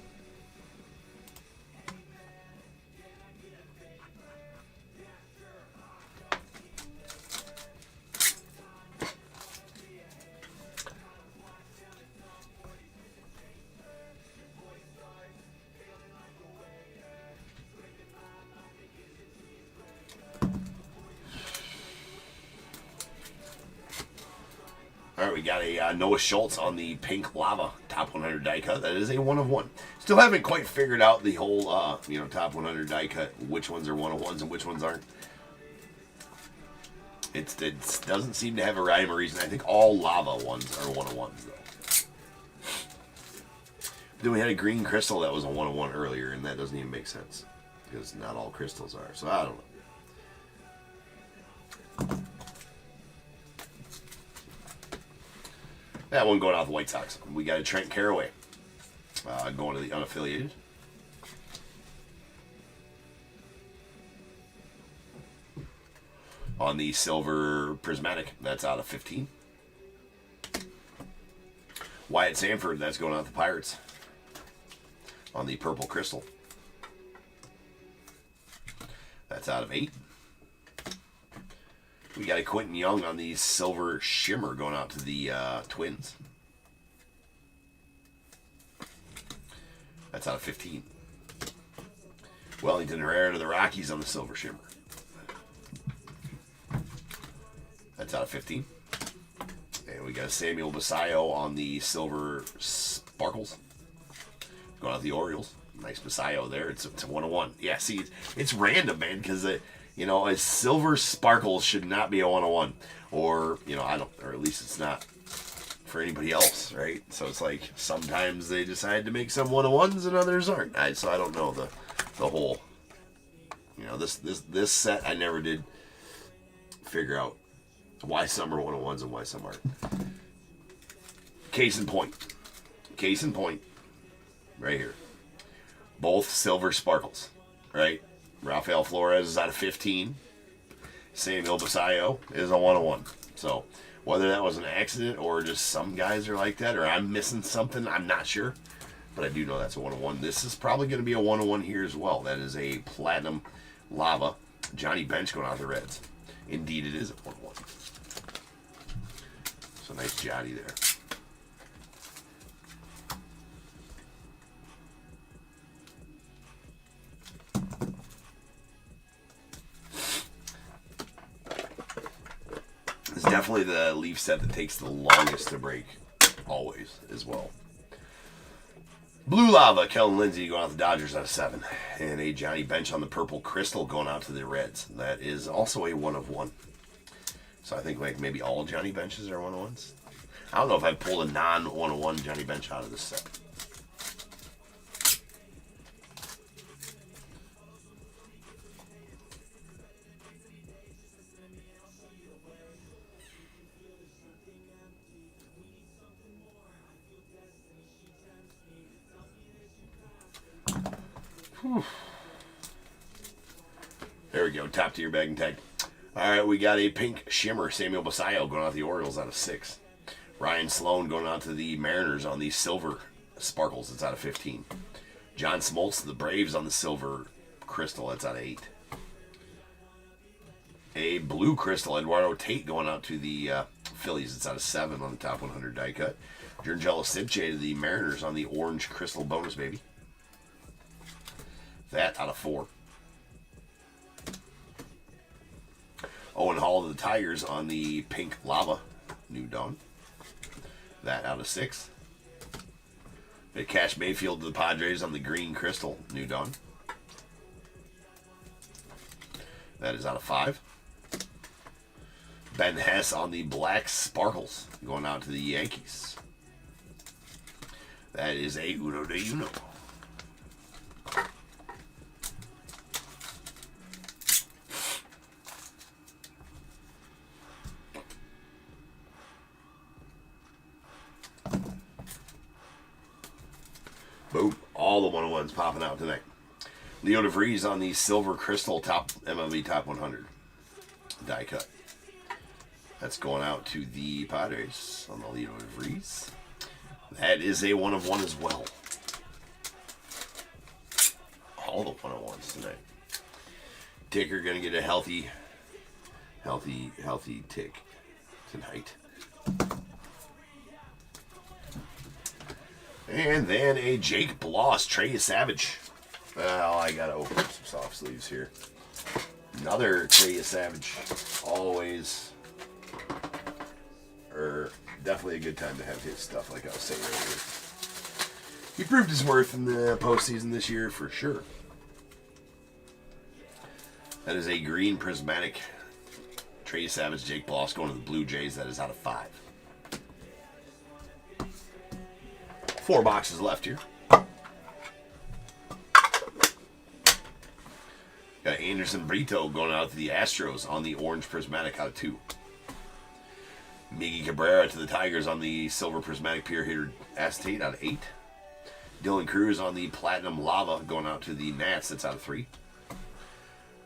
All right, we got a Noah Schultz on the pink lava top 100 die cut. That is a 1 of 1. Still haven't quite figured out the whole, top 100 die cut. Which ones are 1 of 1s and which ones aren't. It doesn't seem to have a rhyme or reason. I think all lava ones are 1 of 1s though. Then we had a green crystal that was a 1 of 1 earlier, and that doesn't even make sense because not all crystals are. So I don't know. That one going out the White Sox. We got a Trent Carraway going to the unaffiliated. On the silver prismatic, that's out of 15. Wyatt Sanford, that's going out the Pirates. On the purple crystal, that's out of 8. We got a Quentin Young on the silver shimmer going out to the Twins. That's out of 15. Wellington Herrera to the Rockies on the silver shimmer. That's out of 15. And we got a Samuel Basayo on the silver sparkles going out to the Orioles. Nice Basayo there. It's a 1 of 1. Yeah, see, it's random, man, because a silver sparkle should not be a 1 of 1, or or at least it's not for anybody else, right? So it's like sometimes they decide to make some 1 of 1s and others aren't. So I don't know the whole. This set I never did figure out why some are 1 of 1s and why some aren't. Case in point, right here. Both silver sparkles, right? Rafael Flores is out of 15. Samuel Basayo is a 1 of 1. So whether that was an accident or just some guys are like that or I'm missing something, I'm not sure. But I do know that's a 1 of 1. This is probably going to be a 1 of 1 here as well. That is a platinum lava. Johnny Bench going out the Reds. Indeed, it is a 1 of 1. So nice Johnny there. Definitely the Leaf set that takes the longest to break, always, as well. Blue Lava, Kellen Lindsay going out to the Dodgers out of 7. And a Johnny Bench on the Purple Crystal going out to the Reds. That is also a 1 of 1. So I think like maybe all Johnny Benches are 1 of 1s. I don't know if I've pulled a non-1 of 1 Johnny Bench out of this set. There we go, top tier bag and tag. Alright, we got a pink shimmer, Samuel Basayo going out to the Orioles out of 6. Ryan Sloan going out to the Mariners on the silver sparkles, it's out of 15. John Smoltz to the Braves on the silver crystal, that's out of 8. A blue crystal, Eduardo Tate going out to the Phillies, it's out of 7 on the top 100 die cut. Giancarlo Stanton to the Mariners on the orange crystal bonus, baby. That out of 4. Owen Hall to the Tigers on the pink lava, New Dawn. That out of 6. Cash Mayfield to the Padres on the green crystal, New Dawn. That is out of 5. Ben Hess on the black sparkles, going out to the Yankees. That is a Uno de Uno. Boom. All the 101s popping out tonight. Leo DeVries on the silver crystal top MLB top 100 die cut. That's going out to the Padres on the Leo DeVries. That is a 1 of 1 as well. All the 101s tonight. Ticker gonna get a healthy tick tonight. And then a Jake Bloss, Trey Savage. Well, I gotta open up some soft sleeves here. Another Trey Savage. Always, definitely a good time to have his stuff, like I was saying earlier. He proved his worth in the postseason this year for sure. That is a green prismatic Trey Savage, Jake Bloss going to the Blue Jays. That is out of 5. 4 boxes left here. Got Anderson Brito going out to the Astros on the orange prismatic out of 2. Miggy Cabrera to the Tigers on the silver prismatic pure hitter acetate out of 8. Dylan Cruz on the platinum lava going out to the Nats, that's out of 3.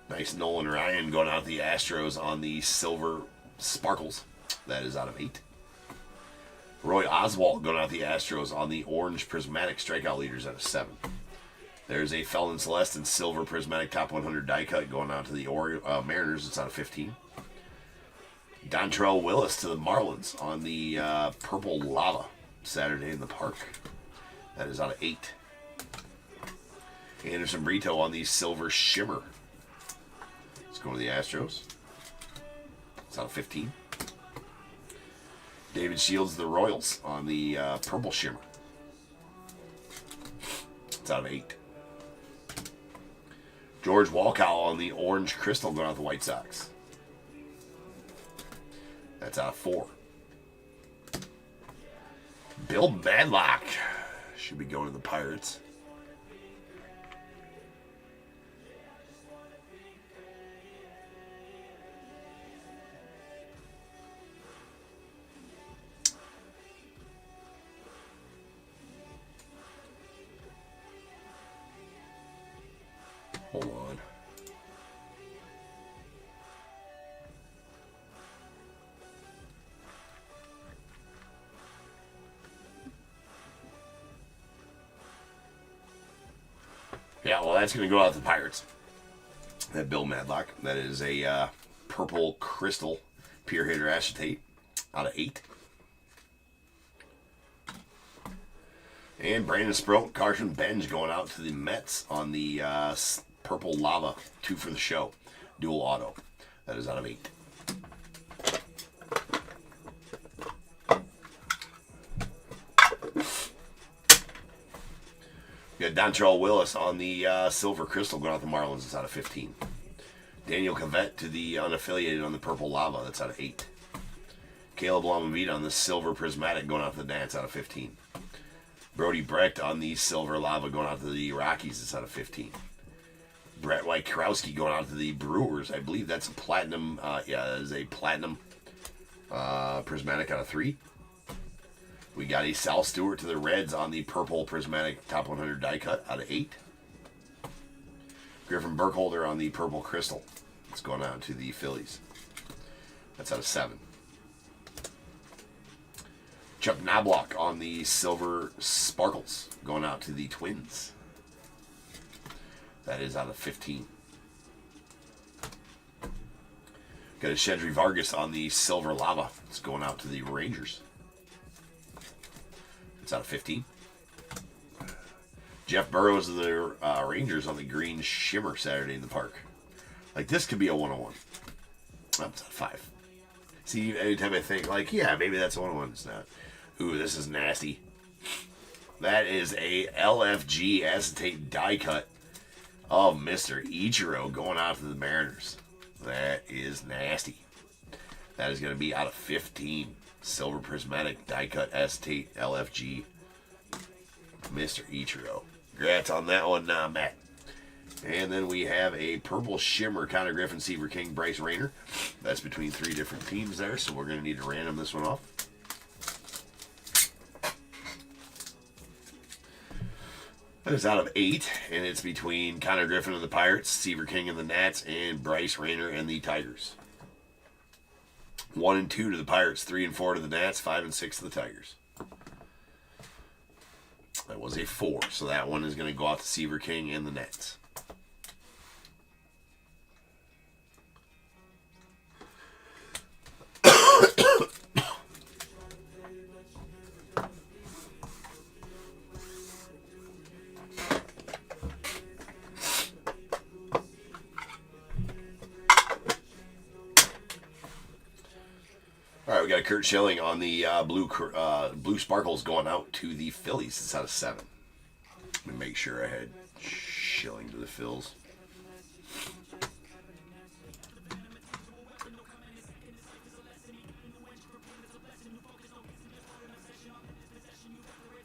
Nice Nolan Ryan going out to the Astros on the silver sparkles, that is out of 8. Roy Oswalt going out the Astros on the orange prismatic strikeout leaders out of 7. There's a Felon Celeste and silver prismatic top 100 die cut going out to the Mariners. It's out of 15. Dontrell Willis to the Marlins on the purple lava Saturday in the Park. That is out of 8. Anderson Brito on the silver shimmer. Let's go to the Astros. It's out of 15. David Shields, the Royals, on the purple shimmer. It's out of 8. George Walkow on the orange crystal going out the White Sox. That's out of 4. Bill Madlock should be going to the Pirates. Hold on. Yeah, well, that's going to go out to the Pirates. That Bill Madlock. That is a purple crystal pure hitter acetate out of 8. And Brandon Sproat, Carson Benj going out to the Mets on the purple lava 2 for the show. Dual auto. That is out of 8. Got Dontrell Willis on the silver crystal going out the Marlins. It's out of 15. Daniel Cavett to the unaffiliated on the purple lava. That's out of 8. Caleb Lamavita on the silver prismatic going out to the Nats. Out of 15. Brody Brecht on the silver lava going out to the Rockies. It's out of 15. Brett White-Krowski going out to the Brewers. I believe that's a platinum. Yeah, that is a platinum prismatic out of 3. We got a Sal Stewart to the Reds on the purple prismatic top 100 die cut out of 8. Griffin Burkholder on the purple crystal. It's going out to the Phillies. That's out of 7. Chuck Knobloch on the silver sparkles going out to the Twins. That is out of 15. Got a Shedry Vargas on the silver lava. It's going out to the Rangers. It's out of 15. Jeff Burrows of the Rangers on the green shimmer Saturday in the park. Like, this could be a 101. That's out of 5. See, anytime I think, like, yeah, maybe that's a 101, it's not. Ooh, this is nasty. That is a LFG acetate die cut of Mr. Ichiro going out to the Mariners. That is nasty. That is going to be out of 15. Silver prismatic die cut acetate LFG. Mr. Ichiro. Congrats on that one, Matt. And then we have a purple shimmer Connor Griffin, Seaver King, Bryce Rayner. That's between 3 different teams there, so we're going to need to random this one off. That is out of 8, and it's between Connor Griffin and the Pirates, Seaver King and the Nats, and Bryce Rayner and the Tigers. 1 and 2 to the Pirates, 3 and 4 to the Nats, 5 and 6 to the Tigers. That was a 4, so that one is going to go out to Seaver King and the Nats. All right, we got a Kurt Schilling on the blue sparkles going out to the Phillies. It's out of 7. Let me make sure I had Schilling to the Phils.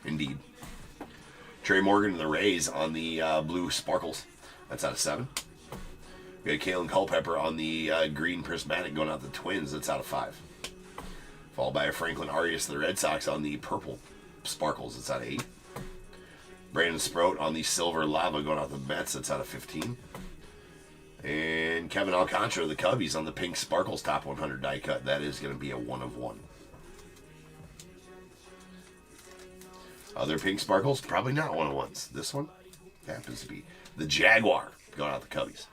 Indeed. Trey Morgan to the Rays on the blue sparkles. That's out of 7. We got Kalen Culpepper on the green prismatic going out to the Twins. That's out of 5. Followed by a Franklin Arias to the Red Sox on the purple sparkles. It's out of 8. Brandon Sprout on the silver lava going out to the Mets. That's out of 15. And Kevin Alcantara of the Cubbies on the pink sparkles top 100 die cut. That is going to be a 1 of 1. Other pink sparkles, probably not 1 of 1s. This one happens to be the Jaguar going out the Cubbies.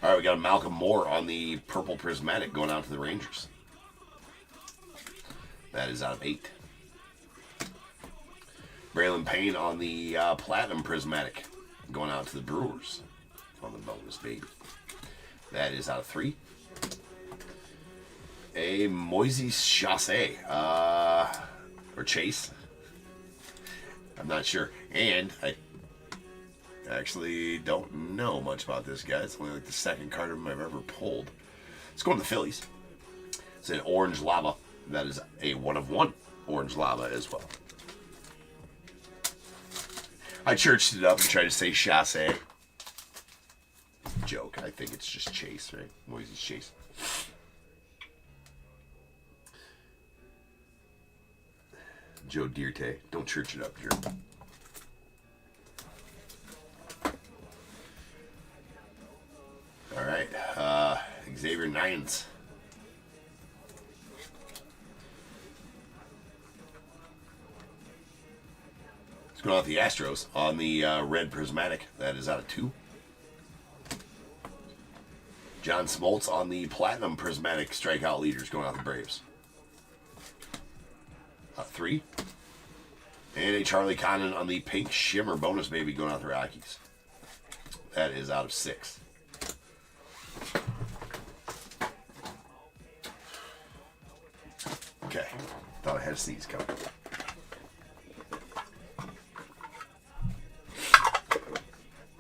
All right, we got a Malcolm Moore on the purple prismatic going out to the Rangers. That is out of 8. Braylon Payne on the platinum prismatic going out to the Brewers on the bonus, baby. That is out of 3. A Moises Chasse, or Chase. I'm not sure. And I actually don't know much about this guy. It's only like the second card of him I've ever pulled. Let's go to the Phillies. It's an orange lava. That is a 1 of 1 orange lava as well. I churched it up and tried to say Chasse. Joke. I think it's just Chase, right? Moises Chase. Joe Dierte. Don't church it up, Joe. All right. Xavier Nines. Let's go out the Astros on the red prismatic. That is out of 2. John Smoltz on the platinum prismatic strikeout leaders going out the Braves. 3. And a Charlie Connon on the pink shimmer bonus baby going out the Rockies. That is out of 6. Okay. Thought I had a sneeze coming.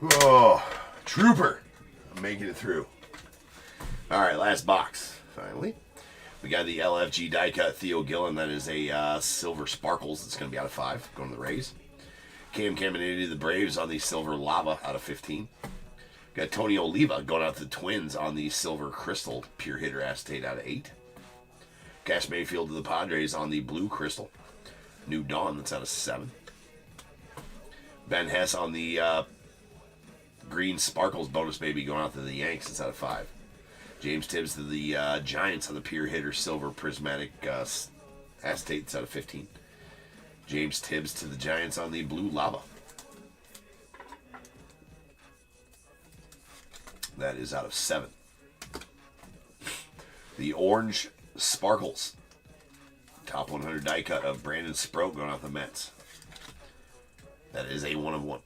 Oh, trooper. I'm making it through. All right, last box. Finally. We got the LFG die cut Theo Gillen. That is a silver sparkles. It's going to be out of 5. Going to the Rays. Cam Caminiti, the Braves on the silver lava out of 15. Got Tony Oliva going out to the Twins on the silver crystal pure hitter acetate out of 8. Cash Mayfield to the Padres on the blue crystal. New Dawn, that's out of 7. Ben Hess on the green sparkles bonus baby going out to the Yanks. That's out of 5. James Tibbs to the Giants on the pure hitter silver prismatic acetate. That's out of 15. James Tibbs to the Giants on the blue lava. That is out of 7. The orange sparkles. Top 100 die cut of Brandon Sproat going out the Mets. That is a 1 of 1.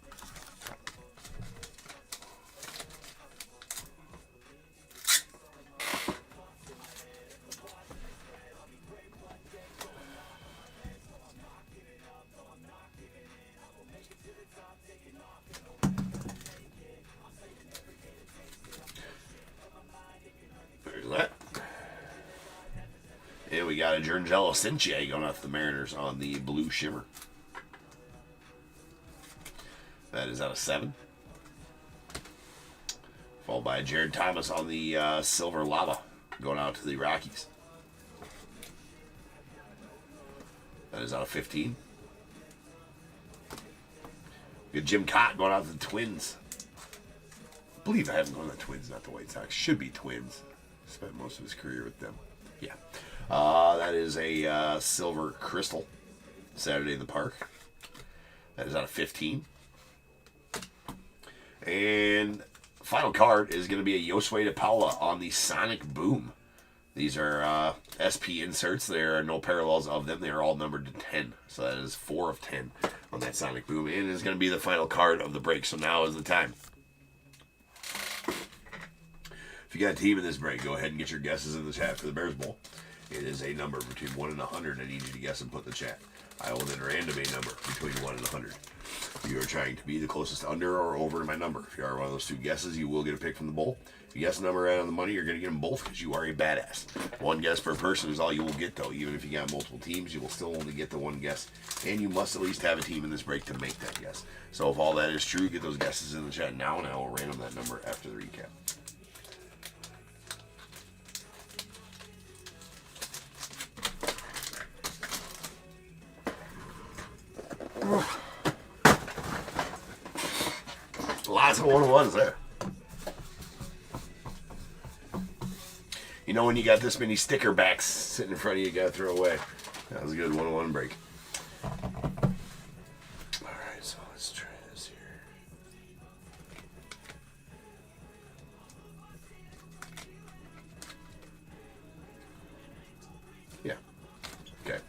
There's that. And we got a Giancarlo Stanton going out to the Mariners on the blue shimmer. That is out of 7. Followed by Jared Thomas on the silver lava going out to the Rockies. That is out of 15. We got Jim Cott going out to the Twins. I believe I haven't gone to the Twins, not the White Sox. Should be Twins. Spent most of his career with them. Yeah. That is a silver crystal. Saturday in the Park. That is out of 15. And final card is going to be a Josue de Paula on the Sonic Boom. These are SP inserts. There are no parallels of them. They are all numbered to 10. So that is 4 of 10 on that Sonic Boom. And it is going to be the final card of the break. So now is the time. If you got a team in this break, go ahead and get your guesses in the chat for the Bears Bowl. It is a number between 1 and 100. I need you to guess and put in the chat. I will then random a number between 1 and 100. You are trying to be the closest under or over to my number. If you are one of those two guesses, you will get a pick from the bowl. If you guess a number right on the money, you're going to get them both because you are a badass. One guess per person is all you will get, though. Even if you got multiple teams, you will still only get the one guess. And you must at least have a team in this break to make that guess. So if all that is true, get those guesses in the chat now, and I will random that number after the recap. Lots of 1-1s there. You know when you got this many sticker backs sitting in front of you, you got to throw away. That was a good 1-1 break. Alright, so let's try this here. Yeah. Okay.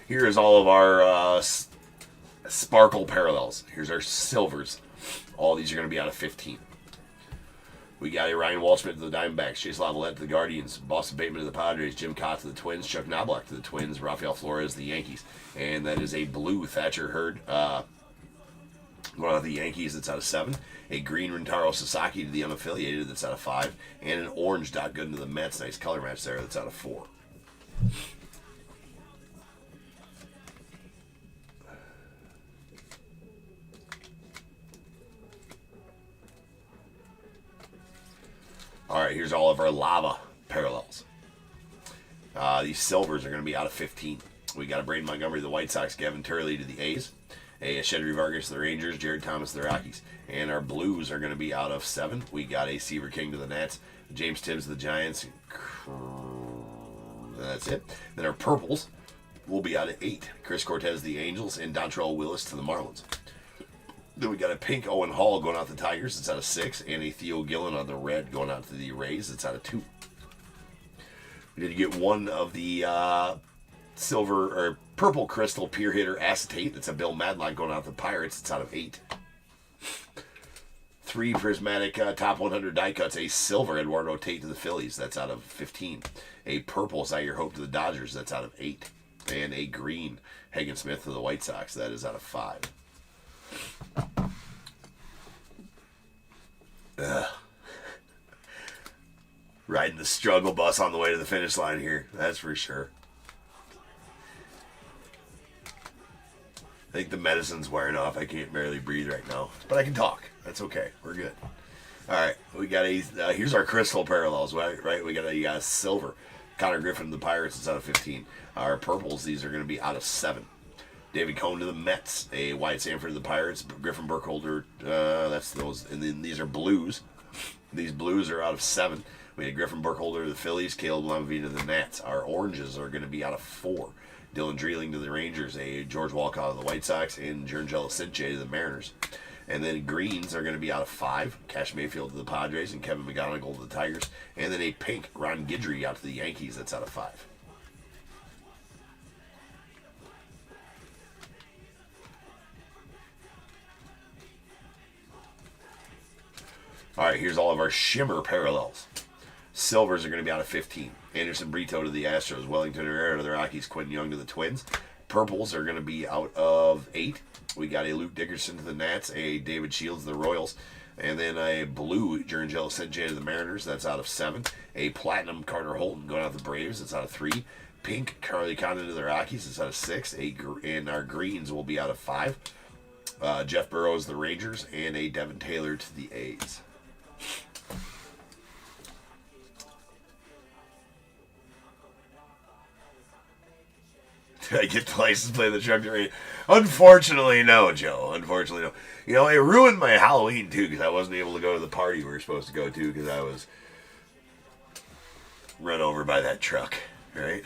Here is all of our sparkle parallels. Here's our silvers. All these are going to be out of 15. We got a Ryan Walshman to the Diamondbacks, Chase Lavalette to the Guardians, Boston Bateman to the Padres, Jim Cott to the Twins, Chuck Knobloch to the Twins, Rafael Flores to the Yankees. And that is a blue Thatcher Hurd going out of the Yankees, that's out of 7. A green Rintaro Sasaki to the unaffiliated, that's out of 5. And an orange Doc Gooden to the Mets, nice color match there, that's out of 4. All right, here's all of our lava parallels. These silvers are going to be out of 15. We got a Braden Montgomery to the White Sox, Gavin Turley to the A's, a Shedry Vargas to the Rangers, Jared Thomas to the Rockies. And our blues are going to be out of 7. We got a Seaver King to the Nats, James Tibbs to the Giants. That's it. Then our purples will be out of 8. Chris Cortez to the Angels, and Dontrell Willis to the Marlins. Then we got a pink Owen Hall going out to the Tigers. It's out of 6. And a Theo Gillen on the red going out to the Rays. It's out of 2. We did get one of the silver or purple crystal peer hitter acetate. That's a Bill Madlock going out to the Pirates. It's out of 8. 3 prismatic top 100 die cuts. A silver Eduardo Tate to the Phillies. That's out of 15. A purple Zaire Hope to the Dodgers. That's out of 8. And a green Hagen Smith to the White Sox. That is out of 5. Riding the struggle bus on the way to the finish line here. That's for sure. I think the medicine's wearing off. I can't barely breathe right now. But I can talk. That's okay. We're good. All right. We got a... here's our crystal parallels, right? We got a silver. Connor Griffin to the Pirates. It's out of 15. Our purples, these are going to be out of 7. David Cone to the Mets. A Wyatt Sanford to the Pirates. Griffin Burkholder. That's those. And then these are blues. These blues are out of 7. We had Griffin Burkholder to the Phillies. Caleb Lamavina to the Nats. Our oranges are going to be out of 4. Dylan Dreeling to the Rangers. A George Walcott to the White Sox. And Jurangelo Cinche to the Mariners. And then greens are going to be out of 5. Cash Mayfield to the Padres and Kevin McGonigal to the Tigers. And then a pink Ron Guidry out to the Yankees. That's out of 5. All right, here's all of our shimmer parallels. Silvers are going to be out of 15. Anderson Brito to the Astros. Wellington Herrera to the Rockies. Quinn Young to the Twins. Purples are going to be out of 8. We got a Luke Dickerson to the Nats, a David Shields to the Royals, and then a blue Jurangelo Cinche to the Mariners. That's out of 7. A platinum Carter Holton going out to the Braves. That's out of 3. Pink Carly Condon to the Rockies. That's out of 6. And our greens will be out of 5. Jeff Burrows to the Rangers, and a Devin Taylor to the A's. Did I get the license plate of the truck to race? Unfortunately, no, Joe. Unfortunately, no. You know, it ruined my Halloween, too, because I wasn't able to go to the party we were supposed to go to because I was run over by that truck, right?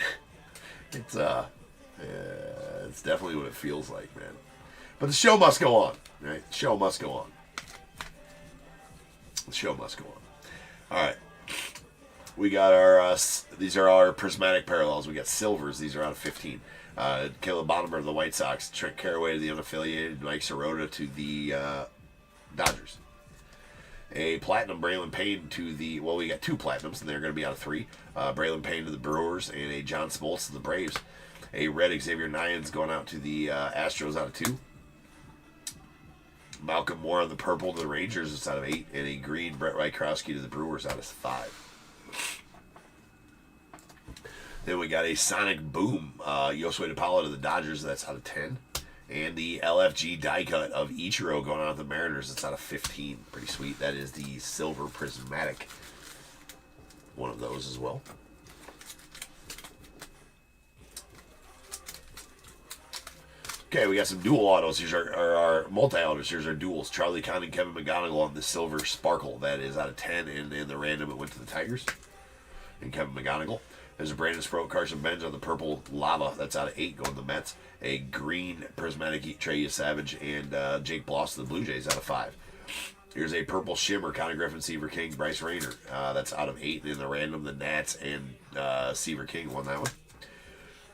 It's definitely what it feels like, man. But the show must go on, right? The show must go on. The show must go on. All right. We got our, these are our prismatic parallels. We got silvers. These are out of 15. Caleb Bonnemer to the White Sox. Trent Caraway to the unaffiliated. Mike Sirota to the Dodgers. A platinum Braylon Payne to the, well, we got 2 platinums, and they're going to be out of 3. Braylon Payne to the Brewers, and a John Smoltz to the Braves. A red Xavier Nyans going out to the Astros out of 2. Malcolm Moore on the purple to the Rangers. It's out of 8. And a green Brett Rykowski to the Brewers out of 5. Then we got a Sonic Boom, Yosue DePaulo to the Dodgers. That's out of 10. And the LFG die cut of Ichiro going out to the Mariners. That's out of 15. Pretty sweet. That is the silver prismatic. One of those as well. Okay, we got some dual autos. Here's our multi-autos. Here's our duals. Charlie Kahn and Kevin McGonigal on the silver sparkle. That is out of 10. And in the random, it went to the Tigers. And Kevin McGonigal. There's a Brandon Sproat, Carson Benz on the purple lava. That's out of 8 going to the Mets. A green prismatic Trey Savage and Jake Bloss to the Blue Jays out of 5. Here's a purple shimmer Connor Griffin, Seaver King, Bryce Rayner. That's out of 8. And in the random, the Nats and Seaver King won that one.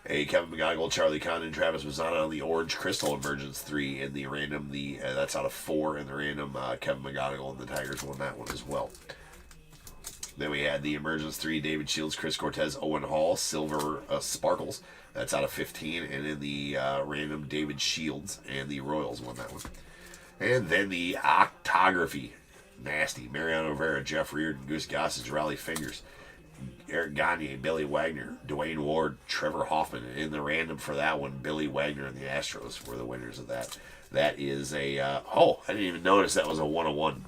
A Kevin McGonigal, Charlie Kahn, and Travis Mazzana on the orange crystal emergence 3. In the random, that's out of 4. In the random, Kevin McGonigal and the Tigers won that one as well. Then we had the Emergence 3, David Shields, Chris Cortez, Owen Hall, Silver Sparkles. That's out of 15. And in the random, David Shields and the Royals won that one. And then the Octography, nasty. Mariano Rivera, Jeff Reardon, Goose Gossage, Raleigh Fingers, Eric Gagne, Billy Wagner, Dwayne Ward, Trevor Hoffman. And in the random for that one, Billy Wagner and the Astros were the winners of that. That is a, I didn't even notice that was a 101.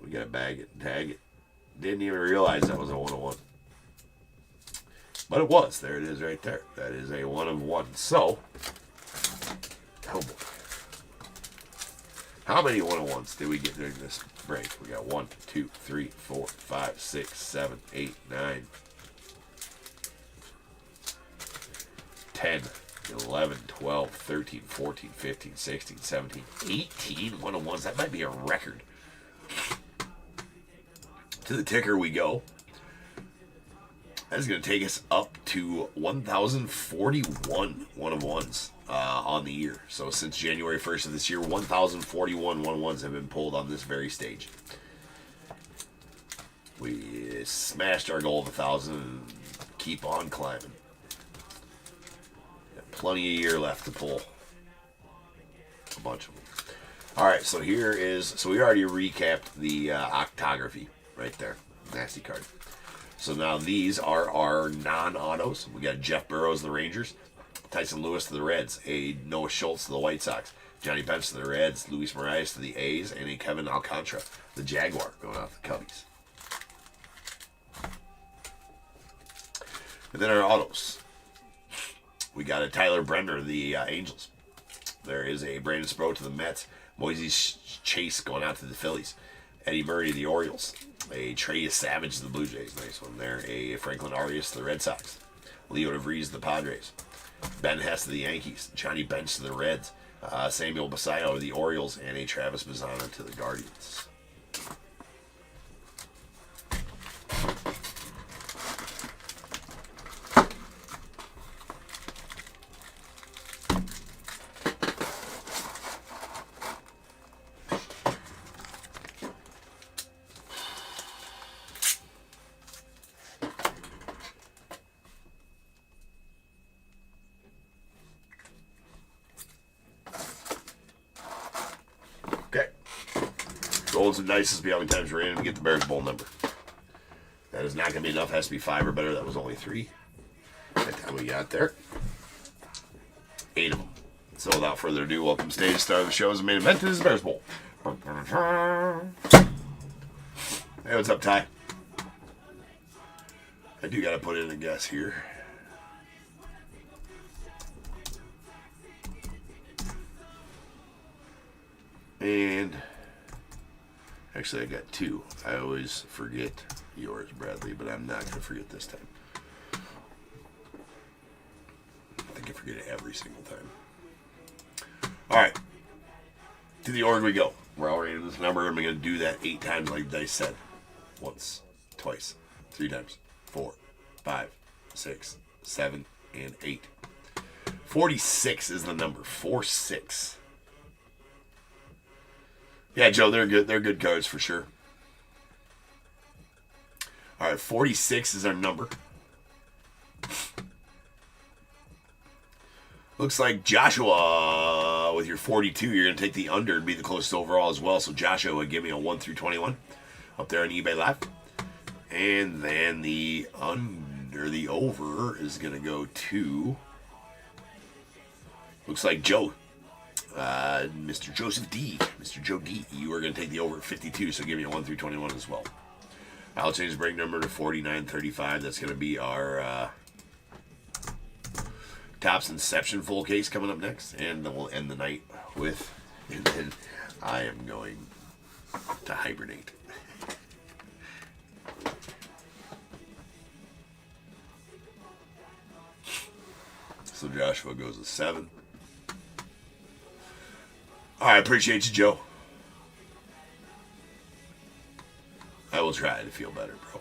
We got to bag it and tag it. Didn't even realize that was a 101. But it was. There it is right there. That is a 1 of 1. So, oh boy. How many 101s did we get during this break? We got 1, 2, 3, 4, 5, 6, 7, 8, 9, 10, 11, 12, 13, 14, 15, 16, 17, 18 101s. That might be a record. To the ticker we go. That is going to take us up to 1,041 one-of-ones on the year. So since January 1st of this year, 1,041 one-of-ones have been pulled on this very stage. We smashed our goal of 1,000 and keep on climbing. Got plenty of year left to pull. A bunch of them. All right, so here is, so we already recapped the octography right there. Nasty card. So now these are our non-autos. We got Jeff Burrows, the Rangers, Tyson Lewis to the Reds, a Noah Schultz to the White Sox, Johnny Bench to the Reds, Luis Marias to the A's, and a Kevin Alcantara, the Jaguar, going out to the Cubbies. And then our autos. We got a Tyler Brender, the Angels. There is a Brandon Sproat to the Mets, Moises Chase going out to the Phillies, Eddie Murray to the Orioles, a Trey Savage to the Blue Jays, nice one there, a Franklin Arias to the Red Sox, Leo DeVries to the Padres, Ben Hess to the Yankees, Johnny Bench to the Reds, Samuel Basallo to the Orioles, and a Travis Bazzana to the Guardians. Okay. Rolls and dice be how many times we're in to get the Bears Bowl number. That is not going to be enough. It has to be 5 or better. That was only 3. By the time we got there. 8 of them. So without further ado, welcome to stage star of the show as the main event. This is the Bears Bowl. Hey, what's up, Ty? I do got to put in a guess here. And actually, I got 2. I always forget yours, Bradley, but I'm not going to forget this time. I think I forget it every single time. All right. To the org we go. We're already in this number, and we're going to do that 8 times like Dice said. Once, twice, 3 times, 4, 5, 6, 7, and 8. 46 is the number. 4-6. Yeah, Joe, they're good. They're good cards for sure. All right, 46 is our number. Looks like Joshua, with your 42, you're going to take the under and be the closest overall as well. So Joshua would give me a 1 through 21 up there on eBay Live. And then the under, the over is going to go to, looks like Joe. Mr. Joseph D. Mr. Joe D. You are going to take the over at 52, so give me a 1 through 21 as well. I'll change the break number to 4935. That's going to be our Topp's Inception full case coming up next. And then we'll end the night with, and then I am going to hibernate. So Joshua goes to 7. I appreciate you, Joe. I will try to feel better, bro.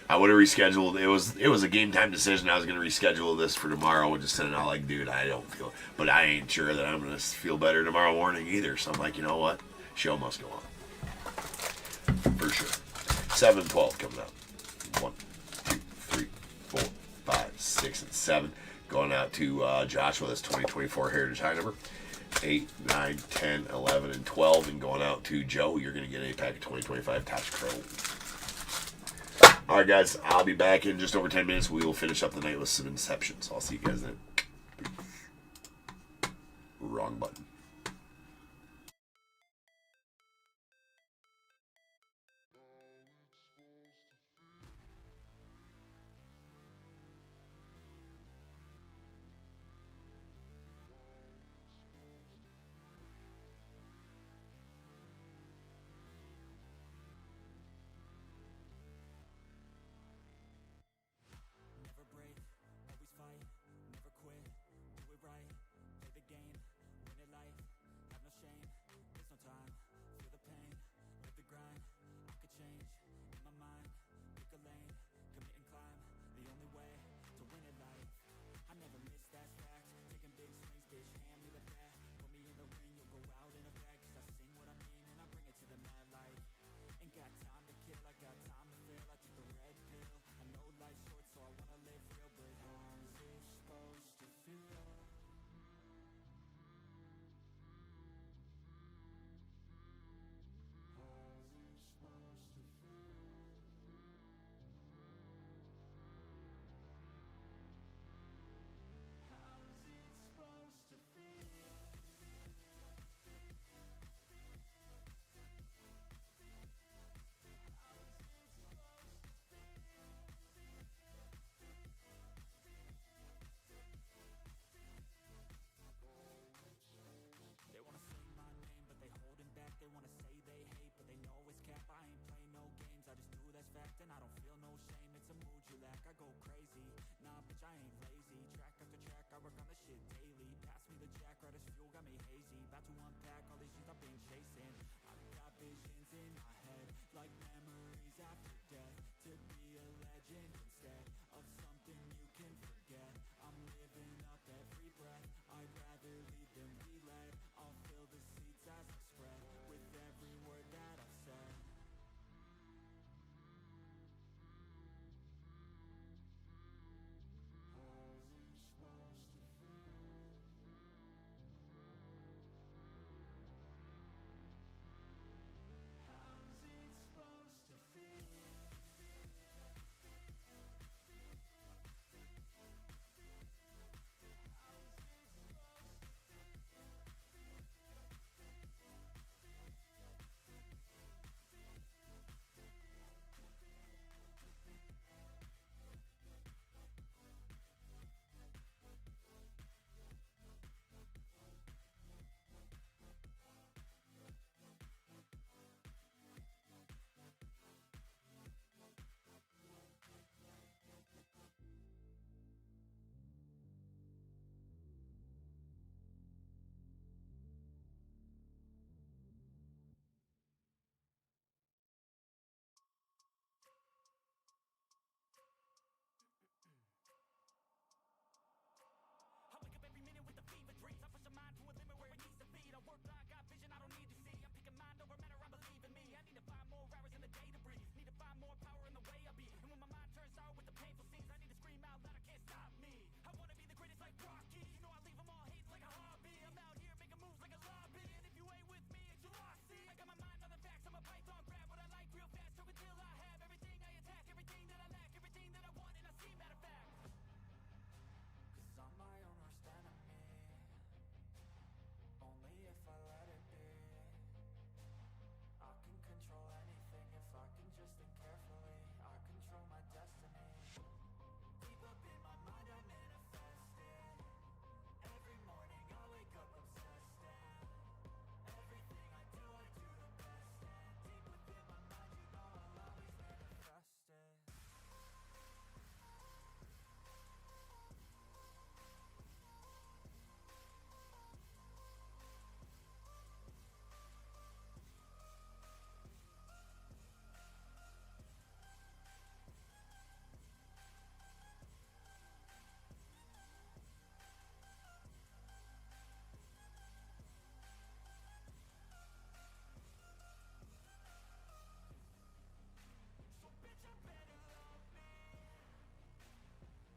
I would have rescheduled. It was a game time decision. I was going to reschedule this for tomorrow and just send it out like, dude, I don't feel it. But I ain't sure that I'm going to feel better tomorrow morning either. So I'm like, you know what? Show must go on. For sure. 7 and 12 coming up. 1, 2, 3, 4, 5, 6, and 7. Going out to Joshua. That's 2024 Heritage High number. 8, 9, 10, 11, and 12. And going out to Joe, you're going to get a pack of 2025 Topps Chrome. All right, guys, I'll be back in just over 10 minutes. We will finish up the night with some Inceptions. I'll see you guys then. Wrong button. Never break, always fight, never quit, do it right, play the game, win it life, about to unpack all these dreams I've been chasing. I've got visions in my head, like memories after death. To be a legend instead of something you can forget. I'm living up every breath, I'd rather lead than be led. I'll fill the seats as I spread, with every word that I've said. I wake up every minute with the fever dreams. I push my mind to a limit where it needs to feed. I work blind, got vision I don't need to see. I'm picking mind over matter, I believe in me. I need to find more hours in the day to breathe. Need to find more power in the way I be. And when my mind turns sour with the painful scenes, I need to scream out loud, I can't stop me. I wanna be the greatest like Rocky. You know I leave them all hating like a hobby. I'm out here making moves like a lobby. And if you ain't with me, it's your loss. See, I got my mind on the facts, I'm a python. Grab what I like real fast, over till I have everything I attack, everything that I lack, everything that I want, and I see, matter of fact. 'Cause I'm my own worst enemy, only if I let it be. I can control anything if I can just think carefully. I control my destiny. Deep up in my mind I manifest it. Every morning I wake up obsessed, and everything I do the best. And deep within my mind you know I'll always manifest it. So bitch I better love me.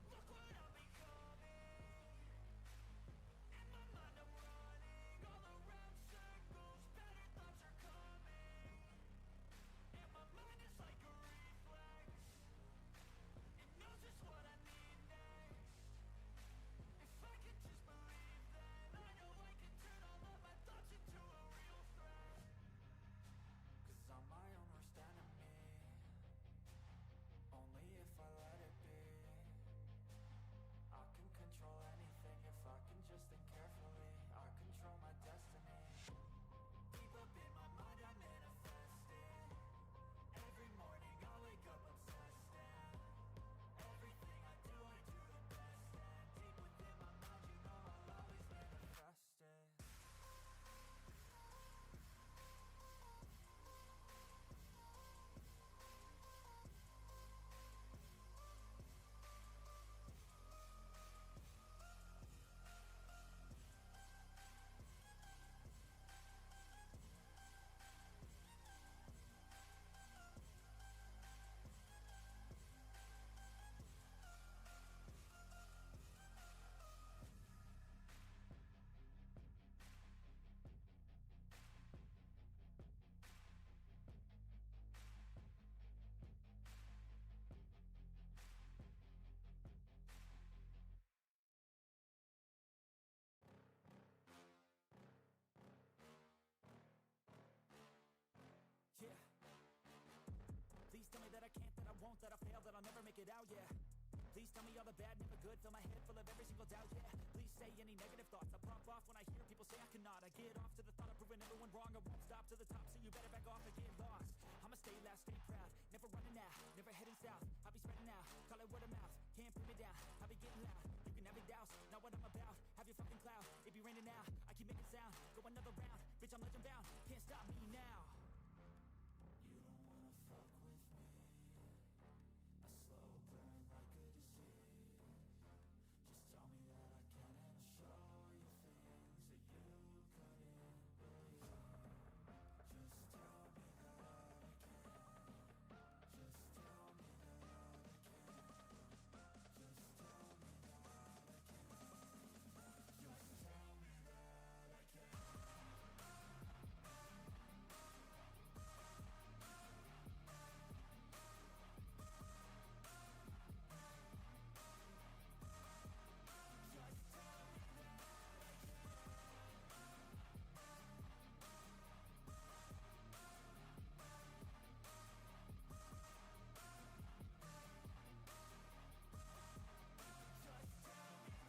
Look what I'm becoming. In my mind I'm running all around circles. Better thoughts are coming. And my mind is like a reflex. It knows just what I need next. If I could just believe, then I know I can turn all of my thoughts into a real threat. 'Cause I'm my own worst enemy, only if I let it be. I can control anything if I can just think carefully. I control my destiny. Deep up in my mind I manifest it. Every morning I wake up obsessed, and everything I do the best. And deep within my mind you know I'll always manifest it. Yeah. Please tell me that I can't, that I won't, that I fail, that I'll never make it out, yeah. Please tell me all the bad, never good, fill my head full of every single doubt, yeah. Please say any negative thoughts, I pop off when I hear people say I cannot. I get off to the thought of proving everyone wrong, I won't stop to the top, so you better back off and get lost. I'ma stay loud, stay proud, never running out, never heading south. I'll be spreading out, call it word of mouth, can't put me down, I'll be getting loud. You can have your doubts, not what I'm about, have your fucking clout, it be raining now, I keep making sound, go another bitch, I'm legend bound, can't stop me now. You don't wanna fuck with me. A slow burn like a disease. Just tell me that I can and I'll show you things that you couldn't believe. Just tell me that I can. Just tell me that I can. Just tell me that I can. Just tell me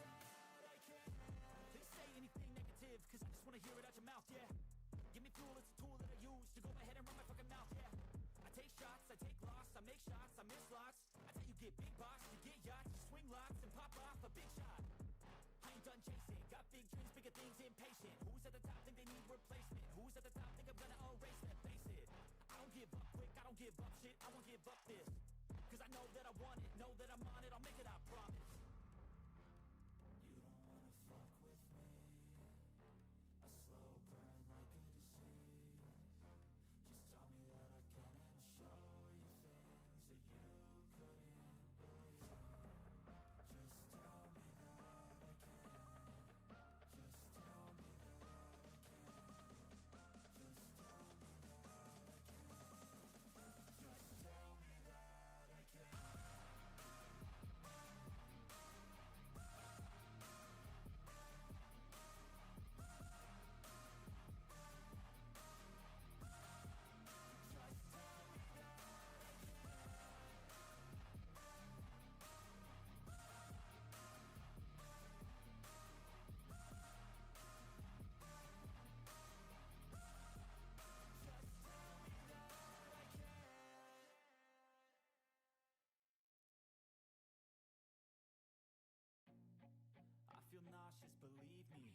that I can. They say anything negative, cause I just wanna hear it out your mouth, yeah. Give me fuel, it's a tool that I use to go ahead and run my fucking mouth, yeah. I take shots, I take loss, I make shots, I miss lots. I tell you get big box, you get yachts, you swing lots and pop off a big shot. I ain't done chasing, got big dreams, bigger things, impatient. Who's at the top think they need replacement? Who's at the top think I'm gonna erase them? Face it, I don't give up quick, I don't give up shit, I won't give up this. Cause I know that I want it, know that I'm on it, I'll make it, I promise. You don't wanna fuck with me. A slow burn like a disease. Just tell me that I can and I'll show you things that you couldn't believe. Just tell me that I can. Just tell me that I can. Just tell me that I can. Just tell me that I can. I feel nauseous, believe me.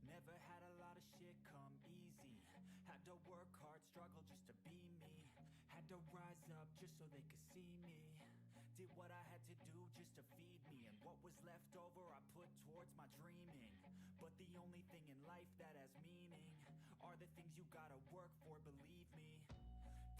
Never had a lot of shit come easy. Had to work hard, struggle just to be me. Had to rise up just so they could see me. Did what I had to do just to feed me. And what was left over I put towards my dreaming. But the only thing in life that has meaning are the things you gotta work for, believe me.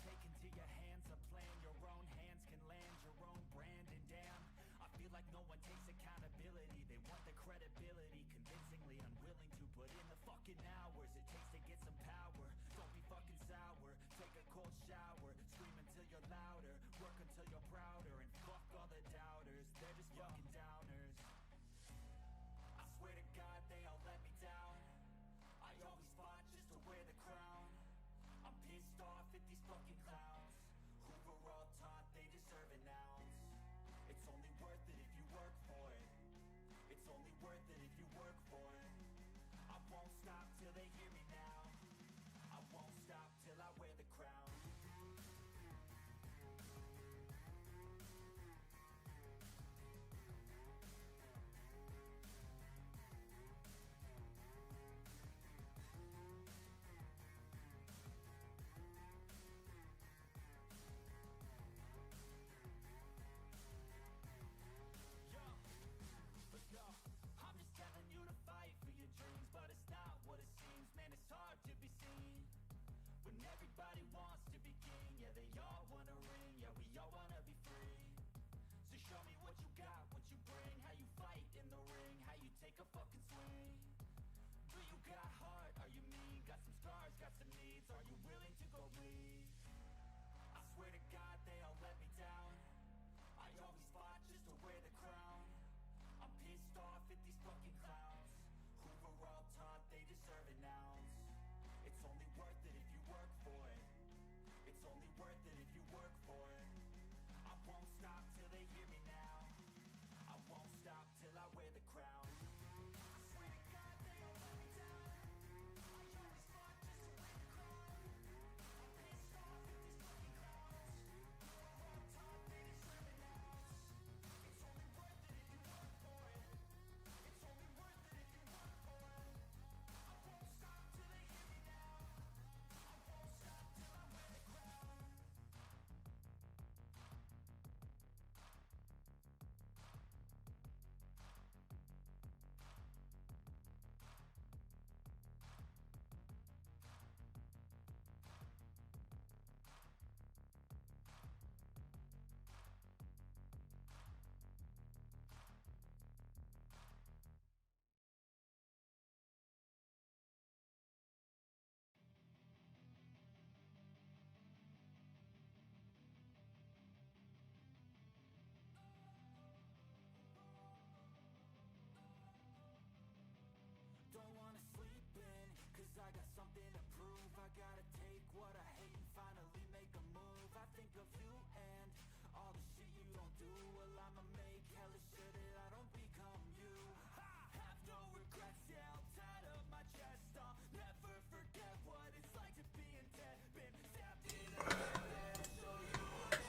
Take into your hands a plan, your own hands can land your own brand. And damn, I feel like no one takes accountability. They want the credibility, convincingly unwilling to put in the fucking hours it takes to get some power. Don't be fucking sour, take a cold shower, scream until you're louder, work until you're prouder. And fuck all the doubters, they're just fucking downers. I swear to God they all let me down. I always fought just to wear the crown. I'm pissed off at these fucking clowns who were all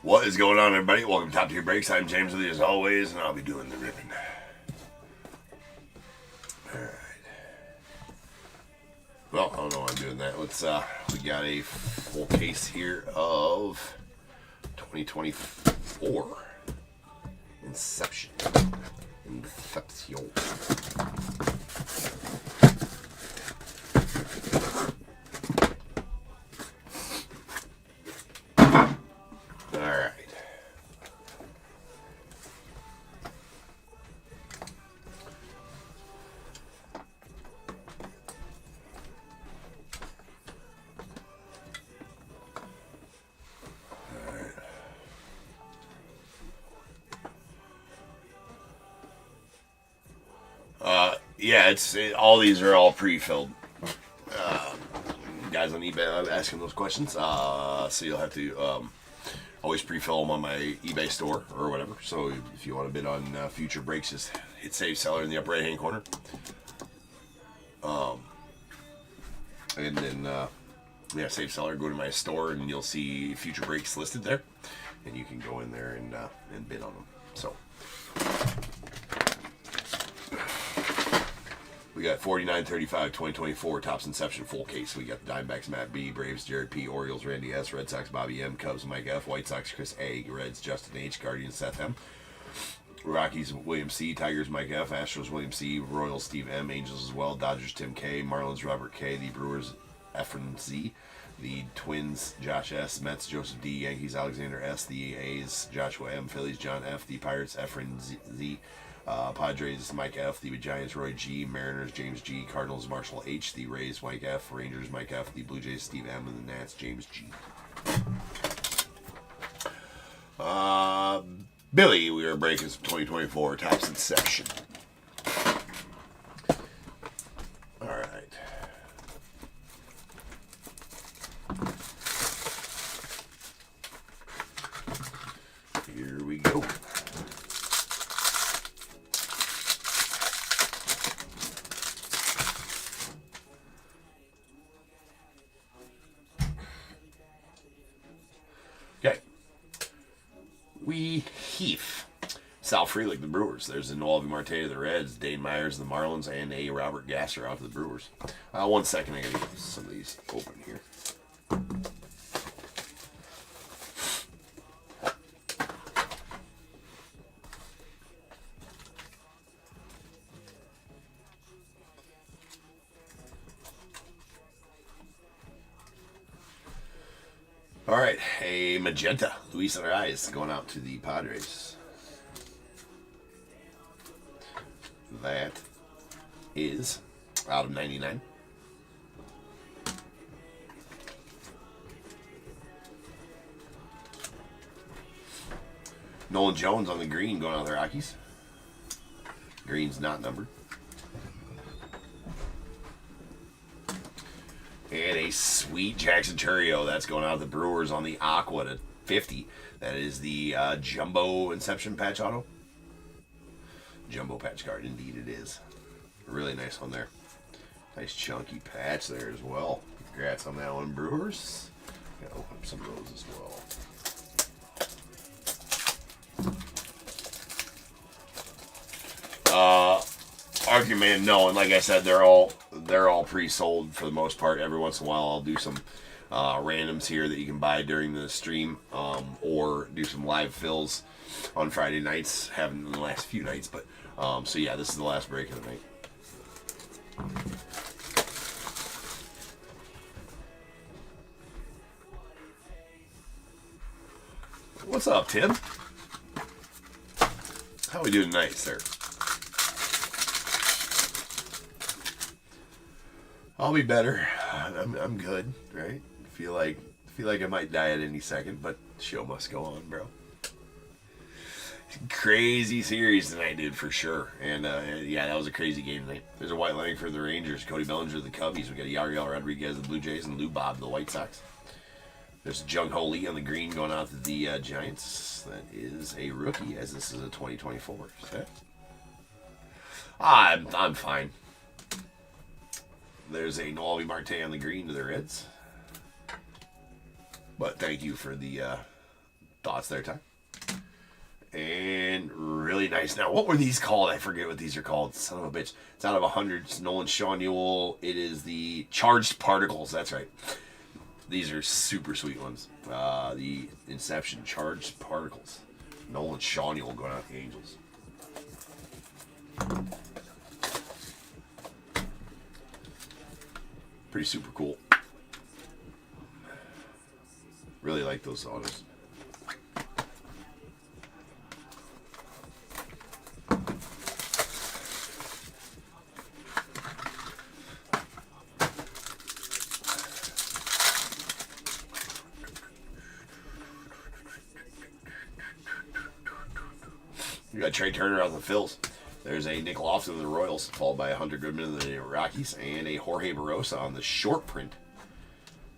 What is going on, everybody? Welcome to Top Tier Breaks. I'm James with you as always, and I'll be doing the ripping. Alright. Well, I don't know why I'm doing that. Let's, we got a full case here of 2024 Inception. Inception. Yeah, all these are all pre-filled. Guys on eBay are asking those questions, so you'll have to always pre-fill them on my eBay store or whatever. So if you want to bid on future breaks, just hit Save Seller in the upper right-hand corner. And then, yeah, Save Seller, go to my store, and you'll see future breaks listed there. And you can go in there and bid on them. So we got 49-35 2024 Topps Inception full case. We got the Diamondbacks Matt B, Braves Jared P, Orioles Randy S, Red Sox Bobby M, Cubs Mike F, White Sox Chris A, Reds Justin H, Guardians Seth M, Rockies William C, Tigers Mike F, Astros William C, Royals Steve M, Angels as well, Dodgers Tim K, Marlins Robert K, the Brewers Efren Z, the Twins Josh S, Mets Joseph D, Yankees Alexander S, the A's Joshua M, Phillies John F, the Pirates Efren Z, Padres Mike F, the Giants Roy G, Mariners James G, Cardinals Marshall H, the Rays Mike F, Rangers Mike F, the Blue Jays Steve M, and the Nats James G. Billy, we are breaking some 2024 Topps Inception. All right. Here we go. Okay. Heath. Sal Frelick, the Brewers. There's a Noel Marte of the Reds, Dane Myers, the Marlins, and a Robert Gasser out to the Brewers. 1 second, I gotta get some of these open here. All right, a magenta, Luis Arraez, going out to the Padres. That is out of 99. Nolan Jones on the green, going out to the Rockies. Green's not numbered. And a sweet Jackson Churio. That's going out of the Brewers on the Aqua to 50. That is the Jumbo Inception patch auto. Jumbo patch card, indeed it is. Really nice one there. Nice chunky patch there as well. Congrats on that one, Brewers. Gotta open up some of those as well. Argument, no, and like I said, they're all pre-sold for the most part. Every once in a while, I'll do some randoms here that you can buy during the stream, or do some live fills on Friday nights. Haven't in the last few nights, but so yeah, this is the last break of the night. What's up, Tim? How we doing tonight, sir? I'll be better. I'm good, right? Feel like I might die at any second, but the show must go on, bro. Crazy series tonight, dude, for sure. And yeah, that was a crazy game tonight. There's a white line for the Rangers, Cody Bellinger the Cubbies. We got a Yariel Rodriguez the Blue Jays, and Lou Bob the White Sox. There's a Jung Ho Lee on the green going out to the Giants. That is a rookie, as this is a 2024 set. I'm fine. There's a Noel Marte on the green to the Reds. But thank you for the Thoughts there, Ty? And really nice. Now, what were these called? I forget what these are called. Son of a bitch. It's out of 100. It's Nolan Shawnule. It is the Charged Particles. That's right. These are super sweet ones. The Inception Charged Particles. Nolan Shawnule going out to the Angels. Pretty super cool. Really like those autos. You got Trey Turner out of the Phils. There's a Nick Lofton of the Royals, followed by a Hunter Goodman of the Rockies, and a Jorge Barosa on the short print.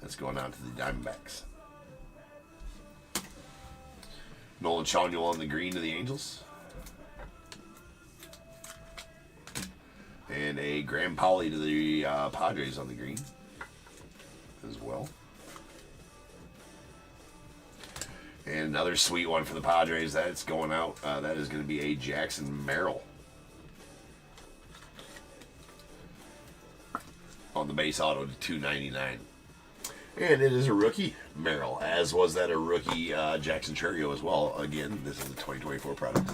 That's going out to the Diamondbacks. Nolan Shawnule on the green to the Angels. And a Graham Pauley to the Padres on the green as well. And another sweet one for the Padres. That's going out. That is going to be a Jackson Merrill on the base auto to $2.99. And it is a rookie Merrill, as was that a rookie Jackson Chourio as well. Again, this is a 2024 product.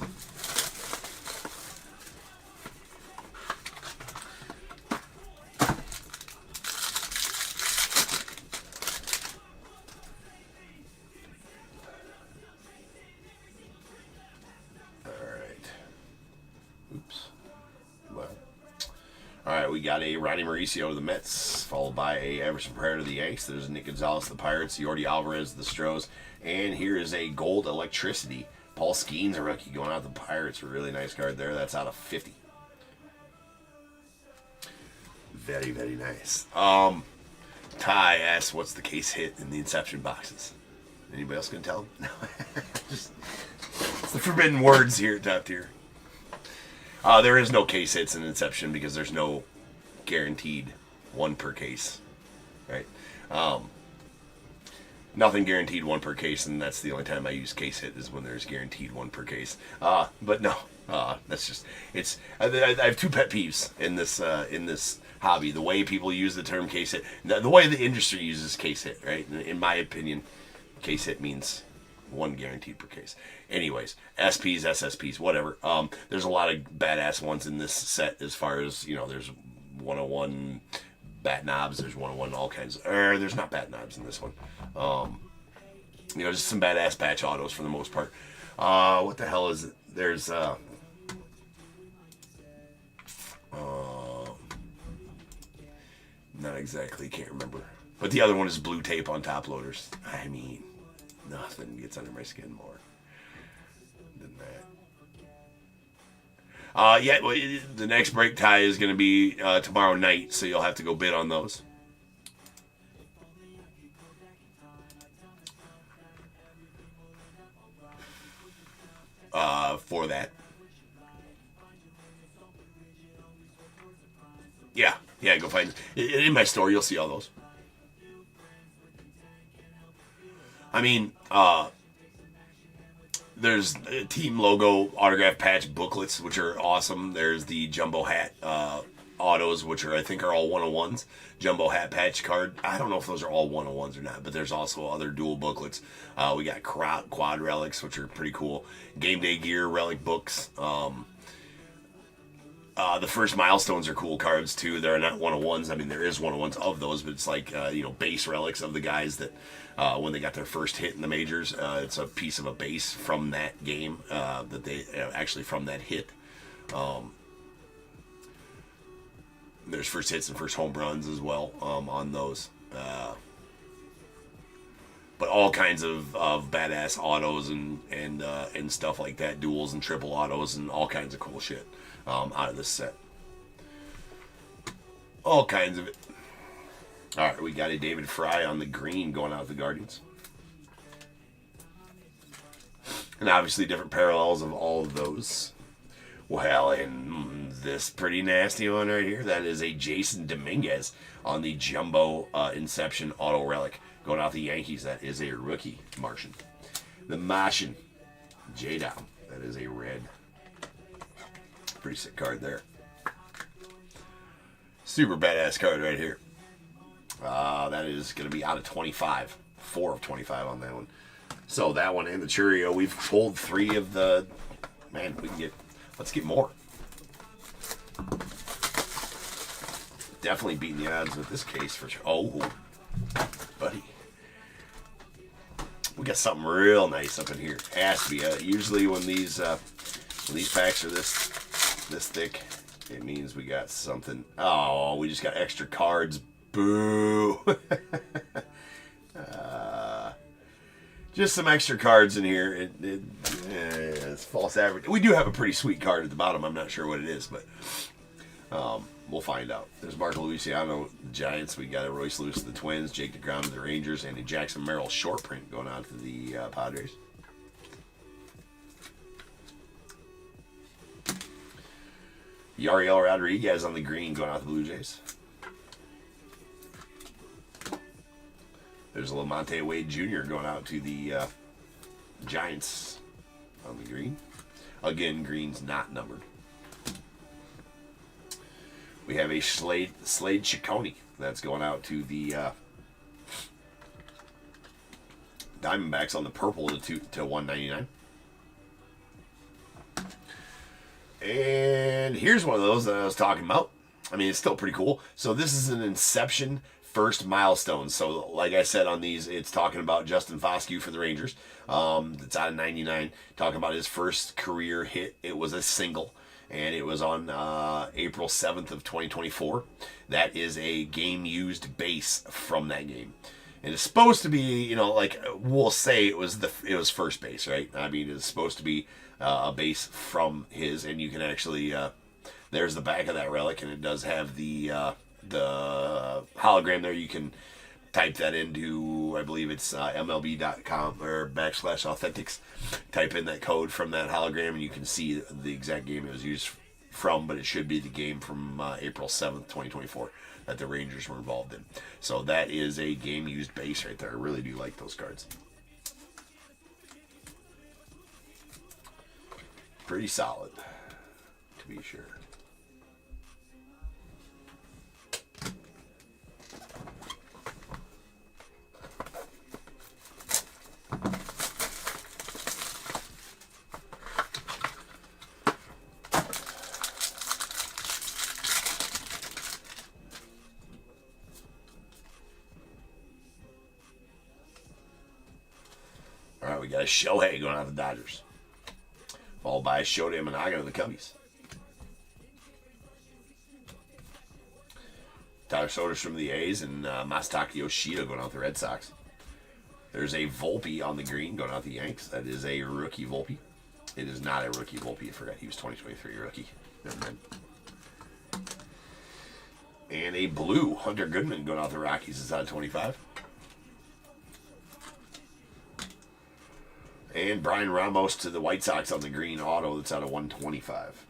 Alright, we got a Ronnie Mauricio to the Mets, followed by a Everson Pereira to the Yanks. There's Nick Gonzalez to the Pirates, Yordi Alvarez to the Stros, and here is a Gold Electricity. Paul Skeens, a rookie, going out to the Pirates. A really nice card there. That's out of 50. Very, very nice. Ty asks, what's the case hit in the Inception boxes? Anybody else gonna tell him? No. Just, it's the forbidden words here at Top Tier. There is no case hits in Inception because there's no guaranteed one per case, right? Nothing guaranteed one per case, and that's the only time I use case hit is when there's guaranteed one per case. But no, that's just it's. I have two pet peeves in this hobby: the way people use the term case hit, the way the industry uses case hit. Right? In my opinion, case hit means one guaranteed per case. Anyways, SPs, SSPs, whatever. There's a lot of badass ones in this set as far as, you know, there's 101 bat knobs, there's 101 all kinds of, there's not bat knobs in this one. You know, just some badass patch autos for the most part. What the hell is it? There's, not exactly, can't remember. But the other one is blue tape on top loaders. I mean, nothing gets under my skin more than that. Yeah, well, the next break tie is going to be tomorrow night, so you'll have to go bid on those. For that. Yeah, go find it. In my store, you'll see all those. I mean, there's team logo autograph patch booklets, which are awesome. There's the jumbo hat autos, which I think are all 101s. Jumbo hat patch card. I don't know if those are all 101s or not, but there's also other dual booklets. We got quad relics, which are pretty cool. Game day gear relic books. The first milestones are cool cards too. They're not 101s. I mean, there is 101s of those, but it's like base relics of the guys that when they got their first hit in the majors. It's a piece of a base from that game that they actually from that hit. There's first hits and first home runs as well on those. But all kinds of badass autos and stuff like that, duals and triple autos and all kinds of cool shit out of this set. All kinds of it. All right, we got a David Fry on the green going out the Guardians. And obviously different parallels of all of those. Well, and this pretty nasty one right here, that is a Jason Dominguez on the Jumbo Inception Auto Relic. Going out the Yankees, that is a rookie Martian. The Martian. J-Down. That is a red. Pretty sick card there. Super badass card right here. That is going to be out of 25. 4 of 25 on that one. So that one and the Churio, we've pulled 3 of the... Man, we can get... Let's get more. Definitely beating the odds with this case for sure. Oh, buddy. We got something real nice up in here. Has to be. Usually when these packs are this thick, it means we got something. Oh, we just got extra cards. Boo. Just some extra cards in here. It's false average. We do have a pretty sweet card at the bottom. I'm not sure what it is, but we'll find out. There's Marco Luciano, the Giants. We got a Royce Lewis, the Twins. Jake DeGrom, the Rangers, and a Jackson Merrill short print going out to the Padres. Yariel Rodriguez on the green going out to the Blue Jays. There's a Lamonte Wade Jr. going out to the Giants on the green. Again, green's not numbered. We have a Slade Ciccone. That's going out to the Diamondbacks on the purple to 199. And here's one of those that I was talking about. I mean, it's still pretty cool. So this is an Inception first milestone. So like I said on these, it's talking about Justin Foscue for the Rangers. It's out of 99. Talking about his first career hit. It was a single. And it was on April 7th of 2024. That is a game-used base from that game. And it's supposed to be, you know, like we'll say it was first base, right? I mean, it's supposed to be a base from his, and you can actually there's the back of that relic, and it does have the hologram there. You can type that into, I believe it's MLB.com or /authentics. Type in that code from that hologram, and you can see the exact game it was used from, but it should be the game from April 7th, 2024 that the Rangers were involved in. So that is a game-used base right there. I really do like those cards. Pretty solid, to be sure. All right, we got a Shohei going out to the Dodgers. Followed by Shota Imanaga to the Cubbies. Tyler Soder's from the A's, and Masataka Yoshida going out the Red Sox. There's a Volpe on the green going out the Yanks. That is a rookie Volpe. It is not a rookie Volpe. I forgot he was 2023 rookie. Never mind. And a blue Hunter Goodman going out the Rockies. It's out of 25. And Brian Ramos to the White Sox on the green auto. That's out of 125.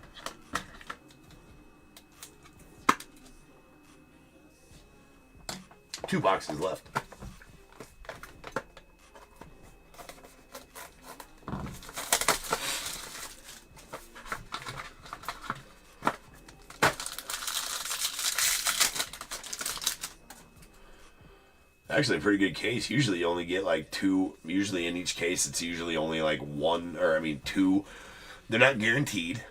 Two boxes left. Actually, a pretty good case. Usually you only get like 2. Usually in each case, it's usually only like 1, or I mean 2. They're not guaranteed.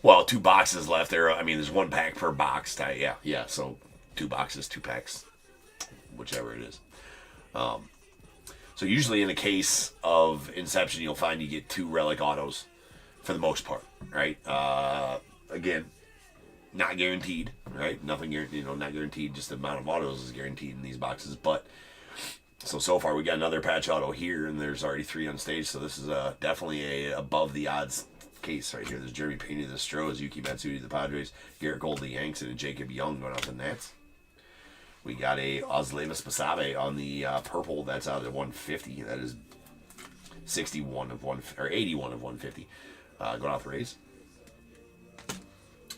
Well, 2 boxes left there. I mean, there's 1 pack per box. Yeah. So 2 boxes, 2 packs, whichever it is. So usually in a case of Inception, you'll find you get 2 relic autos for the most part, right? Again, not guaranteed, right? Nothing guaranteed, not guaranteed. Just the amount of autos is guaranteed in these boxes. But so far we got another patch auto here, and there's already 3 on stage. So this is definitely a above the odds case right here. There's Jeremy Pena to the Stros, Yuki Matsui to the Padres, Garrett Cole to the Yanks, and a Jacob Young going out to the Nats. We got a Oslevis Basabe on the purple. That's out of 150. That is 61 of 1, or 81 of 150. Going out the Rays.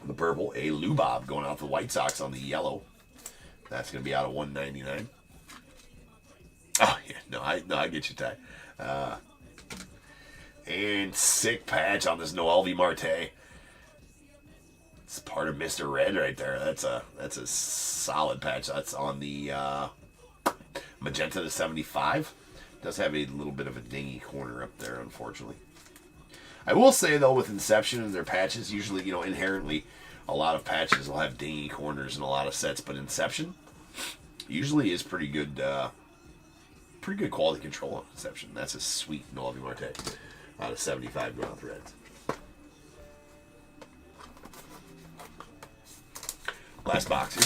The purple, a Lubob going out the White Sox on the yellow. That's going to be out of 199. Oh, No, I get you, Ty. And sick patch on this Noel V. Marte. It's part of Mr. Red right there. That's a solid patch. That's on the magenta to 75. Does have a little bit of a dingy corner up there, unfortunately. I will say, though, with Inception and their patches, usually, you know, inherently, a lot of patches will have dingy corners in a lot of sets, but Inception usually is pretty good quality control on Inception. That's a sweet Noel V. Marte out of 75 going out the Reds. Last box here.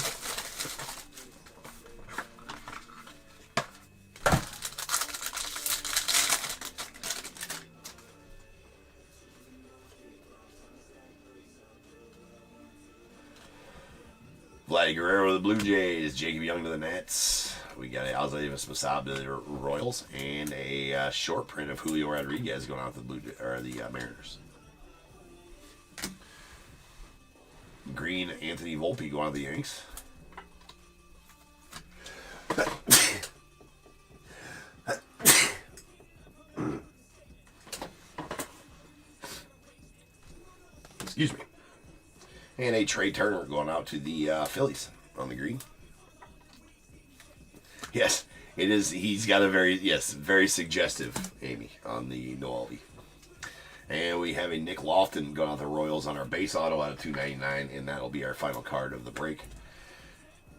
Vladdy Guerrero to the Blue Jays, Jacob Young to the Nets. We got a Alzheimer Masab to the Royals, and a short print of Julio Rodriguez going out to the Mariners. Green Anthony Volpe going out to the Yanks. Excuse me. And a Trey Turner going out to the Phillies on the green. Yes, it is. He's got a very suggestive Amy on the Noel V. And we have a Nick Lofton going out the Royals on our base auto out of 299, and that'll be our final card of the break.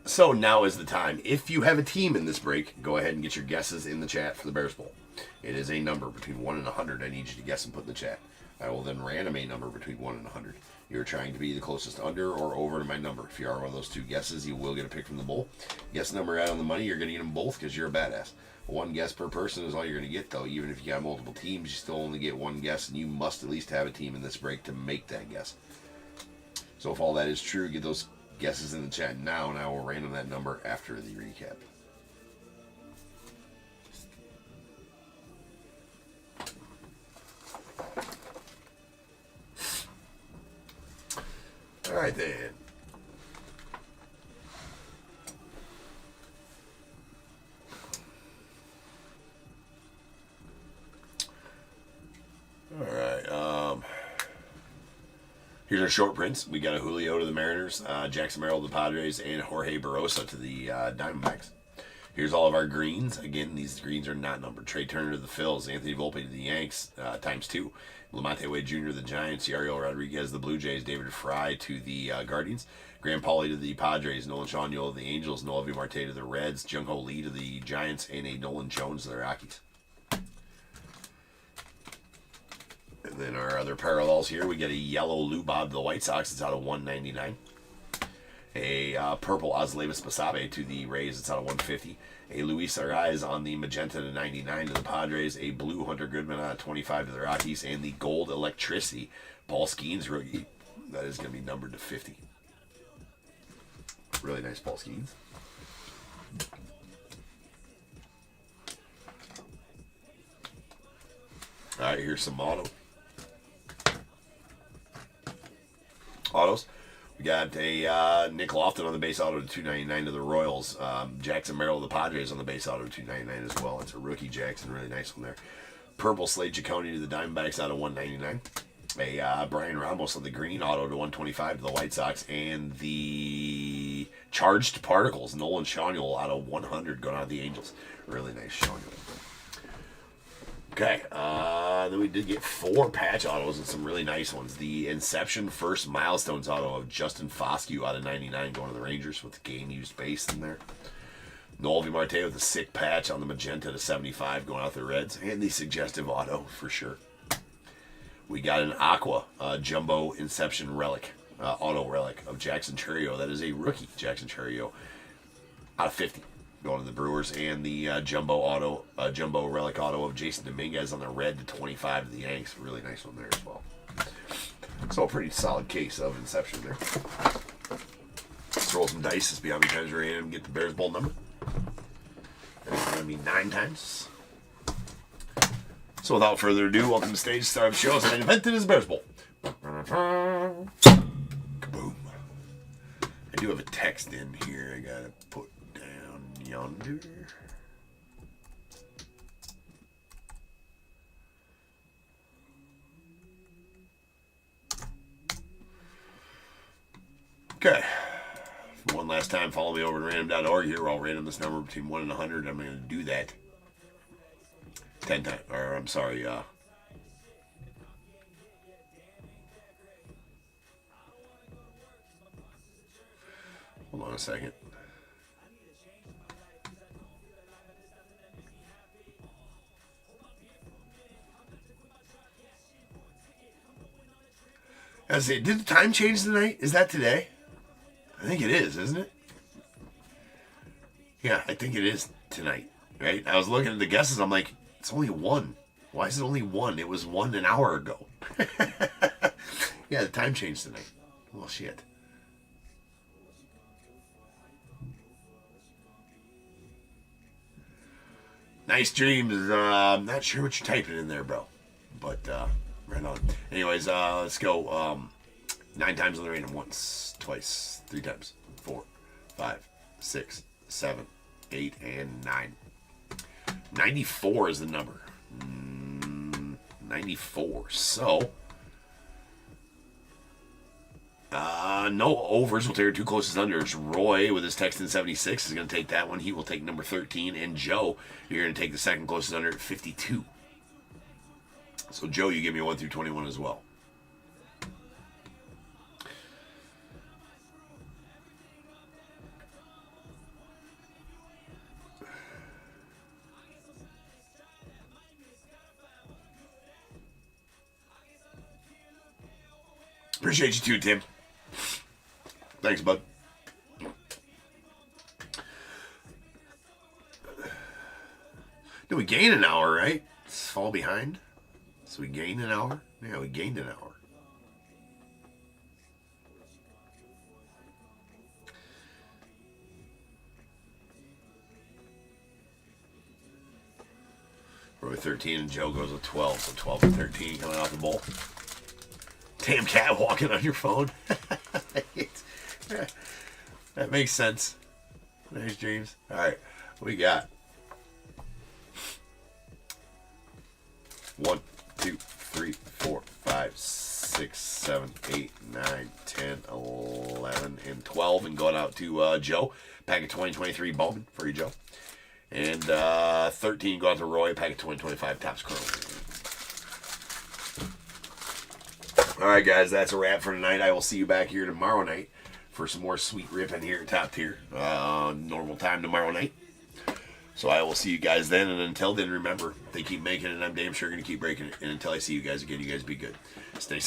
So now is the time. If you have a team in this break, go ahead and get your guesses in the chat for the Bears Bowl. It is a number between 1 and 100. I need you to guess and put in the chat. I will then random a number between 1 and 100. You're trying to be the closest under or over to my number. If you are one of those two guesses, you will get a pick from the bowl. Guess number out on the money, you're going to get them both because you're a badass. One guess per person is all you're going to get, though. Even if you got multiple teams, you still only get one guess, and you must at least have a team in this break to make that guess. So if all that is true, get those guesses in the chat now, and I will random that number after the recap. All right, then. All right. Here's our short prints. We got a Julio to the Mariners, Jackson Merrill to the Padres, and Jorge Barrosa to the Diamondbacks. Here's all of our greens. Again, these greens are not numbered. Trey Turner to the Phils, Anthony Volpe to the Yanks, ×2. Lamonte Wade Jr. to the Giants, Yariel Rodriguez to the Blue Jays, David Fry to the Guardians, Graham Pauley to the Padres, Nolan Schanuel to the Angels, Noel V. Marte to the Reds, Jung-Ho Lee to the Giants, and a Nolan Jones to the Rockies. And then our other parallels here, we get a yellow Lou Bob to the White Sox. It's out of 199. A purple Oslevis Basabe to the Rays. It's out of 150. A Luis Arraez on the magenta to 99 to the Padres. A blue Hunter Goodman out of 25 to the Rockies. And the gold Electricity Paul Skeens rookie. That is going to be numbered to 50. Really nice Paul Skeens. All right, here's some autos. We got a Nick Lofton on the base auto to 299 to the Royals. Jackson Merrill to the Padres on the base auto to 299 as well. It's a rookie Jackson, really nice one there. Purple Slade Ciccone to the Diamondbacks out of 199. A Brian Ramos on the green auto to 125 to the White Sox. And the Charged Particles, Nolan Schanuel out of 100 going out to the Angels. Really nice Schanuel. Okay, then we did get 4 patch autos and some really nice ones. The Inception First Milestones auto of Justin Foscue out of 99 going to the Rangers with the game-used base in there. Noel V. Marte with a sick patch on the magenta to 75 going out to the Reds. And the suggestive auto for sure. We got an Aqua Jumbo Inception Relic, auto relic of Jackson Chourio. That is a rookie Jackson Chourio out of 50. Going to the Brewers, and the jumbo relic auto of Jason Dominguez on the red to 25 to the Yanks. Really nice one there as well. So a pretty solid case of Inception there. Let's roll some dice to see how many times we're in and get the Bears Bowl number. That's going to be 9 times. So without further ado, welcome to the stage, star of the show, and event that is Bears Bowl. Kaboom. I do have a text in here I got to put yonder. Okay. For one last time, follow me over to random.org here. I'll random this number between 1 and 100. I'm going to do that 10 times. Or, I'm sorry, hold on a second. I say, did the time change tonight? Is that today? I think it is, isn't it? Yeah, I think it is tonight, right? I was looking at the guesses. I'm like, it's only 1. Why is it only 1? It was 1 an hour ago. Yeah, the time changed tonight. Well, shit. Nice dreams. I'm not sure what you're typing in there, bro. But, right on. Anyways, let's go 9 times on the random. Once, twice, 3 times, 4, 5, 6, 7, 8, and 9. 94 is the number. 94. So, no overs. We'll take our 2 closest unders. Roy, with his text in 76, is going to take that one. He will take number 13. And Joe, you're going to take the second closest under at 52. So, Joe, you give me 1 through 21 as well. Appreciate you too, Tim. Thanks, bud. Do we gain an hour, right? Let's fall behind. So we gained an hour? Yeah, we gained an hour. We're with 13 and Joe goes with 12. So 12 and 13 coming off the bowl. Damn cat walking on your phone. That makes sense. Nice dreams. All right, we got 1, 2, 3, 4, 5, 6, 7, 8, 9, 10, 11, and 12. And going out to Joe. Pack of 2023 Bowman for you, Joe. And 13 going out to Roy. Pack of 2025 Tops Chrome. All right, guys, that's a wrap for tonight. I will see you back here tomorrow night for some more sweet ripping here at Top Tier. Normal time tomorrow night. So I will see you guys then. And until then, remember, they keep making it, and I'm damn sure going to keep breaking it. And until I see you guys again, you guys be good. Stay safe.